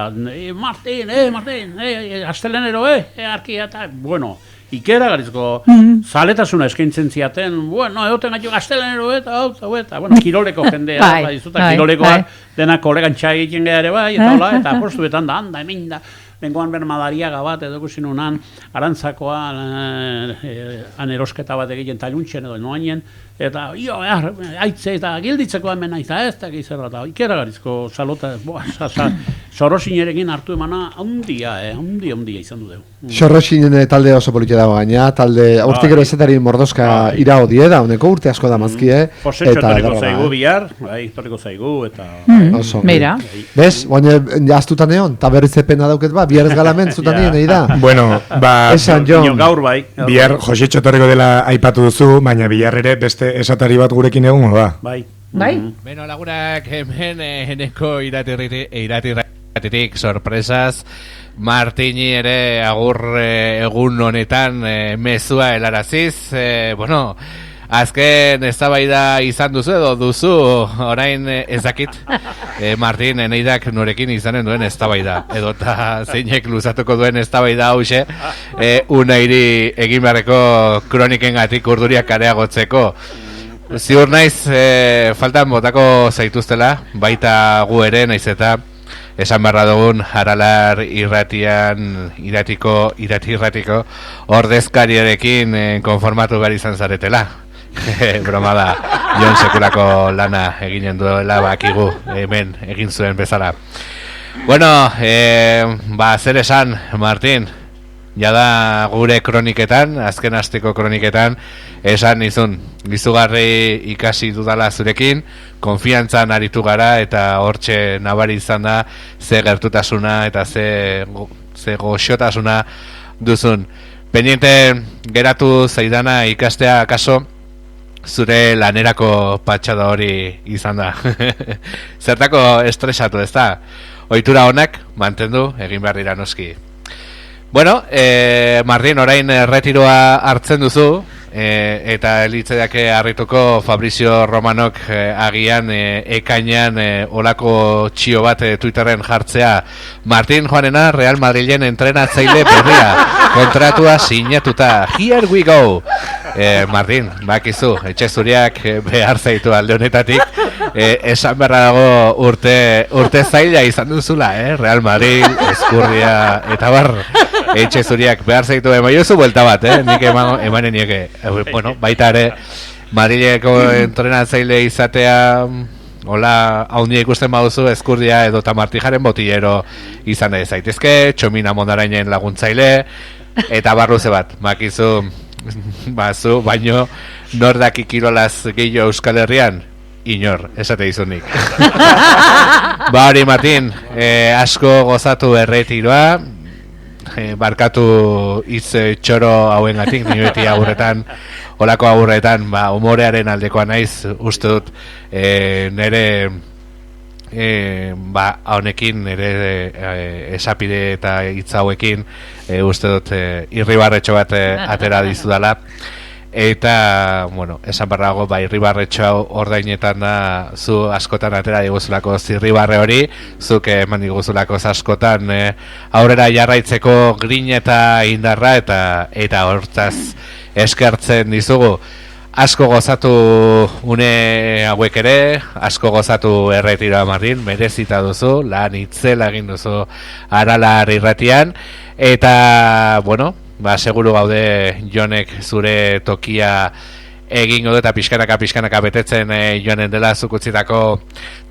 Martin, astelenero, arkia eta, bueno, ikeragarrizko zaletasuna eskaintzen ziaten, bueno, egoten gaitu astelenero eta, bueno, kiroleko jendea, kirolekoak dena kolegantxa egiten gara ere bai, eta postuetan da, handa, hemen da, bengoan bermadariaga bat, edo kusinunan, arantzakoa, anerosketa bat egiten taluntxen edo noainen, eta, haitze eta gilditzeko hemen nahi, ez da gizerra, eta ikeragarizko salota, Xorroxinerekin hartu emana, handia izan du deu. Xorroxinen talde oso politia dago gaina, talde, urte gero ezetari mordoska irao die da, honeko urte asko da mazkie, Josetxo etorriko zaigu bihar, etorriko zaigu, eta... Meira. Bez, baina jaztutan egon, eta berriz epena dauket ba, bihar ez galamen zutan nien, nahi da? Bueno, esan Jon. Gaur bai. Bihar Josetxo etorriko dela aipatu duzu, baina bihar ere beste esatari bat gurekin egongo da. Bai. Beno, lagunak hemen eneko iratiratik sorpresaz, Martini ere agur egun honetan mezua helaraziz, bueno, azken eztabaida izan duzu edo duzu, orain ezakit, Martin eneidak norekin izanen duen eztabaida, edo eta zeinek luzatuko duen eztabaida hause, unairi egin beharreko kroniken gatik urduriak areagotzeko. Ziur naiz, faltan botako zaituztela, baita gu ere, naiz eta esan barra dugun Aralar iratiko ordezkariarekin konformatu behar izan zaretela. Broma da, Jon sekulako lana eginen duela bakigu, hemen egin zuen bezala. Bueno, zer esan, Martin, jada gure kroniketan, azken asteko kroniketan, esan nizun, izugarri ikasi dudala zurekin, konfiantzan aritu gara, eta hortxe nabari izan da, ze gertutasuna eta ze goxotasuna duzun. Pendiente geratu zaidana ikastea kaso, zure lanerako patxada hori izan da. Zertako estresatu ez da, ohitura honak mantendu egin behar dira noski. Bueno, Martin, orain retiroa hartzen duzu, eta elitzedake harrituko Fabrizio Romanok agian ekainan olako txio bat Twitterren jartzea. Martin Juanena, Real Madrilen entrenatzaile berria, kontratua sinatuta. Here we go! Martin, bakizu, etxe zuriak behar zaitu alde honetatik, esan berra dago urte zaila izan duzula, Real Madrid, Eskurria, eta bar, etxe zuriak behar zaitu emaiozu buelta bat, nik emanen nieke. Bueno, baita ere, Madrileko entrenatzaile izatea hola haundia ikusten baduzu Ezkurdia edo Tamartijaren botillero izan nahi zaitezke, Txomina Mondarainen laguntzaile, eta barruze bat, makizu, zu, baino, nor daki kirolaz gehiago Euskal Herrian? Inor, esate izunik. Hori, Martin, asko gozatu erretiroa, barkatu hitz txoro hauengatik, ni beti agurretan, olako agurretan, humorearen aldekoa naiz, uste dut, nire honekin, nire esapide eta hitz hauekin, uste dut, irribarretxo bat atera dizudala. Eta, bueno, esan barrago, irribarretxo hau ordainetan da zu askotan atera diguzulako zirribarre hori, zuk eman diguzulako askotan aurrera jarraitzeko grin eta indarra eta hortzaz eskertzen dizugu. Asko gozatu une hauek ere, asko gozatu erretiroa Martin, merezita duzu, lan itzela egin duzu Aralar irratian, eta, bueno, seguru gaude Jonek zure tokia egingo du eta pixkanaka betetzen Joanen dela zuk utzitako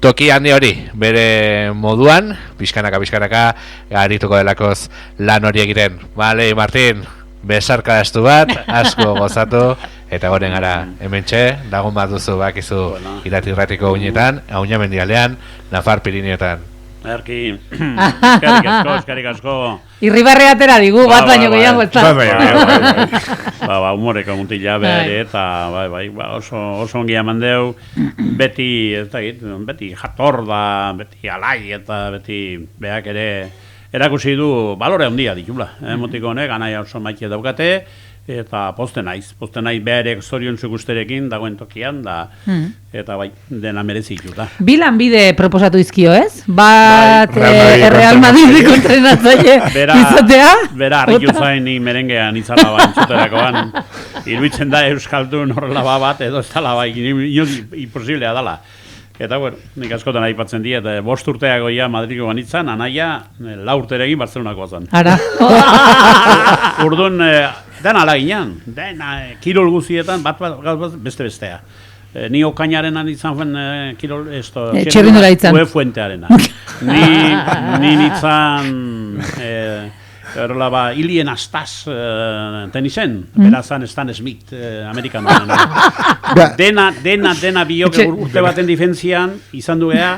toki handi hori bere moduan, pixkanaka arituko delakoz lan hori egiten. Bale, Martin, besarka estu bat, asko gozatu, eta goren gara hementxe, lagun bat duzu bakizu iratirratiko uinetan, Auña Mendialdean, Nafar Pirineotan. Erki, eskerrik asko. Irribarre atera digu, bat baino gehiago ez da. Humoreko mutila bere, eta oso ongi eman deu, beti jator da, beti alai, eta beti beak ere erakusi du balore handia ditula. Motiko honek, anaia oso maite daukate, eta posten naiz beharek zoriontzuk usterekin dagoen tokian, eta dena merezi ikuta. Bi lanbide proposatu izkio, ez? Bat Real Madrideko entrenatzaile izatea? Bera, harrikutzain merengean izala entzuterakoan, iruditzen da Euskaldun horrela bat, edo ez dala imposiblea dala. Eta, bueno, nik askotan aipatzen di, eta 5 urteago Madriko banitzan, anaia 4 urterekin Bartzelonakoa zen. Ara. Urdun, dena alaginan, kirol guzietan, bat beste-bestea. Ni okainaren izan fen kirol, Txerrindula itzan. Fuentearena. Ni nitzan... Horrela Ilien Astaz tenisen, berazan Stan Smith, Amerikan dena biok urte baten difentzian izan duea,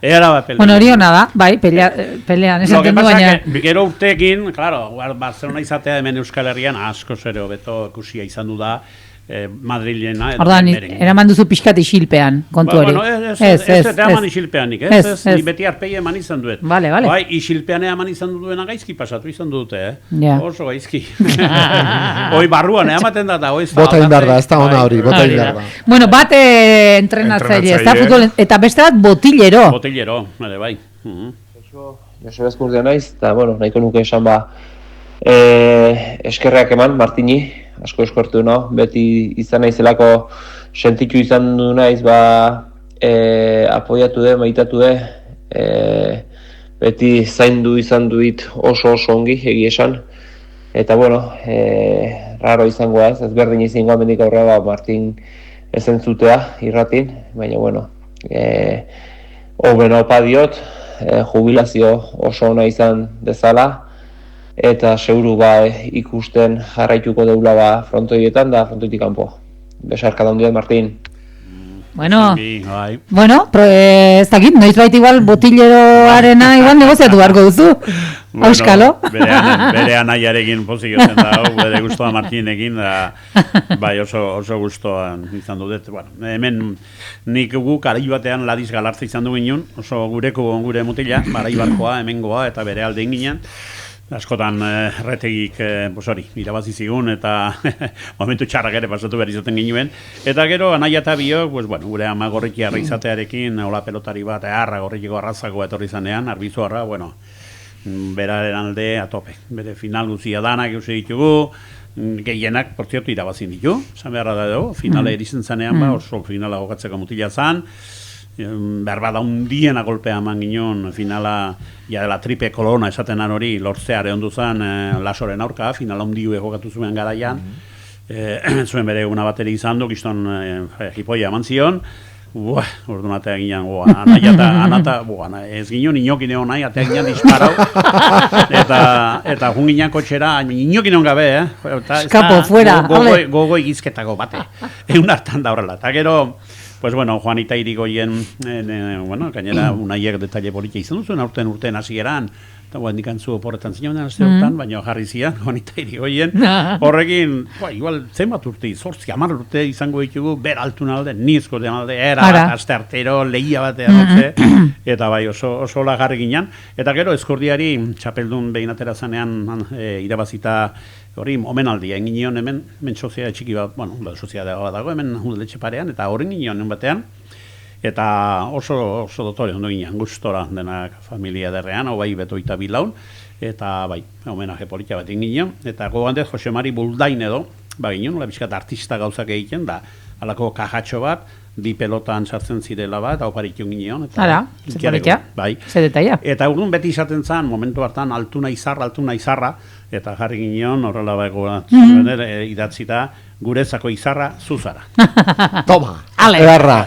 era bat pelea. Bueno, hori hona da, bai, pelean esaten du baina. Gero urteekin, claro, Barcelona izatea hemen Euskal Herrian asko zero beto ikusia izan du da, Madrilena. Ordan, eraman duzu pixkat isilpean, kontu hori. Ez eman isilpeanik, ni beti arpegi eman izan duet. Vale. Bai, isilpean eman izan duena gaizki pasatu izan dute, oso gaizki. Hoi barruan, ematen da, bota indar da, ez da ona hori, bota indar da. Bueno, bat entrenatzaile, ez da futbol, eta beste bat botillero. Botillero, bai. Joseba Ezkurdia naiz, eta, bueno, nahiko nuke esan eskerrak eman, Martini, asko eskortu no, beti izan naizelako sentitu izan du naiz, apoiatu maitatu beti zaindu izan duit oso ongi, egi esan, eta bueno, raro izango ez berdin izangoa mendik aurrera Martin ezentzutea irratin, baina bueno, hoben opa diot, jubilazio oso ona izan dezala, eta seguru ikusten jarraituko deula frontoietan da frontoitik kanpo. Besarka daundiet, Martin. Bueno, ez dakit, noiz bait igual botilleroarena igual negoziatu beharko duzu. Auskalo. Bere anaiarekin pozik ezen da, bere guztua Martinekin, bai oso guztua izan dudet. Hemen nik guk arai batean Ladiz Galartza izan du ginen, oso gure mutila, Baraibarkoa, hemengoa eta bere alde ginen. Askotan erretegik irabazi zigun eta momentu txarrak ere pasatu behar izaten ginuen. Eta gero, anaia eta biok, gure ama gorriki arra izatearekin, hola pelotari bat, gorrikiko arrazako etorri zanean, arbizu arra, beraren alde atope. Bere final guzia danak eusi ditugu, gehienak, por cierto, irabazin ditu. Zan beharra da dugu, finala erizen zanean, oso finala gokatzeko mutila zan. Berbada undiena golpea eman ginen finala dela tripe kolona esaten hori lortzeare ondu zen Lasoren aurka, finala undiu egokatu zuen garaian zuen bere una bateri izan du, kiston jipoia eman zion, Orduan atea ginen, anata, ez ginen inokin egon nahi, atea ginen disparau, eta jun ginen kotxera, inokin egon gabe, Eskapo, fuera, gogo egizketako bate, egun hartan da horrela, eta gero, pues bueno, Juanita Irigoyen, gainera, unaiek detalle politia izan duzuen, urten hasieran, eta guan dikantzu oporretan zinean azte hortan, baina jarri zian, Juanita Irigoyen, horrekin, igual, zenbat urte, 10 urte izango ditugu, ber altun alde, nizko den alde, bat, aste artero, lehia batean, eta bai, oso lagarri ginen, eta gero, eskordiari, txapeldun behin atera zanean, irabazita, hori, omenaldia, egin ginen hemen sozia txiki bat, sozia bat dago, hemen Udaletxe parean, eta horren ginen batean, eta oso dotore ondo ginen, gustora denak familia derrean, hau bai betoita bilaun, eta bai, homenaje politia bat ginen, eta gogandez Jose Mari Buldain edo, ginen, nola bizkat artista gauzak egiten, da, alako kajatxo bat, bi pelotan sartzen zirela bat, hau paritun ginen, eta ze detaia. Eta urgun beti izaten zan, momentu hartan, altuna izarra, eta jarri ginen, horrela bagoa, idatzita, guretzako izarra, zuzara. Toma, egarra.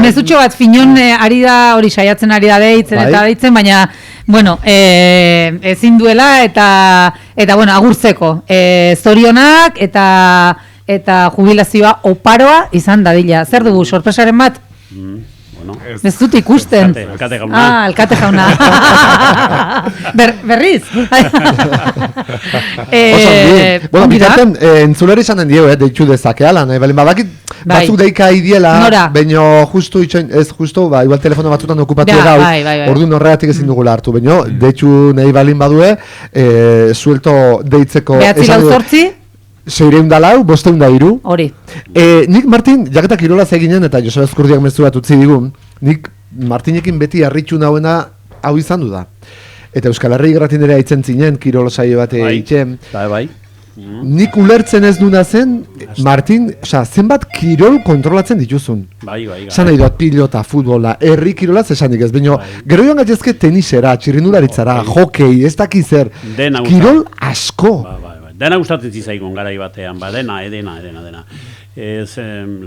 Mezutxo bat, finon ari da, hori saiatzen ari da deitzen eta deitzen, baina, bueno, ezin duela eta bueno, agurtzeko. Zorionak eta jubilazioa oparoa izan dadila. Zer dugu, sorpresaren bat? Ez dut ikusten. Alkate jauna. Alkate jauna. Berriz. Bueno, bitarten, entzulera izan den dieu, deitu dezakeala, nahi balen badakit, batzuk deika idiela, baino justu, igual telefono batzutan okupatu gau, orduan horregatik ezin dugula hartu, baino, deitu nahi balin badue, suelto deitzeko... Behatzi lau zortzi? 604, 503. Hori. Nik, Martin, jaketak kirolaz eginen, eta Joseba Ezkurdiak mezu bat utzi digun, nik Martinekin beti harritxu nauena hau izan du da. Eta Euskal Herri Irratinera aitzen zinen, kirolo saio bat egiten. Bai. Nik ulertzen ez duna zen, Martin, zenbat kirol kontrolatzen dituzun. Bai. Zan nahi duat pilota, futbola, herri kirolaz esanik ez, baina gero joan gaitezke tenisera, txirrindularitzara, hokei, ez dakizer, kirol asko. Dena gustatzen zizaigun garai batean, dena.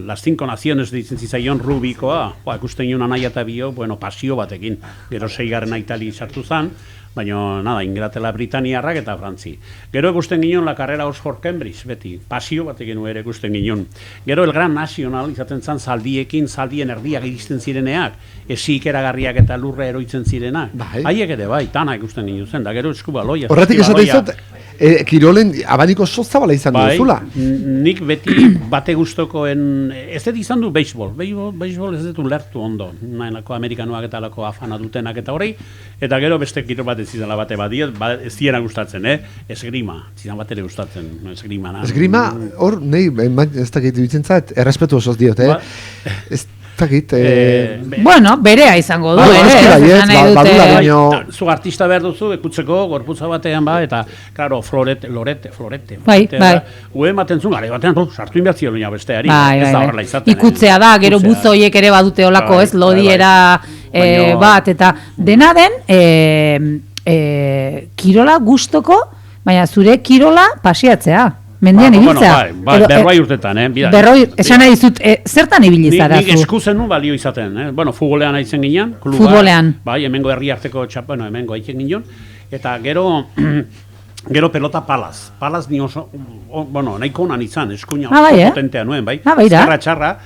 Las 5 Naciones ditzen zizaion Rubikoa, ikusten nion anaia eta bio, pasio batekin, gero 6. Itali sartu zan, baina, Inglaterra, Britaniarrak eta Frantzi. Gero ikusten ginen la carrera Oxford-Cambridge, beti, pasio batekin ere ikusten ginen. Gero el Gran Nacional izaten zan zaldien erdiak iristen zireneak, esik eragarriak eta lurra eroitzen zirenak. Haiek ere bai, tanak ikusten ginen zen, da gero eskubaloia. Horretik esate izot, kirolen abaniko sozabala izan duzula. Nik beti bate guztokoen, ez dut izan du beisbol ez dut lertu ondo, nahenako amerikanoak eta lako afana dutenak eta hori, eta gero beste kirol bat ez izan bate badiet, ez ziena gustatzen, esgrima, zizan bat ere gustatzen, esgrima. Esgrima, hor, nahi, ez dakit dibitzen zait, errespetu osoz diot, ez dakit... Bueno, berea izango du, zu artista behar duzu, ekutzeko, gorputza batean eta, claro, florete. Bai. Ue ematen zuen, gare batean, sartu inbertzio luina besteari, ez da horrela izaten. Ikutzea da, gero buzoiek ere badute olako, ez, lodiera bat, eta dena den, kirola gustoko, baina zure kirola pasiatzea. Mendian ibiltzea. Berroi urtetan, esan nahi dizut, zertan ibili zara zu? Nik eskuzen nu balio izaten, futbolean haitzen ginen. Futbolean. Bai, hemengo herri harteko hemengo haitzen ginen. Eta gero pelota palaz. Palaz ni oso, nahiko honan izan, eskuina oso potentea nuen, bai. Zerra txarra.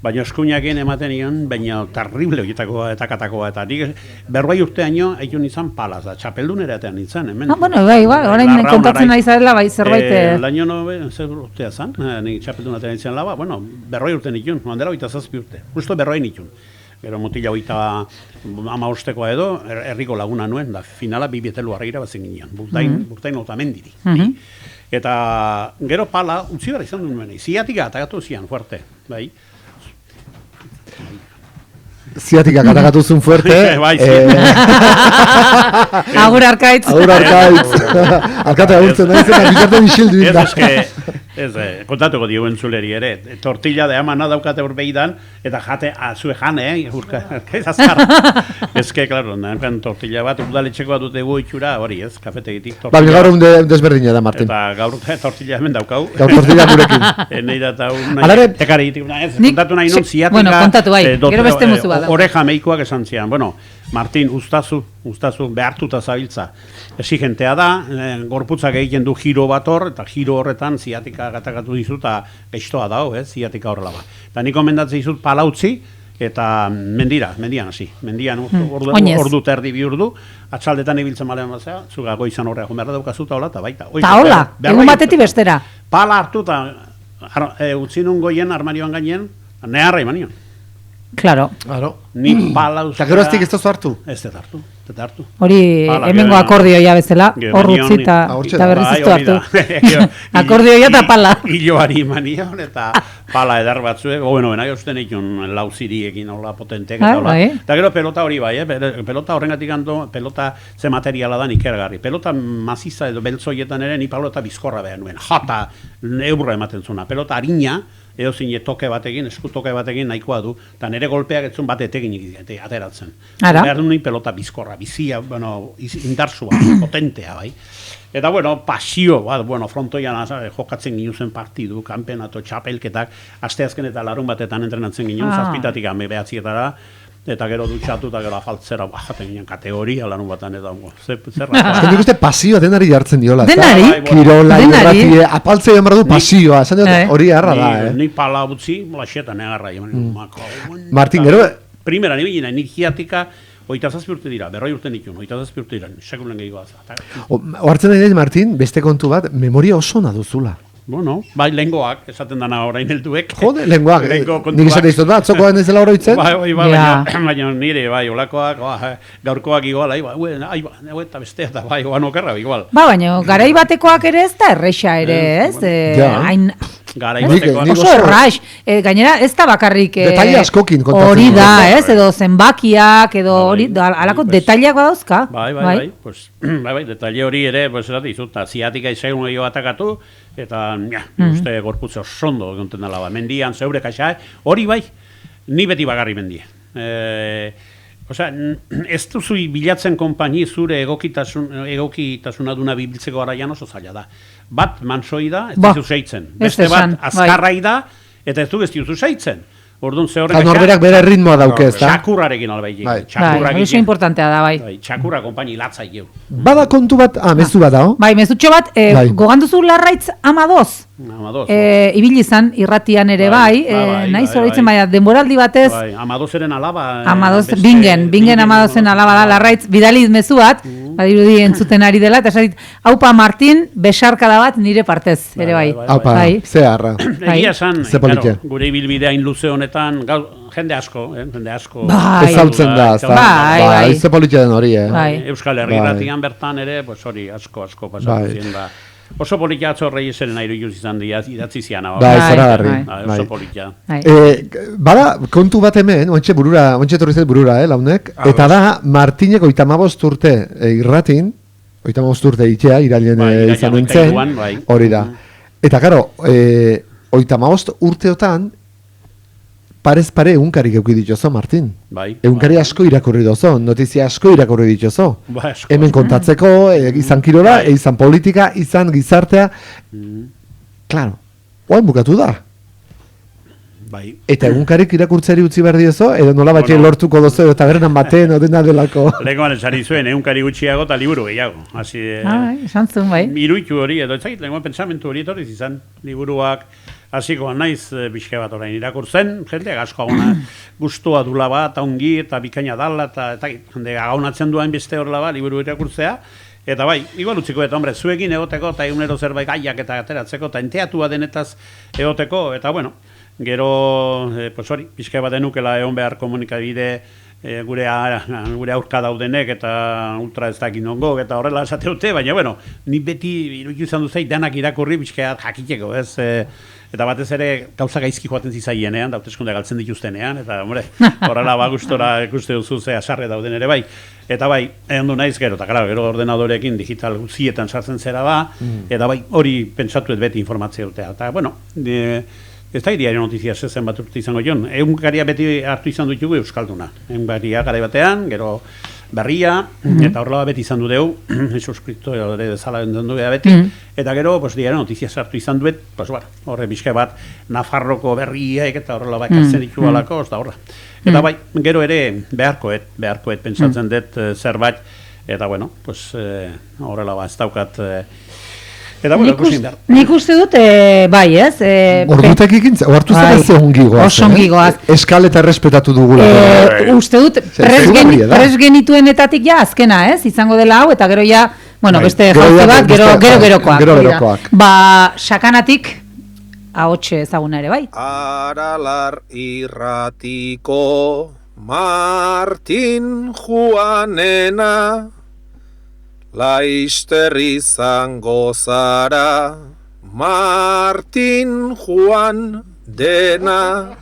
Baina eskuinakien ematen nion, baina terrible horietakoa eta katakoa, eta nik berroi urteaino egin izan palaz, da txapeldunera etean izan, hemen. Bai, orain kontatzen nahi zarela, bai, zerbait... Laino zer urtea zan, nik txapeldun etean izan laba, berroi urte nikun, handela 27 urte, justo berroi nikun. Gero mutila 50 edo, herriko laguna nuen, da finala bibietelu arregira bazen ginean, burtain Otamendiri. Eta gero pala, utzi behar izan duen, ziatika atagatu zian, fuerte, bai. Ziatika katakatu zuen fuerte. Agur Arkaitz. Alkate agurtzen nahi zen, bizarten isildu. Ez, kontatuko dio entzuleri ere. Tortilla de amana daukate horbeidan, eta jate, zue jane, ez azkar. Ezke, klaro, nahan tortilla bat, udaletxeko bat dute itxura, hori ez, kafetegitik tortilla. Baina gaur desberdina da, Martin. Eta gaur tortilla hemen daukau. Gaur tortilla gurekin. Neira eta tekari ditik, kontatu nahi nun ziatika. Bueno, kontatu bai, gero beste muzu bat. Oreja meikoak esan zian, bueno, Martin, ustazu, behartuta zabiltza. Exigentea da, gorputzak egiten du giro bat hor, eta giro horretan ziatika gatakatu dizut, eta gaiztoa dao, ziatika horrela ba. Eta niko mendatzen dizut palautzi, eta mendian hasi. Mendian ordu terdi bi urdu, atxaldetan ibiltzen malean batzea, zuga goizan horreak jomerra daukazuta hola, eta baita. Ta hola, egun batetik bestera. Pala hartu, eta utzi nun goien armarioan gainen, neharra imanion. Claro. Ni pala eta gero ez duzu hartu? Ez dut hartu. Hori hemengo akordioia bezala, hor utzi eta berriz ez du hartu. Akordioia eta pala. Hiloari manion eta pala edar batzuek, bueno, benak eusten ikun lauziriekin hola potentek eta hola. Eta gero pelota hori bai, pelota horrengatik ando, pelota ze materiala da ikergarri. Pelota maziza edo beltzoietan ere ni pelota bizkorra behar nuen, jata eurra ematen zuna. Pelota harina, edo zine toke batekin, eskutoke batekin nahikoa du, eta nire golpeak etzun bat etegin ateratzen. Behar nuen pelota bizkorra, bizia, indarsua, potentea, bai. Eta, pasio, frontoian jokatzen ginuzen partidu, kampeonato, txapelketak, asteazken eta larun batetan entrenatzen ginen, zazpitatik ame behatzietara, eta gero dutxatu eta gero afaltzera jaten ginen kategoria lanun batan eta zerra. Nik uste pasioa denari jartzen diola. Denari? Kirola, irratie, apaltzea jamar du pasioa. Hori harra da, Ni pala utzi, laxetan egarra. Martin, gero? Primera, ni giatika, 27 urte dira, 40 urte nikun, 27 urte dira, sekulen gehiagoa. Oartzen nahi Martin, beste kontu bat, memoria oso na duzula. Bueno, bai lengoak, esaten dana orain helduek. Jode, lengoak, nik izan izot bat, zokoan ez dela oroitzen? Baina nire, bai, olakoak, gaurkoak igual, eta bestea, eta bai, okerra, igual. Baina, garai batekoak ere ez da erresa ere, ez? Oso erraix, gainera ez da bakarrik detaile askokin kontatzen. Hori da, ez, edo zenbakiak, edo hori, alako detaileak badauzka. Bai, detaile hori ere, ziatika izagun gehiago atakatu, eta uste gorputze osondo egonten dela, mendian, zeure kaxa, hori bai, ni beti bagarri mendia. Osea, ez duzu bilatzen konpaini zure egokitasuna duna bibiltzeko garaian oso zaila da. Bat mansoi da, ez duzu zeitzen. Beste bat azkarrai da, eta ez duzu zeitzen. Orduan ze horrek... Norberak bere ritmoa dauke, ez da? Txakurrarekin albaik. Hori oso importantea da, bai. Txakurra konpaini latzai geu. Bada kontu bat, mezu bat da, ho? Bai, mezutxo bat, goganduzu Larraitz Amadoz. Ibili izan irratian ere bai, nahi zoroitzen bai, denboraldi batez. Amadozen alaba. Bingen Amadozen alaba da, Larraitz, bidaliz mezu bat, badirudi entzuten ari dela, eta esatit, haupa Martin, besarkada bat nire partez, ere bai. Haupa, ze harra. Egia esan, gure ibilbidea inluze honetan, jende asko. Ez hautzen da, bai, ze politia den hori, Euskal Herri irratian bertan ere, hori asko pasatu ziren da. Oso politia atzo Reyesen nahi juz izan idatzi zian. Bai, zoragarri. Oso politia. Bada, kontu bat hemen, ointxe torri zait burura, launek, eta da, Martinek 35 urte irratin, 35 urte itxea, irailen izan nintzen, hori da. Eta, karo, 35 urteotan, parez pare egunkarik euki dituzo, Martin. Egunkari asko irakurri dozo, notizia asko irakurri dituzo. Hemen kontatzeko, izan kirola, izan politika, izan gizartea. Claro, oain bukatu da. Eta egunkarik irakurtzeri utzi behar diozo, edo nola batxe lortuko dozo, eta berenan baten, odena delako. Legoan esari zuen, egunkari gutxiago eta liburu gehiago. Esan zuen, bai. Iruitu hori, edo etzakit, legoan pensamentu hori etorriz izan, liburuak, hasiko naiz bizke bat orain irakurtzen, jendeak asko agona guztua dula bat, ongi eta bikaina dala, eta jende agaunatzen duain beste horrela bat, liburu irakurtzea, eta bai, igual utziko eta hombre, zuekin egoteko, eta egunero zerbait gaiak eta ateratzeko, eta enteatua denetaz egoteko, eta bueno, gero, hori, bizke bat denukela egon behar komunikabide, gure aurka daudenek eta ultra ez dakin ongo eta horrela esateute, baina bueno, ni beti iruditu izan duzai danak irakurri bizkeat jakiteko, ez? eta batez ere gauza gaizki joaten zizaienean, da hauteskunde galtzen dituztenean, eta hombre, horrela gustora ikuste duzu ze asarre dauden ere bai. Eta bai, egon naiz gero, eta gero ordenadorekin digital guzietan sartzen zera ba, eta bai, hori pentsatuet beti informatzea dutea. Eta, bueno, ez da diario notiziaz zen bat urte izango joan. Egunkaria beti hartu izan ditugu Euskalduna. Egunkaria garai batean, gero berria, eta horrela beti izan du deu, suskripto ere dezala entzun du beti, eta gero, diario notiziaz hartu izan duet, horre bizka bat, Nafarroko berriak eta horrela bakartzen ditu alako, da horra. Eta bai, gero ere beharkoet pentsatzen dut zerbait, eta bueno, horrela ez daukat. Eta bueno, nik uste dut, bai, ez? Ordutek ikintza, oartu zara ze ongigoaz. Oso ongigoaz. Eskaleta errespetatu dugula. Uste dut, pres genituenetatik ja azkena, ez? Izango dela hau, eta gero ja, bueno, beste jauzi bat, gerokoak. Ba, sakanatik, ahotxe ezaguna ere, bai? Aralar irratiko Martin Juanena Laister izango zara Martin Juan dena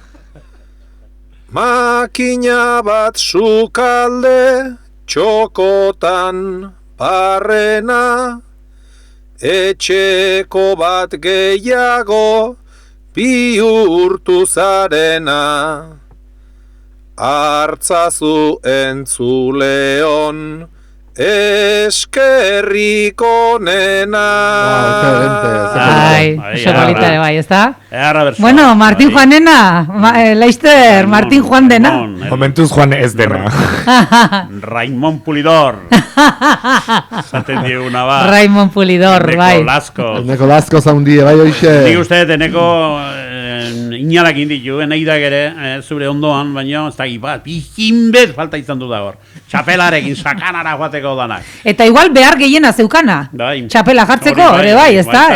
Makina bat sukalde txokotan barrena Etxeko bat gehiago bihurtu zarena Hartzazu entzuleon eskerriko nena. Oso polita ere bai, ez da? Bueno, Martin Juan nena, Leister, Martin Juan dena. Momentuz Juan ez dena. Raimon Pulidor. Zaten dieguna ba. Raimon Pulidor, bai. Eneko Lasko zaundi, bai hoxe. Nik uste, eneko inalak inditu, nahidak ere, zure ondoan, baina ez da gipat, bihinbet falta izan du da hor. Txapelarekin sakanara joateko danak. Eta igual behar gehiena zeukana. Txapela jartzeko, ere bai, ez da,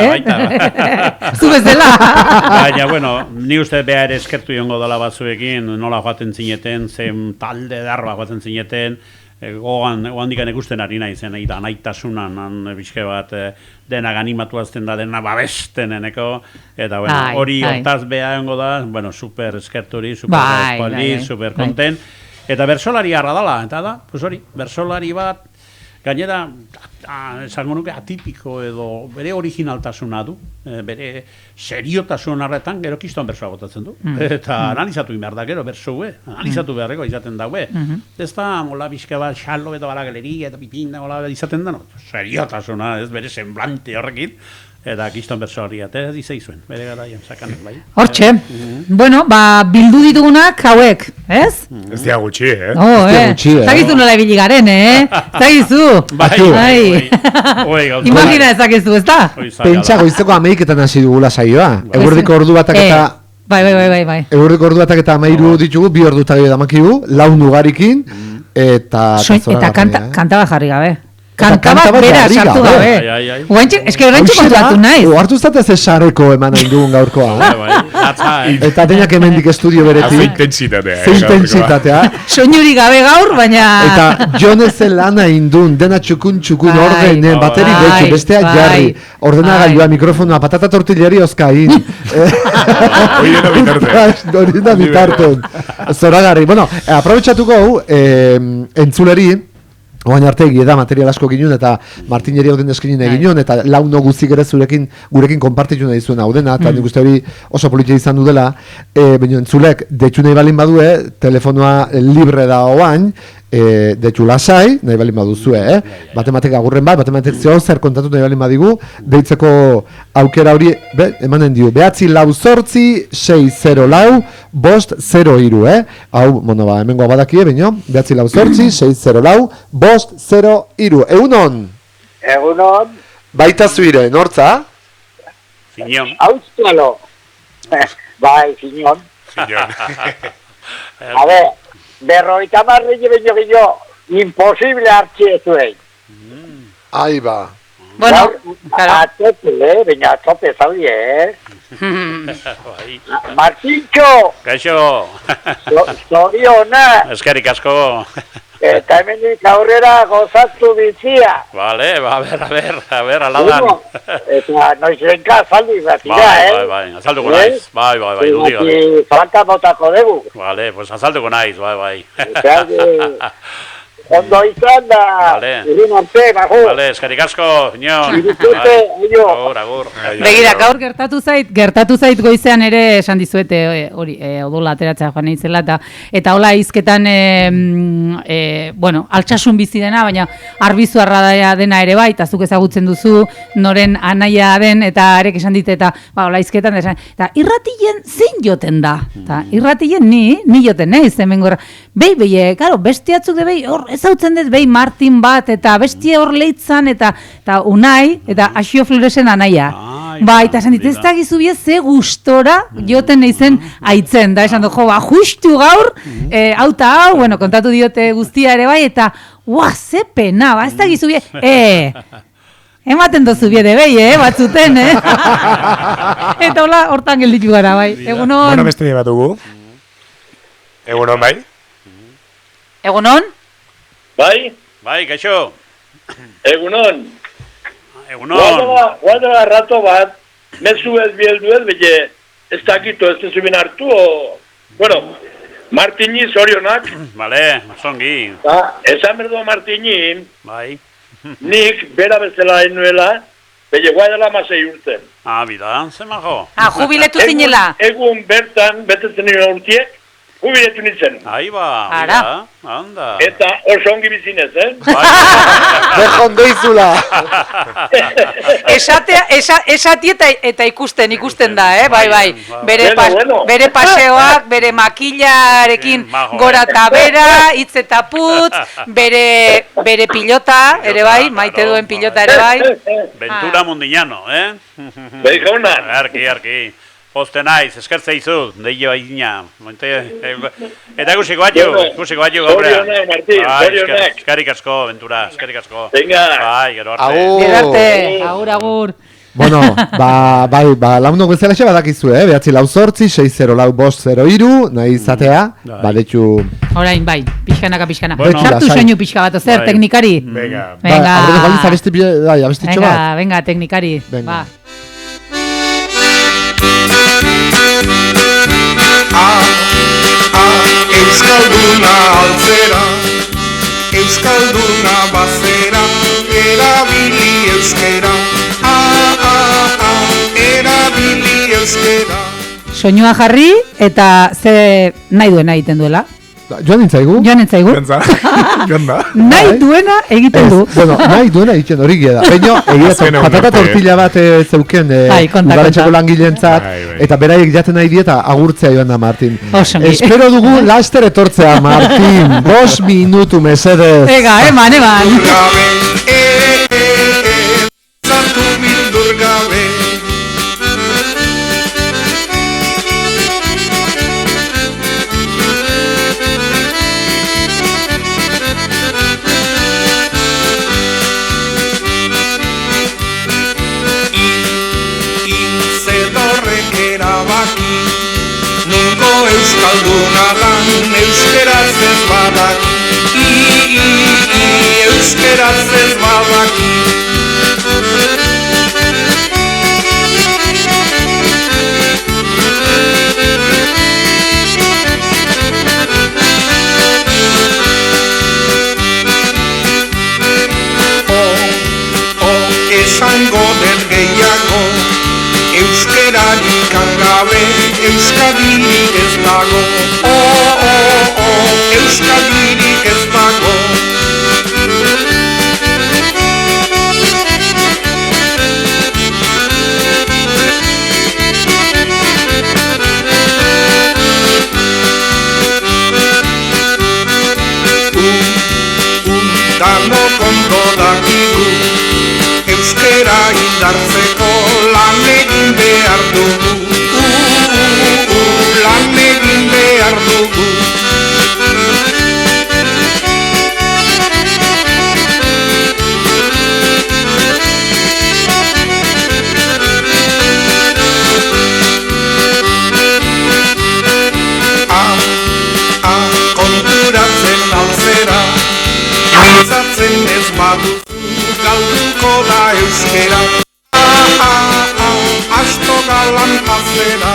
Zu bezala. Baina, bueno, ni uste behar eskertu jongo dela batzuekin, nola joaten zineten, zen talde darba joaten zineten, gogan dikan ikusten ari nahi zen, eta naitasunan, bizke bat, denak animatu azten da, dena babesten eneko, eta hori hortaz behar jongo da, bueno, super eskerturi, super espaldi, super konten, eta bersolari harra dala, eta da, pues hori, bersolari bat, gainera, esango nuke atipiko edo bere originaltasuna du, bere seriotasun harretan, gero kiston bersoa botatzen du. Eta analizatu behar da, gero bersoue, analizatu beharreko izaten daue. Ez da, mola bizka bat, xalo eta bala galeria eta pipinda, mola izaten da, seriotasuna, ez bere semblante horrekin. Eta kiston bersoari atera dizeizuen, bere garaian sakanek bai. Hortxe, bueno, bildu ditugunak hauek, ez? Ez dia gutxi, Zagizu nola ibili garen, Zagizu. Bai. Imagina ezakizu, ez da? Pentsa goizeko ameiketan hasi dugula saioa. Egurdiko ordu batak eta... Bai. Egurdiko ordu batak eta amairu ditugu, 2 ordu eta damakigu, 4 ugarikin, eta... Eta kanta bat jarri gabe. Kanta bat bera sartu gabe. Eske oraintxe kontratu naiz. Oartu zate ze sareko eman nahi dugun gaurkoa. Eta denak hemendik estudio beretik. Ze intentsitatea. Soinuri gabe gaur, baina... Eta Jonezen lana indun, dena txukun ordenen, bateri betxu, bestea jarri. Ordenagailua, mikrofonoa, patata tortilleari oskain. Hori da bitarten. Zoragarri. Bueno, aprobetxatuko entzuleri, oain arte egia da material asko ginen eta Martineri hauden eskinin egin eta launo guzik ere gurekin konpartitu nahi zuen haudena, eta nik uste hori oso politia izan du dela, baina entzulek detxu nahi balin badue, telefonoa libre da oain, detxu lasai, nahi balin baduzue, matematik agurren bat, matematik zeo zer kontatu nahi balin badigu, deitzeko aukera hori, emanen dio, 944-604-503, hau, hemengoa badakie, baina, 944-604-503, egunon? Egunon. Baita zuire, nortza? Fiñón. Australo. Bai, Fiñón. A ver, berroita marri baino imposible hartxe zuen. Ahí va. Bueno, atope, baina atope zaudi, Martintxo! Kaixo! Zoriona! Eskerrik asko! Eta hemendik aurrera gozatu bizia. Vale, a ver, aladan. Eta noizenka azaldu izatira, Bai, azalduko naiz. Bai, dudi gabe. Falta botako dugu. Vale, pues azalduko naiz, bai. Ondo izan da, egin arte, bago. Vale, eskerrik asko, Iñon. Agur. Begira, gaur gertatu zait goizean ere esan dizuete, hori, odola ateratzea joan nintzela, eta hola izketan, altsasun bizi dena, baina arbizuarra dena ere bai, eta zuk ezagutzen duzu, noren anaia den, eta arek esan dit, eta hola izketan, eta irratien zein joten da, eta irratien ni joten naiz, hemen gorra, karo, bestiatzuk de hor, ezautzen dut, Martin bat, eta bestia hor leitzan, eta Unai, eta Axio Floresen anaia. Eta esan dit, ez da gizu bie ze gustora joten naizen aitzen, da esan dut, justu gaur, hau, kontatu diote guztia ere bai, eta, ze pena, ez da gizu bie, ematen dozu bie de batzuten, Eta hola, hortan gelditu gara, bai. Egunon. Bueno, beste bat dugu. Egunon, bai. Egunon? Bai, kaixo. Egunon. Guadra rato bat, mezu ez bieldu ez, bete, ez dakito, ez zubin hartu, bueno, Martini zorionak. Vale, zongi. Esan berdo Martini, bai. Nik bera bezala enuela, bete guadala masei urten. Bida, zemago. Jubiletu zinela. Egun bertan, betetzen nire urtiek, jubiletu nintzen. Ara. Anda. Eta oso ongi bizinez, Dejondo izula. Esati eta ikusten da, bai. Bere paseoak, bere makillarekin gora eta bera, hitz eta putz, bere pilota, ere bai, maite duen pilota ere bai. Ventura Mundiñano, Bai, jauna. Arki. Poste naiz, eskertze izut, deio aizina. Eta gusiko batxu, gaur. Eskerrik asko, Ventura, eskerrik asko. Venga. Bai, gero arte. Agur. Bueno, launok bezala xe badakizu, behatzi 4-6-0-5-0-3, nahi izatea, badetxu... Orain, bai, pixkanaka. Sartu soinu pixka bat, ozer, teknikari. Venga. Aurreko galiz abestitxo bat. Venga, teknikari. Ba. Euskalduna altzera, Euskalduna bazera, erabili euskera, erabili euskera. Soinua jarri eta ze nahi duena egiten duela. Joan nintzaigu? Nahi duena egiten du. Nahi duena egiten hori gira da. Baina, patata tortilla bat zeuken udaletxeko langileentzat, eta beraiek jaten nahi dieta agurtzea joan da, Martin. Espero dugu laster etortzea, Martin. 5 minutu, mesedez. Ega, eman. Zatu bildur gabe. Euskalduna dan, euskeraz ez badaki, euskeraz ez badaki. Esango den gehiago, euskerarik angabe, euskadirik ez dago. Euskadirik ez dago. Danok ondo dakigu, euskera indartzeko lan egin behar dugu. Lan egin behar dugu. Konturatzen alzera, etxera, asto galantazera.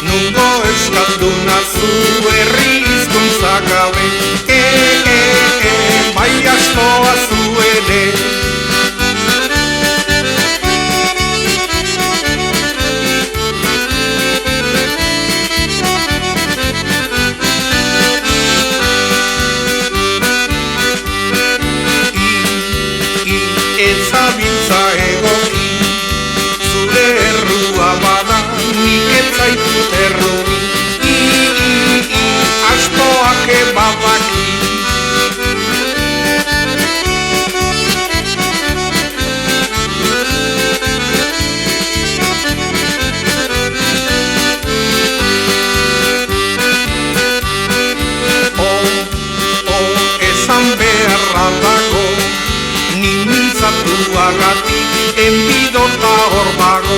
Nungo euskalduna zu herri hizkuntza gabe, bai astoa zu ere. Ezabiltza egoki, zure errua bada, nik etzaitut erruni, astoak ebabaki. Esan beharra dago, mintzatu agatik, enbidota hor bago.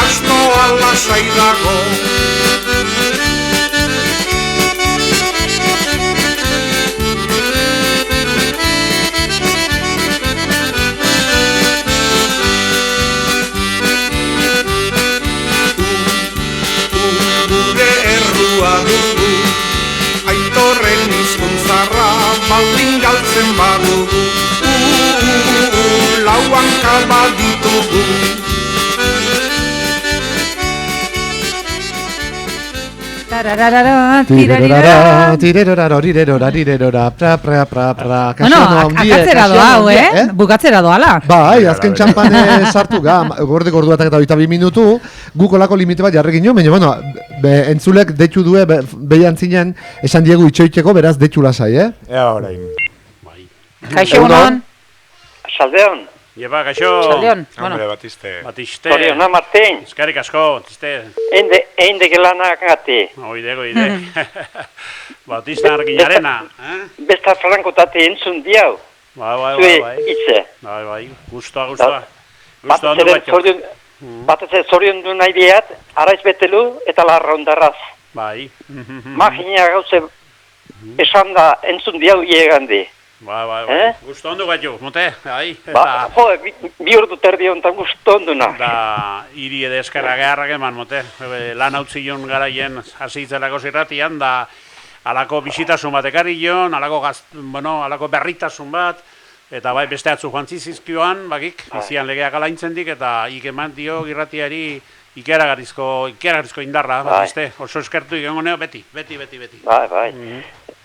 Astoa lasai dago. Gure errua dugu, aitorren hizkuntzarra baldin galtzen badugu. Lauan kabaditugu. Bueno, akatzera doa, bukatzera doala. Bai, azken txampane sartu ga, gorduatak eta 22 minutu, gukolako limite bat jarrekin jo, baina, bueno, entzulek detxu due, behian zinen, esan diegu itxoiteko, beraz detxu lasai, Ea orain. Kaixo honon. Saldeon. Lleva, kaixo. Saldeon. Hombre, Batiste. Soriona, Martín. Eskerrik asko, Batiste. Einde gelanak gati. Oide. Batista arginarena. Besta frankotate entzun diau. Bai. Itze. Bai. Gustoa. Batez zorion du nahi diat, araiz betelu eta larra ondarraz. Bai. Magina gauze esan da entzun diau iegandi. Bai. Gusto ondo gaitu, mote, bai. Bi urdu terdi honetan gusto onduna. Da, hiri edo eskerra geharrak eman, mote. Lan hau zion garaien hasitzelako zirratian, da alako bisitasun bat ekarri joan, alako berritasun bat, eta bai beste atzu joan zizizkioan, bakik, izian legeak alaintzen dik, eta ikeman dio girratiari ikeragarrizko indarra, beste, oso eskertu ikengo neo, beti. Bai.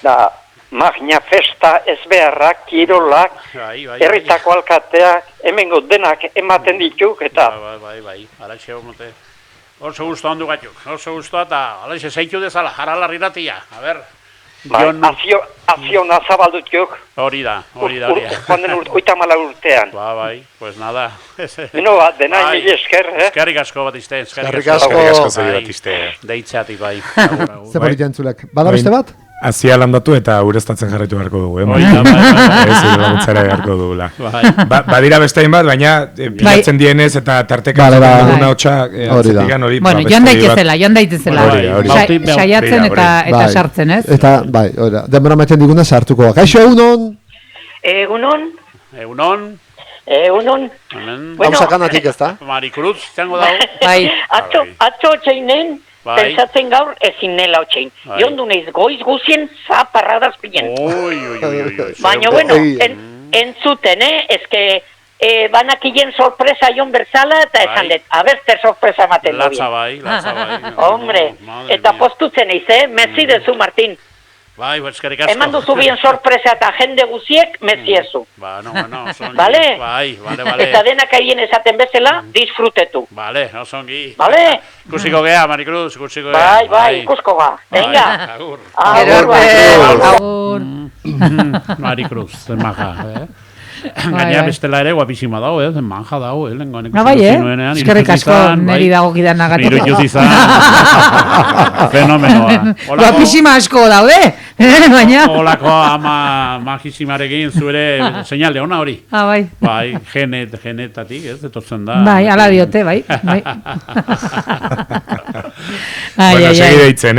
Da, magna festa ez beharrak, kirolak, herritako alkateak, hemengo denak ematen dituk, eta... Bai, alaxe mote. Oso gusto handu gatuk, oso gusto eta alaxe zeitu dezala, jaralar iratia, a ber... Aziona zabaldut juk. Hori da. Joan den oitamala urtean. Bai, pues nada. Beno bat, dena hile esker, Eskerrik asko, Batiste. Eskerrik asko, Batiste. Deitzeatik, bai. Zer jantzulek. Bada beste bat? Azia landatu eta ureztatzen jarraitu beharko dugu, Bai. Ez laguntzara beharko dugula. Badira bestein bat, baina pilatzen dienez eta tarteka duguna hotxa atzetikan hori. Bueno, joan daitezela. Saiatzen eta sartzen, ez? Eta, bai, denbora maiten diguna sartuko. Kaixo, egunon? Egunon. Hausakanatik ez da? Marikruz, zango dago. Bai. Atzo txeinen, pensatzen gaur ezin nela otxein. Jondu neiz goiz guzien zaparradaz pinen. Baina, bueno, entzuten, ezke banakien sorpresa jon berzala eta esan dut, aberte sorpresa ematen du. Latza bai. Hombre, eta postutzen eiz, mezidezu, Martin. Bai, eskerrik asko. Eman duzu bien sorpresa eta jende guziek meziezu. Bueno, Bale? Bai. Eta denak aien esaten bezala, disfrutetu. Bale, osongi. Bale? Ikusiko gea, Marikruz, ikusiko gea. Bai, ikusko ga. Venga. Agur. Marikruz, maja, Gaina bestela ere guapísima dago, manja dago, lengoan ikusi nuenean. Eskerrik asko neri dago gidan nagatik. Irutuz izan. Fenomenoa. Guapísima asko daude, baina. Olako ama magisimarekin zuere señale ona hori. Bai. Bai, genetatik, etortzen da. Bai, ala diote, bai. Bueno, segi deitzen,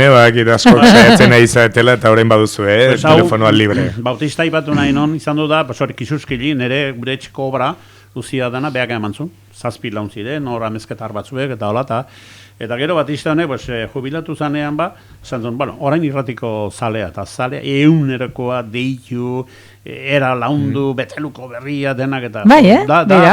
asko zaitzen nahi zaetela eta orain baduzu, telefonoa libre. Bautista ipatu nahi non izan du da, hori Kisuskili, nire gure etxeko obra, Luzia dana, beak emantzun, 7 laun ziren, nor amezketar batzuek, eta hola, eta gero Batista honek, jubilatu zanean esan duen, orain irratiko zalea, eta zalea, eunerokoa, deitu, era laundu, beteluko berria, denak, eta... Bai,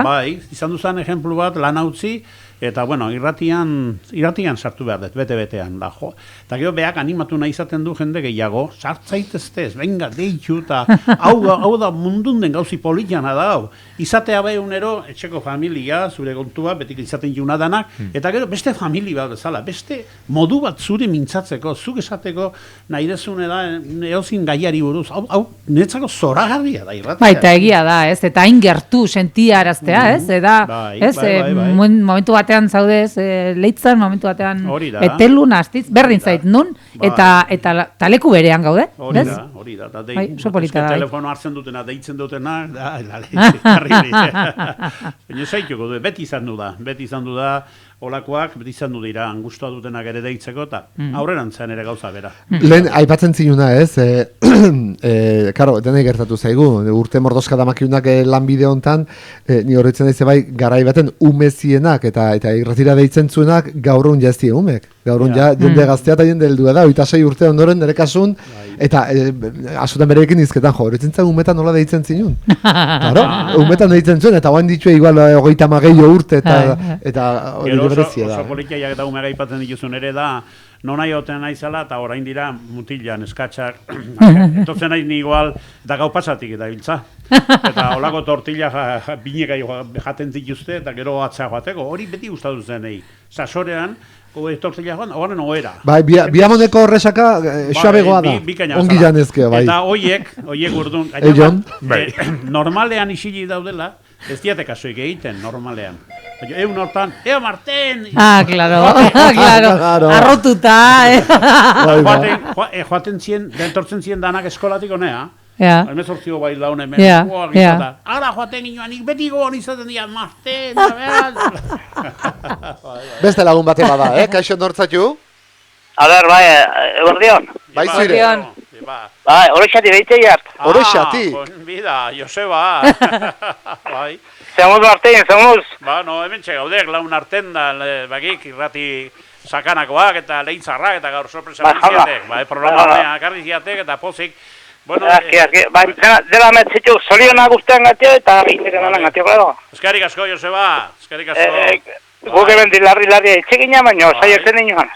bai, izan duzan ejemplu bat, lan hautzi, eta, irratian sartu behar dut, bete-betean, da, jo. Eta gero behak animatu nahi izaten du jende gehiago, sartzaiteztez, venga, deitu, eta hau da mundun den gauzi politiana da, hau. Izatea behunero, etxeko familia, zure kontua, betik izaten juna danak, eta gero beste familia bat bezala, beste modu bat zure mintzatzeko, zuk esateko nahi dezune da, eozin gaiari buruz, hau, netzako zoragarria da irratia. Baita egia da, ez, eta hain gertu sentia araztea, ez, eta, momentu batean zaudez, leitzan, momentu batean betelun astitz, berdin zait nun, eta leku berean gaude, hori da, eta telefono hartzen dutena, deitzen dutena, baina zaituko du, beti izan du da, olakoak, beti izan du dira, angustua dutenak ere deitzeko, eta aurrerantzean ere gauza bera. Lehen, aipatzen zinuna, ez, karo, denei gertatu zaigu, urte mordoska damakiunak lanbide hontan, ni horretzen daize bai, garai baten umezienak, eta irratira deitzen zuenak, gaurun jaztie umek. Gaurun jende gaztea eta jende heldua da, 26 urte ondoren nire kasun, eta askotan berekin izketan jo, horretzen zen umetan nola deitzen zinun. Claro, umetan deitzen zuen, eta oain ditue igual 30 urte, eta hori berezia da. Oso politiaiak eta umega ipatzen dituzun ere da, non nahi oten naizela, eta orain dira mutilan, eskatxak, etortzen nahi ni igual, eta gau pasatik eta biltza. Eta holako tortilla bineka jaten dituzte, eta gero atzea joateko, hori beti gustatu zen nahi. Sasorean, tortilla joan, horren oera. Bai, biamoneko horresaka xabegoa da, ongi janezkeo, bai. Eta oiek urdun, normalean isili daudela, ez diate kasuik egiten, normalean. Egun hortan, Ea Marten! Claro, arrotuta, joaten zien, dentortzen zien danak eskolatik honea, Hemezortzio bai laun hemen, ara joaten inoan, beti gogon izaten dian, Marten, beste lagun bate bada, kaixo nortzatu? Aber, bai, eguerdion. Bai, zire. Bai, horrexati behite jart. Horrexati? Bida, Joseba. Bai. Zemuz, Martin, zemuz. No, hemen txegaudek, laun arten da, bakik, irrati sakanakoak eta lehitzarrak eta gaur sorpresa biziatek. Bai, programanea karri ziatek eta pozik. Bai, dela metzitu, zorionak ustean gatio eta egiteken anan gatio, claro. Eskerrik asko, Joseba, eskerrik asko. Guk ebendi larri etxegina baino, saiozen inoan.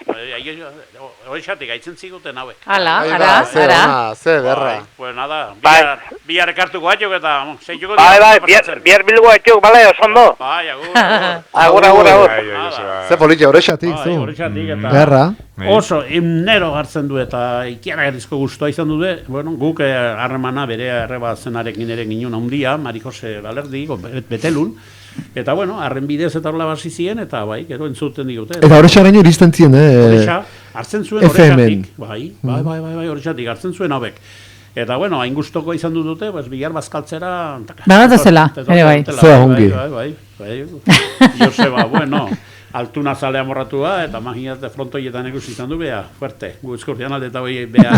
Horixatik, aitzen ziguten hauek. Ara. Ze berra. Pues nada, bihar ekartuko atxok eta zeituko dira. Bihar bilgo atxok, bale, osondo. Bai, agur. Ze politia, horixatik, zu. Horixatik eta... Berra. Oso, nero hartzen du eta ikiara gerrizko guztua izan dute. Bueno, guk harremana bere arreba zenarekin ere ginen handia, Marikose Balerdi, betelun. Eta bueno, arren bidez eta horla basi zien, eta bai, gero entzuten digute. Eta horrexaraino iristen zien, hartzen zuen horrexatik. Bai, horrexatik, hartzen zuen hauek. Eta bueno, hain gustoko izan dute, bihar bazkaltzera... Bagatazela, ere bai. Zea hongi. Bai. Joseba, bueno, altuna zalea morratua, eta maginate frontoietan ikusi izan du, bea, fuerte. Gu eskortian alde eta hoi, bea.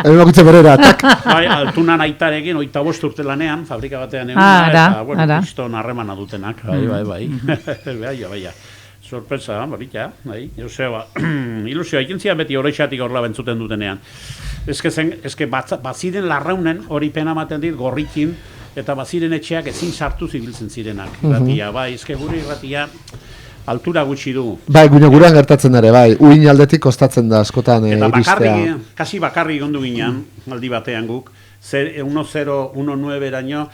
Hemen bakutze berera, tak. Bai, altuna naitarekin, 25 urte lanean, fabrika batean egun, eta, bueno, kriston harremana dutenak, bai. Bai. Sorpresa, barita, bai, Joseba. Ilusioa, ikin zian beti horrexatik horla bentzuten dutenean. Ezke baziren larraunen hori pena maten dit gorrikin, eta baziren etxeak ezin sartu zibiltzen zirenak. Irratia, bai, ezke gure irratia altura gutxi du. Bai, gurean gertatzen ere, bai, uin aldetik kostatzen da askotan iristea. Eta kasi bakarri gondu ginen, aldi batean guk, 1-0-1-9 eraino,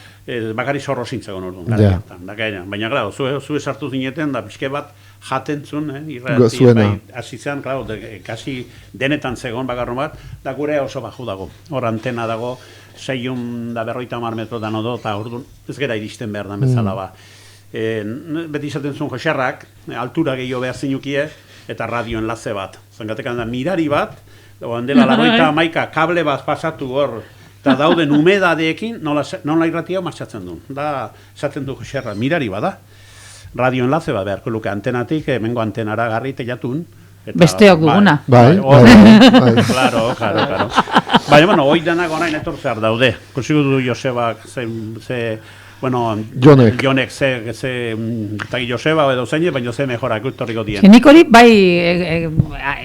bakarri zorro zintzegon orduan. Baina, klar, zu sartu zineten, da pixke bat, jaten zuen, irrati, hasi zen, klaro, kasi denetan zegoen bakarron bat, da gure oso baju dago. Hor antena dago, 650 metrotan odo, eta orduan ez gara iristen behar da bezala ba. Beti izaten zuen Joserrak, altura gehiago behar zinukie, eta radio enlaze bat. Zangatekan da, mirari bat, dela 91 kable bat pasatu hor, eta dauden humedadeekin nola irratia martxatzen duen. Da, esaten du Joserra, mirari bada. Radio enlaze bat beharko luke antenatik, hemengo antenara garri teiatun. Besteok duguna. Bai. Claro. Baina, bueno, hoi denak orain etortzear daude. Konsigu du Josebak, Jonek eta Joseba edo zein, baina ze mejorak utorriko dien. Nik hori, bai,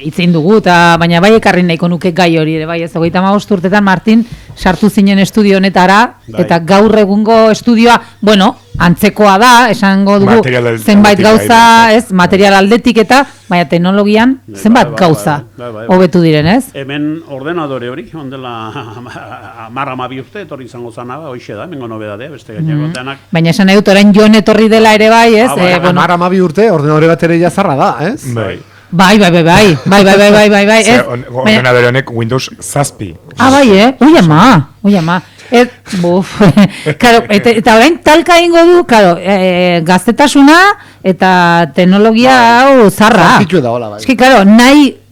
itzein dugu, baina bai ekarri nahiko nuke gai hori ere, bai, ez 35 urtetan Martin sartu zinen estudio honetara, eta gaur egungo estudioa, bueno, antzekoa da, esango dugu, zenbait gauza, ez, material aldetik eta, baina teknologian, zenbat gauza hobetu diren, ez? Hemen ordenadore hori, ondela 10-12 urte, etorri izango zana, hoxe da, mengo nobedade, beste gainako denak. Baina esan nahi dut, orain Jon etorri dela ere bai, ez? 10-12 urte, ordenadore bat ere jazarra da, ez? Bai. Ordenadore honek Windows 7. Bai, oi ama. Eta orain talka ingo du, gaztetasuna eta teknologia hau zarra. Eski,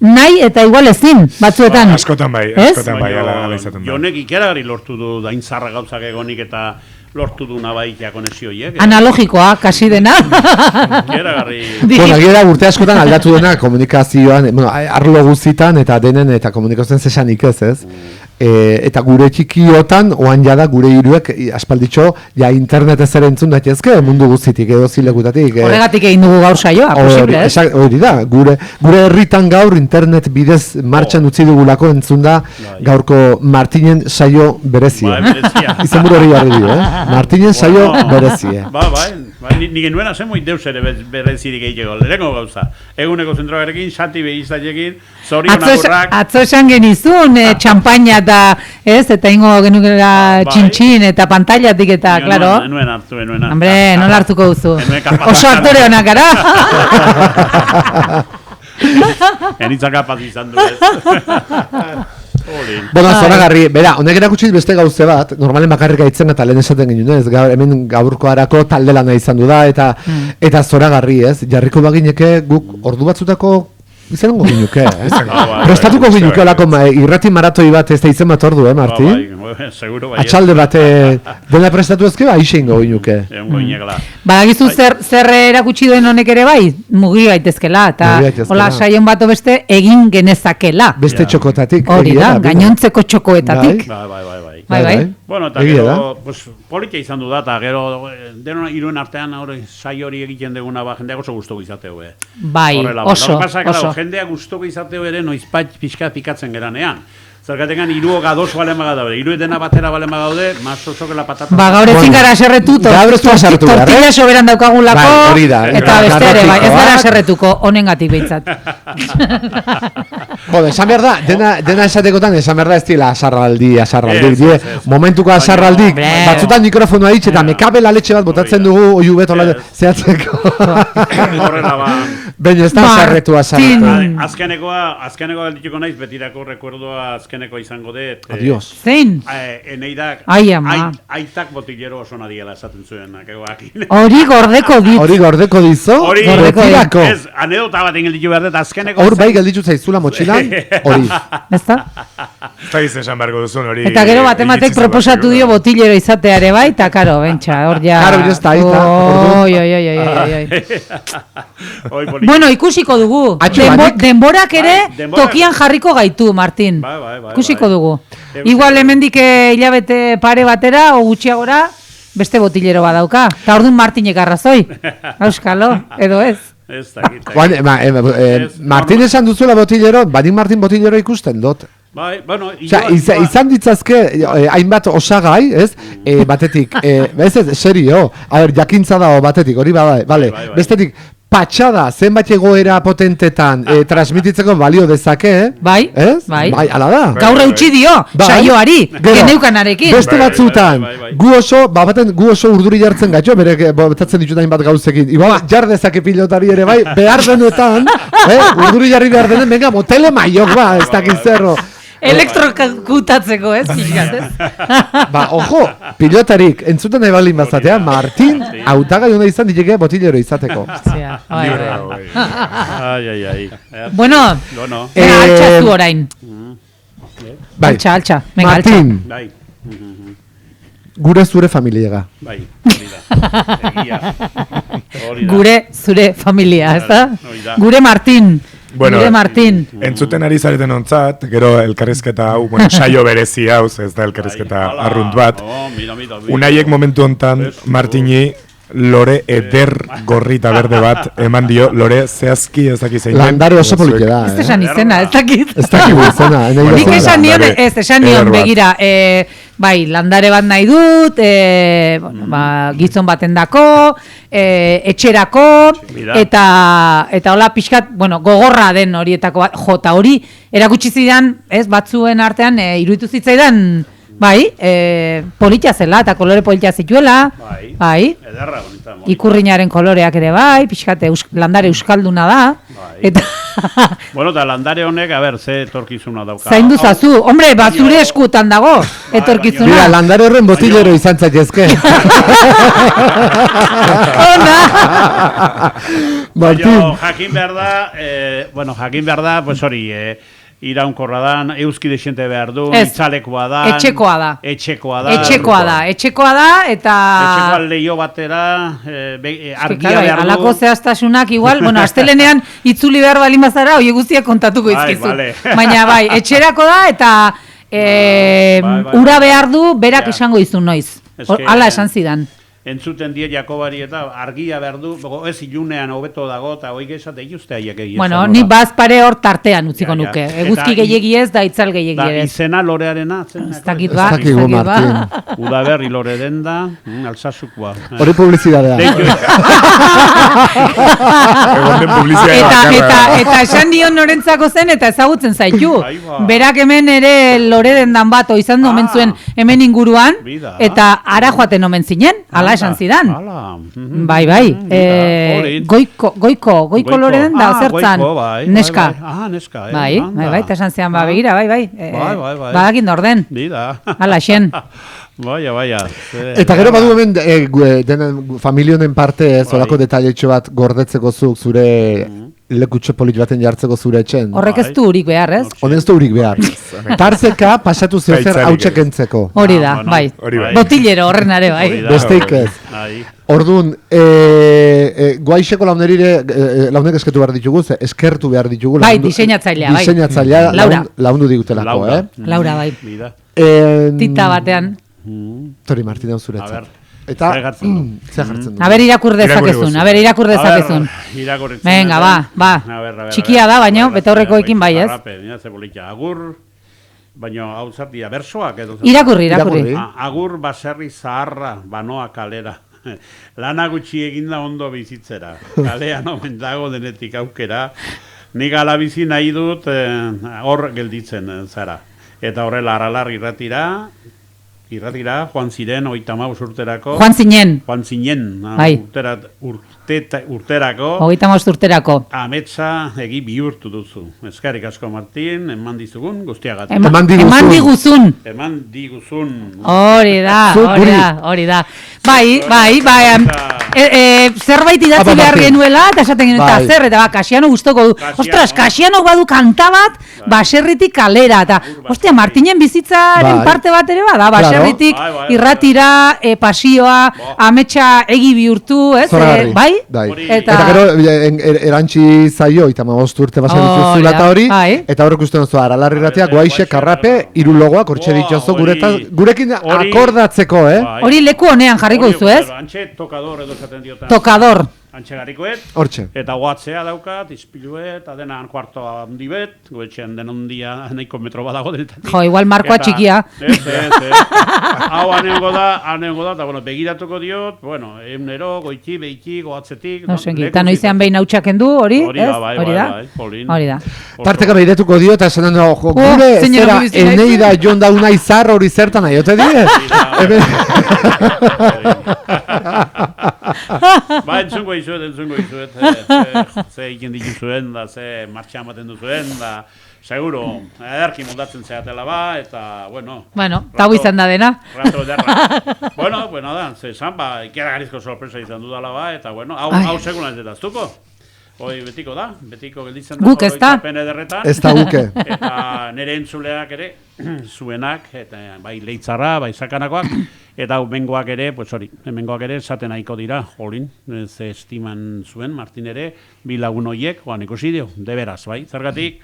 nahi eta igual ezin, batzuetan. Askotan bai, ala izaten da. Jonek ikeragari lortu du dain zarra gauzak egonik eta lortu du nabaikia konexioiek. Analogikoa, kasi dena. Ikeragarri. Gira urte askotan aldatu dena komunikazioan, arlo guztitan eta denen eta komunikazioan zesanik ez? Eta gure txikiotan, oan jada gure hiruek aspalditxo, ja internetez ere entzun daitezke, mundu guztitik edo zilekutatik. Horregatik egin dugu gaur saioa, posible, ez? Hori da, gure herritan gaur internet bidez martxan utzi dugulako entzun da gaurko Martinen saio berezie. Izan buru hori jarri dio, Martinen saio berezie. Nik nuena zen deus ere berezirik egiteko, lehenko gauza. Eguneko zentrogarekin, Santi behiztaiekin, zorionagurrak. Atzo esan genizun, txampaina eta ingo genukera txintxin eta pantailatik eta, klaro. Nuen hartu. Hombre, nola hartuko duzu. Oso aktore honak, gara? Enitzak kapaz izan du, ez? Bueno, zoragarri, bera, honek erakutsi beste gauze bat, normalen bakarrik aitzen eta lehen esaten genuen, ez, hemen gaurko harako talde lana izan du da, eta zoragarri, ez, jarriko bagineke guk ordu batzutako izango ginuke, prestatuko ginuke olako irrati maratoi bat ez da izen bat ordu, Marti? Seguro bai. Atxalde bat, dena prestatu ezke, aixe ingo ginuke. Badagizu zer erakutsi duen honek ere bai, mugi gaitezkela, eta hola saion bato beste egin genezakela. Beste txokotatik. Hori da, gainontzeko txokoetatik. Bai. Bueno, eta gero, politia izan du da, eta gero, denon iruen artean, saio hori egiten duguna, jendeak oso guztoko izateo, Bai, oso. Jendeak guztoko izateo ere, noizpait pixka pikatzen geranean. Zergatekan iruo gadoz bale maga daude, iruo dena batera bale maga daude, mazo sokela patata. Gaur ezin gara aserretuto, tortilla soberan daukagulako, eta beste ere, ez gara aserretuko, honengatik behintzat. Bueno, esan behar da, dena esatekotan, esan behar da ez dira asarraldi, momentuko asarraldi, batzutan mikrofonoa hitz eta mekabela letxe bat botatzen dugu, oiu beto zehatzeko. Baina ez da asarretu. Azkenekoa dituko naiz, betirako rekuerdoa azkeneko izango dut. Adios. Zein? Eneidak, aitak botillero oso nadiela esaten zuen. Hori gordeko dit. Hori gordeko dizo? Hori gordeko. Ez, anedota bat engelditu behar dut, azkeneko. Hor bai gelditu zaizula motxilan, hori. Ez da? Zaiz esan beharko duzun hori. Eta gero batematek proposatu dio botillero izateare bai, eta karo, bentsa, hor ja. Karo, ez da, oi. Bueno, ikusiko dugu. Denborak ere tokian jarriko gaitu, Martin. Ikusiko dugu. Igual hemendik hilabete pare batera, o gutxiagora, beste botillero badauka. Eta orduan Martinek arrazoi. Euskalo, edo ez. Martin esan duzuela botillero, badin Martin botillero ikusten dut. Izan ditzazke, hainbat osagai, ez? Batetik, serio, jakintza dago batetik, hori bale, bestetik, patxada zenbat egoera potentetan transmititzeko balio dezake, bai, ez? Bai, ala da. Gaur eutxi dio, saioari, geneukanarekin. Beste batzutan, gu oso urduri jartzen gaitxo, bere betatzen ditutain bat gauzekin. Iba, jar dezake pilotari ere, bai, behar denetan, urduri jarri behar denen, venga, motele maiok, ba, ez dakiz zerro. Elektrokutatzeko, ez? Ba, ojo, pilotarik, entzuten nahi balin bazatea, Martin, hautagai hona izan dileke botilero izateko. Ai. Bueno, altxaztu orain. Altxa, venga, altxa. Martin, gure zure familiega. Bai, gure zure familia, ez da? Gure Martin. Bueno, Gure Martin. Entzuten ari zareten ontzat, gero elkarrizketa hau, saio berezi hau, ez da elkarrizketa arrunt bat. Unaiek momentu hontan Martini lore eder gorri eta berde bat eman dio, lore zehazki ez dakit zein. Landare oso polike da. Ez esan izena, ez dakit. Ez dakit izena. Nik esan nion, esan nion, begira, bai, landare bat nahi dut, gizon baten dako, etxerako, eta hola pixkat, gogorra den horietako bat, jota hori, erakutsi zidan, ez, batzuen artean, iruditu zitzaidan, bai, politia zela, eta kolore politia zituela, bai, ikurriñaren koloreak ere bai, pixkate landare euskalduna da, eta... Bueno, eta landare honek, a ber, ze etorkizuna dauka. Zaindu zazu, hombre, bat zure eskutan dago, etorkizuna. Mira, landare horren botilero izan zaitezke. Ona! Martin. Jakin behar da, pues hori, iraunkorra dan, euski desiente behar du, itzalekoa da. Etxekoa da, eta... Etxekoa lehio batera, argia behar du. Alako zehaztasunak igual, astelenean itzuli behar balin bazara, hoi guztiak kontatuko izkizu. Baina bai, etxerako da, eta ura behar du, berak esango izun noiz. Hala esan zidan. Entzuten die Jakobari eta argia behar du, ez ilunean hobeto dago, eta hoi gezat egiuzte haiek egin. Bueno, ni bazpare hor tartean utziko nuke. Eguzki gehiegi ez, da itzal gehiegi ez. Da izena lorearena? Ez dakit ba. Udaberri lore den da, altsasukoa. Hori publizidadea. Eta esan dion norentzako zen, eta ezagutzen zaitu. Berak hemen ere lore dendan bat, izan omen zuen hemen inguruan, eta ara joaten omen zinen, ala esan zidan. Bai. Goiko lore den da, zertzan. Neska. Bai, eta esan zidan, begira, bai. Badakin orden. Ala, xen. Baia. Eta gero badu hemen familionen parte zolako detailetxo bat gordetzeko zure lekutxo polit baten jartzeko zure etxen. Horrek ez du urik behar, ez? Horrek ez du urik behar. Tarzeka pasatu zeozer hautxek entzeko. Hori da, bai. Botillero horren are, bai. Besteik ez. Orduan, guaixeko launek esketu behar ditugu, eskertu behar ditugu. Bai, diseinatzailea, bai. Diseinatzailea laundu digutelako, Laura, bai. Tita batean. Tori Martin hau zuretzat. Eta, ze jartzen du. A ber, irakur dezakezun. Venga, ba. Txikia da, baina, betaurreko ekin bai, ez? Agur, baina hau zartia, bersoak edo. Irakurri. Agur baserri zaharra, banoa kalera. Lana gutxi eginda ondo bizitzera. Kalean omen dago denetik aukera. Nik ala bizi nahi dut hor gelditzen zara. Eta horrela aralar irratira, joan ziren, 35 urterako. Joan zinen, urterako. 35 urterako. Ametsa egi bihurtu duzu. Eskerrik asko Martin, eman dizugun guztiagatik. Eman diguzun. Hori da. Bai. Zerbait idatzi behar genuela, eta esaten genuen, eta zer, eta Kasiano guztoko du. Ostras, Kasiano badu kanta bat, baserritik kalera, eta, ostia, Martinen bizitzaren parte bat ere bada, baserritik, irratira, pasioa, ametsa egi bihurtu, ez? Bai? Eta gero, erantzi zaio, eta 15 urte baserritu zulata hori, eta horrek uste nozu, aralarri irratia, guaixe, karrape, hiru logoak, hortxe ditzozo, gurekin akordatzeko, Hori leku honean jarriko duzu, ez? Tokador edo zaten diotan. Tokador. antxegarikoet. Hortxe. Eta goatzea daukat, izpiluet, eta denan kuartoa handi bet, goetxean den handia nahiko metro badago denetatik. Jo, igual markoa txikia. Hau anengo da, eta bueno, begiratuko diot, bueno, eunero, goiti, beiti, goatzetik. Eta noizean behin hautsaken du, hori? Hori da. Parteka behiretuko diot, eta esan da, gure, zera, eneida jon dauna izar hori zertan ahi, ote die? Ba, entzungo izuet, ze ikin dituzuen, da, ze martxa ematen duzuen, da, seguro, ederki moldatzen zeatela ba, eta, bueno... Bueno, tau izan da dena. Rato ederra. Bueno, da, ze esan, ba, ikeragarrizko sorpresa izan dudala ba, eta, bueno, hau segun ez detaztuko. Hoi betiko da, betiko gelditzen da. Guk ez da. Ez da guke. Eta nire entzuleak ere, zuenak, eta bai leitzarra, bai sakanakoak, eta bengoak ere, pues hori, bengoak ere esaten nahiko dira, horin, ze estiman zuen, Martin ere, bi lagun horiek, oan ikusi dio, de beraz, bai, zergatik,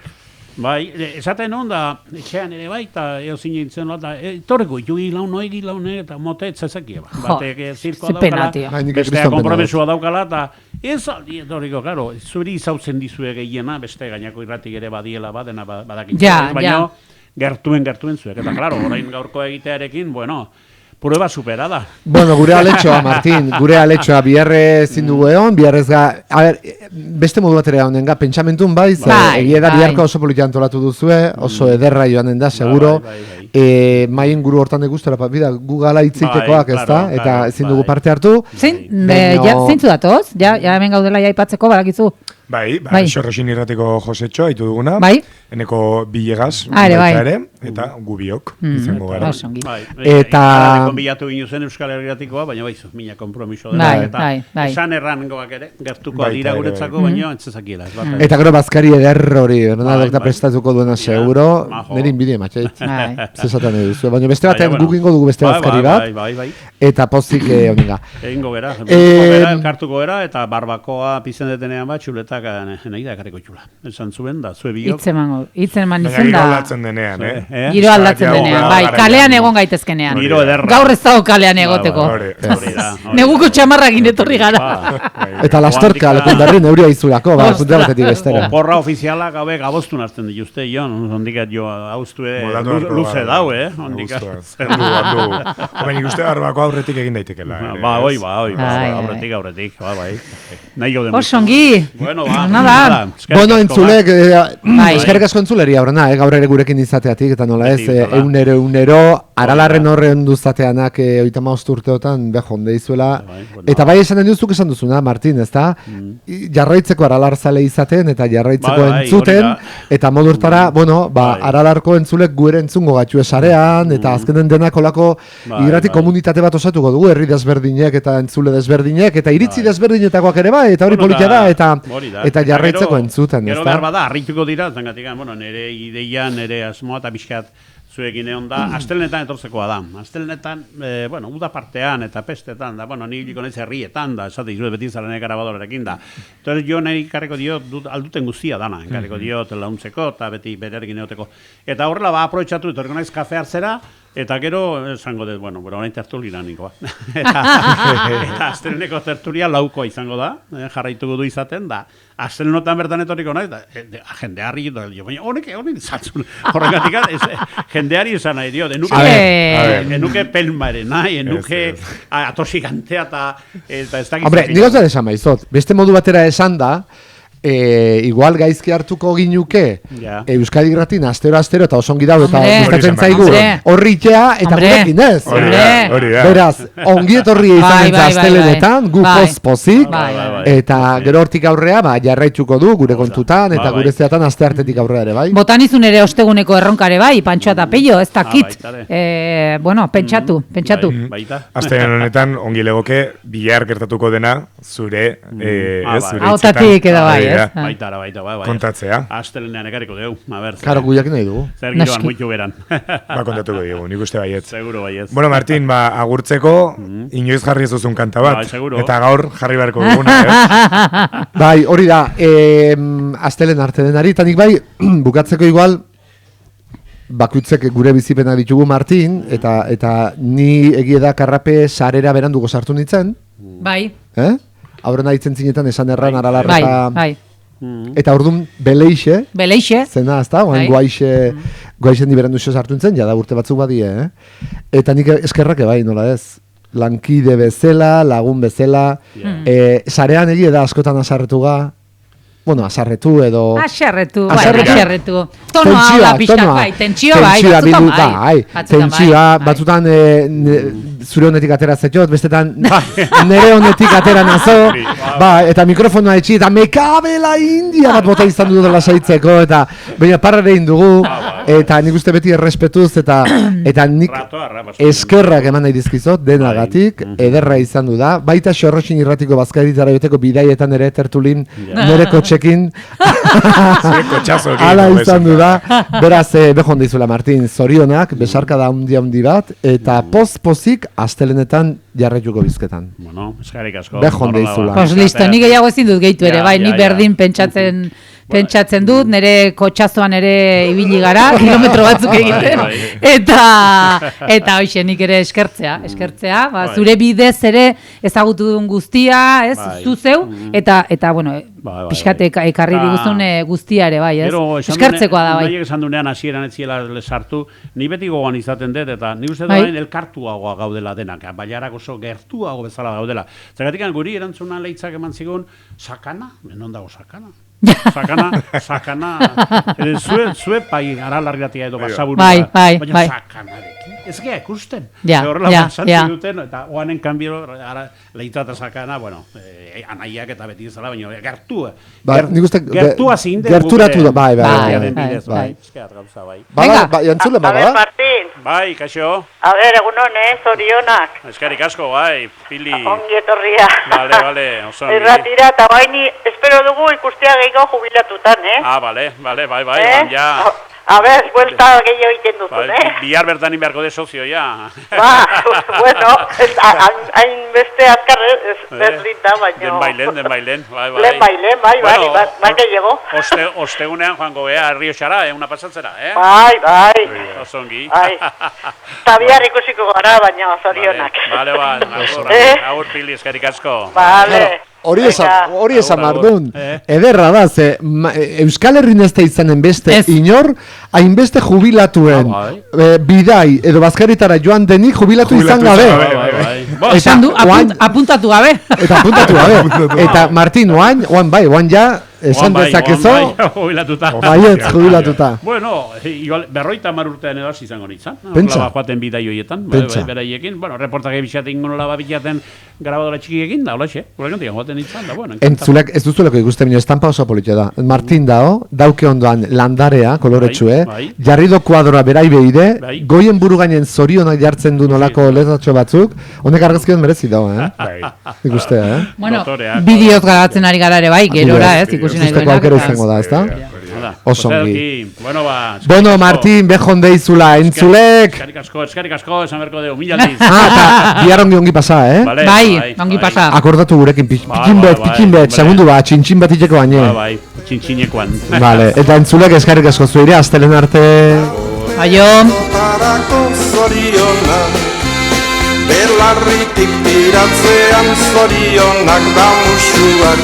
bai, esaten onda, etxean ere bai, eta eozin jintzen da, torreko, gilaun, eta mote etzezekie, batek zirkoa daukala, bestea kompromesua daukala, eta ez aldi etorriko, karo, zuri izautzen dizue gehiena, beste gainako irratik ere badiela, badena badakin. Baina, gertuen zuek, eta klaro, orain gaurko egitearekin, bueno, prueba superada. Bueno, gure aletxoa, Martin, gure aletxoa, biharre zindugu egon, biharrez ga, a ber, beste modu batera honen ga, pentsamentun bai, egia da biharko oso politia antolatu duzue, oso ederra joanen da, seguro, maien guru hortan degustora, bida, gu gala itzeitekoak, ez da, eta ezin dugu parte hartu. Zeintzu datoz? Ja, hemen gaudela jaipatzeko, badakizu. Bai, Xorrosin irratiko Josetxo, haitu duguna, eneko Bilegaz, ere, eta gubiok, izango gara. Eta... konbilatu ginu zen Euskal Herriatikoa, baina baizu, mina kompromiso dela, eta esan errangoak ere, gertuko adira guretzako, baina entzezakiela. Eta gero bazkari eder hori, Bernadok prestatuko duena seguro, nire inbide matxait, zezaten eduzu, baina beste batean gukingo dugu beste bazkari bat, eta pozik honinga. Egingo gara, elkartuko gara, eta barbakoa pizten detenean bat, txuleta nahi da ekarriko txula. Esan zuen da, zue biok. Hitzen izan da. Giro aldatzen denean, Giro aldatzen denean, bai, kalean egon gaitezkenean. Giro ederra. Gaur ez dago kalean egoteko. Neguko txamarrak inetorri gara. Eta lastorka, lekundarri neuria izurako, puntea batetik bestera. Porra ofizialak haue gabostun hartzen dituzte, Jon, ondikat jo hauztue luze dau, ondikat. Homen ikuste barbako aurretik egin daitekela. Bai, aurretik, bai. Nahi gauden. Osongi. Bueno, entzulek, eskerrik asko entzuleria, gaur ere gurekin izateatik, eta nola ez, eunero, aralarren horren duzateanak 35 urteotan bejonde izuela, eta bai esan duzuk esan duzuna, Martin, ez da? Jarraitzeko aralarzale izaten, eta jarraitzeko entzuten, eta modurtara, bueno, aralarko entzulek guere entzungo gatxu esarean, eta azkenen denakolako irrati komunitate bat osatuko dugu, herri desberdinek eta entzule desberdinek, eta iritzi desberdinetakoak ere bai, eta hori politia da, eta jarraitzeko entzuten, ez da? Gero behar bada, harrituko dira, zangatik, nire ideia, nire asmoa eta bizkat zuekin egon da, astelnetan etortzekoa da. Astelnetan, uda partean eta pestetan, da, ni hiliko nahiz herrietan, da, esate izue beti zaren ekarabadorekin da. Entonces, jo nahi karriko diot, alduten guztia dana, karriko diot launtzeko, eta beti bererekin eoteko. Eta horrela, aproitxatu, etorriko naiz kafe hartzera, eta gero, esango dut, orain tertulia nikoa. Eta asteleneko tertulia laukoa izango da, jarraituko du izaten, da, astelenotan bertan etorriko naiz, da, jende harri, baina honek zatzun, horregatik, jendeari izan nahi dio, enuke pelmare nahi, enuke atosigantea eta ez dakizak. Hombre, nik hau da esan maizot, beste modu batera esan da, igual gaizki hartuko ginuke Euskadi Irratin astero eta osongi dago eta gustatzen zaigu horritea eta gurekin ez. Beraz, ongi etorri izan astelenetan, gu pozik eta gero hortik aurrea jarraituko du gure kontutan eta gure zeatan asteartetik aurrea ere bai. Botanizun ere osteguneko erronkare bai, Pantxo eta Peio, ez dakit. Bueno, pentsatu. Astelen honetan ongi legoke bihar gertatuko dena zure hautatik edo bai. Baita. Kontatzea. Astelenean ekarriko dugu. Karo guiak nahi dugu. Zer giroan muitu beran. Kontatuko dugu, nik uste baiet. Seguro baiet. Bueno, Martin, agurtzeko, inoiz jarri ez duzun kanta bat. Eta gaur jarri beharko duguna, Bai, hori da, astelen arte denari, eta nik bai, bukatzeko igual, bakuitzek gure bizipenak ditugu Martin, eta ni egie da karrape sarera beranduko sartu nintzen. Bai. aurrena ditzen zinetan esan erran aralarra. Bai. Eta orduan Beleixe. Zena, ezta? Oan Guaixen diberenduzio sartuntzen, jada urte batzuk badie, Eta nik eskerrak bai, nola ez? Lankide bezala, lagun bezala. Sarean egie da askotan asarretuga. Bueno, asarretu edo... Asarretu. Tonoa da pixkat, bai, tentsioa bai, batzutan bai. Tentsioa, batzutan zure honetik atera zetxot, bestetan nere honetik atera nazo, eta mikrofonoa etxi, eta mekabe la India bat bota izan du dela saitzeko, eta baina parrarein dugu, eta nik uste beti errespetuz, eta nik eskerrak eman nahi dizkizot, denagatik, ederra izan du da, baita Xorroxin irratiko bazkairitara beteko bidaietan ere tertulin, nere kotxekin, ala izan du da, beraz, behon dizula Martin, zorionak, besarka da handi bat, eta pozik astelenetan jarretuko bizketan. Bueno, eskerrik asko. Behon dizula. Pues listo, ni gehiago ezin dut gehitu ere, bai, ni berdin pentsatzen dut, nire kotxazoan ere ibili gara, kilometro batzuk egiten, eta hoxe nik ere eskertzea, zure bidez ere ezagutu duen guztia, ez, zuzeu, eta bueno, pixkate ekarri diguzun guztia ere, bai, ez, eskertzekoa da, bai. Nahiek esan dunean hasieran ez ziela sartu, ni beti gogoan izaten dut, eta ni uste duen elkartuagoa gaudela denak, baiarak oso gertuago bezala gaudela. Zergatik guri erantzuna leitzak eman zigun, sakana, non dago sakana? Sakana, zue pai aralarriatia edo basaburua, baina sakanarekin, ez geha ikusten. Horrela basantzi duten, eta oanen kanbio leitzata sakana, bueno, anaiak eta beti ezala, baina gertua. Gertua zinde. Gerturatu da, bai. Ezkeat gauza, bai. Jantzule, A ver, Martín. Bai, kaixo. A ver, egunon, zorionak. Eskerrik asko, bai, Pili. Ongi etorria. Vale, oso ongi. Erratira, eta baini, espero dugu ikustea gehiago jubilatutan, Vale, bai, ja. A ver, vuelta gehiago egiten duzun, Bihar bertan inbeharko de sozio, ja. Bueno, hain beste azkar ez linda, baina... Den bailen, bai. Bai, gehiago. Ostegunean joango bea, Errioxara, una pasatzera, Bai. Osongi. Eta bihar ikusiko gara, baina zorionak. Vale, agur Pili, eskerrik asko. Vale. Hori esan mardun, ederra da, Euskal Herrin ez da izanen beste inor, hainbeste jubilatuen bidai edo bazkaritara joan denik jubilatu izan gabe. Esan du, apuntatu gabe. Eta Martin, oan ja, esan dezakezo, jubilatuta. Bueno, berroita marurtean edo izango nintzen. Pentsa. Joaten bidai horietan, beraiekin. Bueno, reportage bizaten gonola babiaten grabadora txikiekin, da, hola xe. Entzulek, ez duzuleko ikusten bine, estampa oso politia da. Martin dao, dauke ondoan landarea, koloretsue, jarri do kuadroa berai behide, goien buru gainen zorionak jartzen du nolako letatxo batzuk, honek argazkion merezi dao, Ikustea, Bueno, bideoz garatzen ari gara ere bai, gerora, ikusi nahi duenak. Aukera izango da, ezta? Osongi. Bueno, Martin, behon deizula, entzulek! Eskerrik asko, esan berko deu, mila aldiz. Eta bihar ongi pasa, Bai, ongi pasa. Akordatu gurekin, pikin bet, segundu bat, txintxin bat itxeko baine. Bai, txintxinekoan. Vale, eta entzulek eskerrik asko zuire, astelen arte. Aio. Belarritik tiratzean zorionak da musuak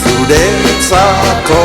zuretzako.